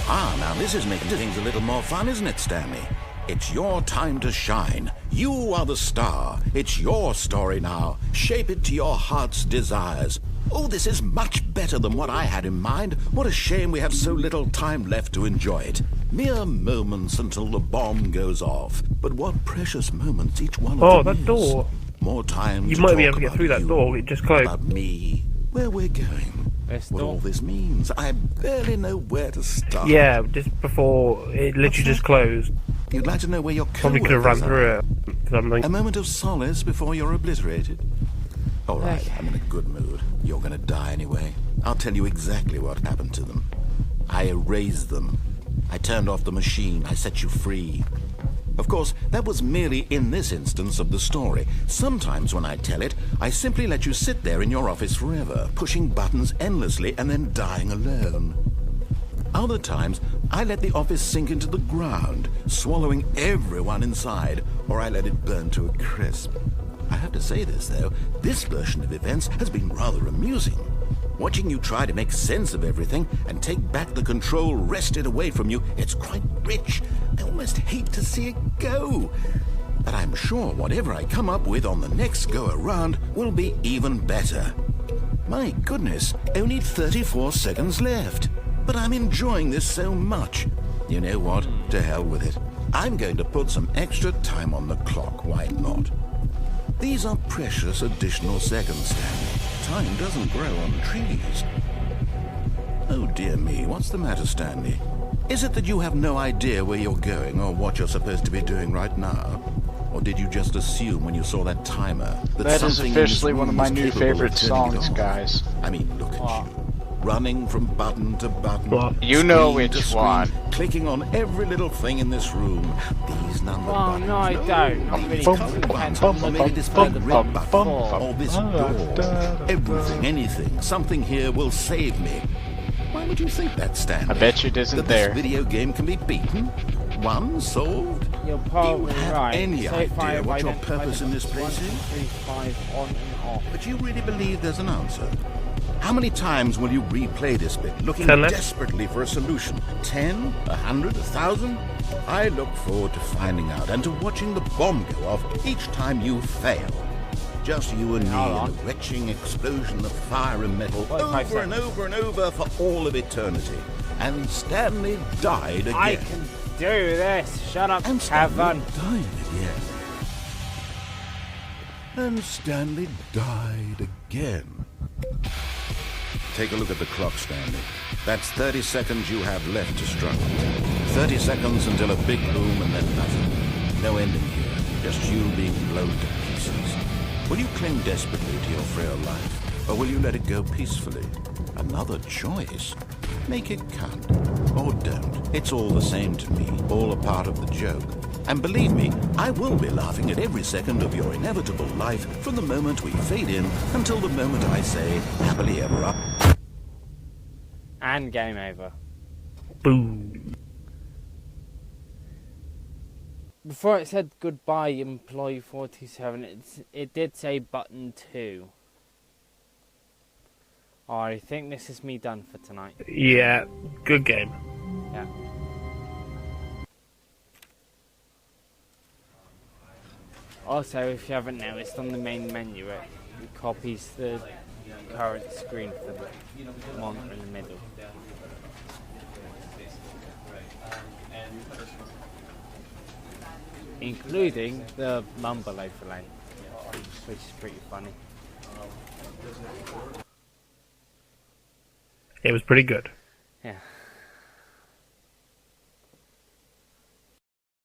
Ah, now this is making things a little more fun, isn't it, Stanley? It's your time to shine. You are the star. It's your story now. Shape it to your heart's desires. Oh, this is much better than what I had in mind. What a shame we have so little time left to enjoy it. Mere moments until the bomb goes off. But what precious moments each one of them Oh, that is. door. More time You to might be talk able to get about through that you, door. It just closed. about me, where we're going, what all this means. I barely know where to start. Yeah, just before it literally just closed. You'd like to know where your Probably could have run coworkers through are? it. 'Cause I'm like, A moment of solace before you're obliterated. All right, Okay. I'm in a good mood. You're gonna die anyway. I'll tell you exactly what happened to them. I erased them. I turned off the machine. I set you free. Of course, that was merely in this instance of the story. Sometimes when I tell it, I simply let you sit there in your office forever, pushing buttons endlessly and then dying alone. Other times, I let the office sink into the ground, swallowing everyone inside, or I let it burn to a crisp. I have to say this, though, this version of events has been rather amusing. Watching you try to make sense of everything and take back the control wrested away from you, it's quite rich. I almost hate to see it go. But I'm sure whatever I come up with on the next go-around will be even better. My goodness, only 34 seconds left. But I'm enjoying this so much. You know what? To hell with it. I'm going to put some extra time on the clock, why not? These are precious additional seconds, Stanley. Time doesn't grow on trees. Oh dear me, what's the matter, Stanley? Is it that you have no idea where you're going or what you're supposed to be doing right now? Or did you just assume when you saw that timer that That is something in this officially one of room my was new capable of favorite turning it songs, off? guys. I mean, look at you. Running from button to button. What? You know screen to which screen, one. Clicking on every little thing in this room. These number Oh, buttons. no, I don't. Not really Bum, concentrating bum, on maybe the this bum, big bum, red button. bum, Or this door. Everything, anything. Something here will save me. Why would you think that, Stanley? I bet you it isn't that there. This video game can be beaten? Won? Solved? You're Do you probably have right. any So far, idea I've what your identified purpose the in this place 1, is? 2, 3, 5 on and off. But you really believe there's an answer? How many times will you replay this bit, looking 10 left. desperately for a solution? 10? 100? 1,000? I look forward to finding out and to watching the bomb go off each time you fail. Just you and me Hold in a retching explosion of fire and metal, 45 over and seconds. over and over for all of eternity. And Stanley died again. I can do this. Shut up, And Stanley KEVAN. died again. And Stanley died again. Take a look at the clock, Stanley. That's 30 seconds you have left to struggle. 30 seconds until a big boom and then nothing. No ending here. Just you being blown to pieces. Will you cling desperately to your frail life, or will you let it go peacefully? Another choice. Make it count. Or don't. It's all the same to me, all a part of the joke. And believe me, I will be laughing at every second of your inevitable life from the moment we fade in until the moment I say, happily ever up. And game over. Boom. Before it said goodbye, employee 427, it did say button 2. Oh, I think this is me done for tonight. Yeah, good game. Yeah. Also, if you haven't noticed, on the main menu it copies the current screen for the monitor in the middle. Including the mumble overlay, which is pretty funny. It was pretty good. Yeah.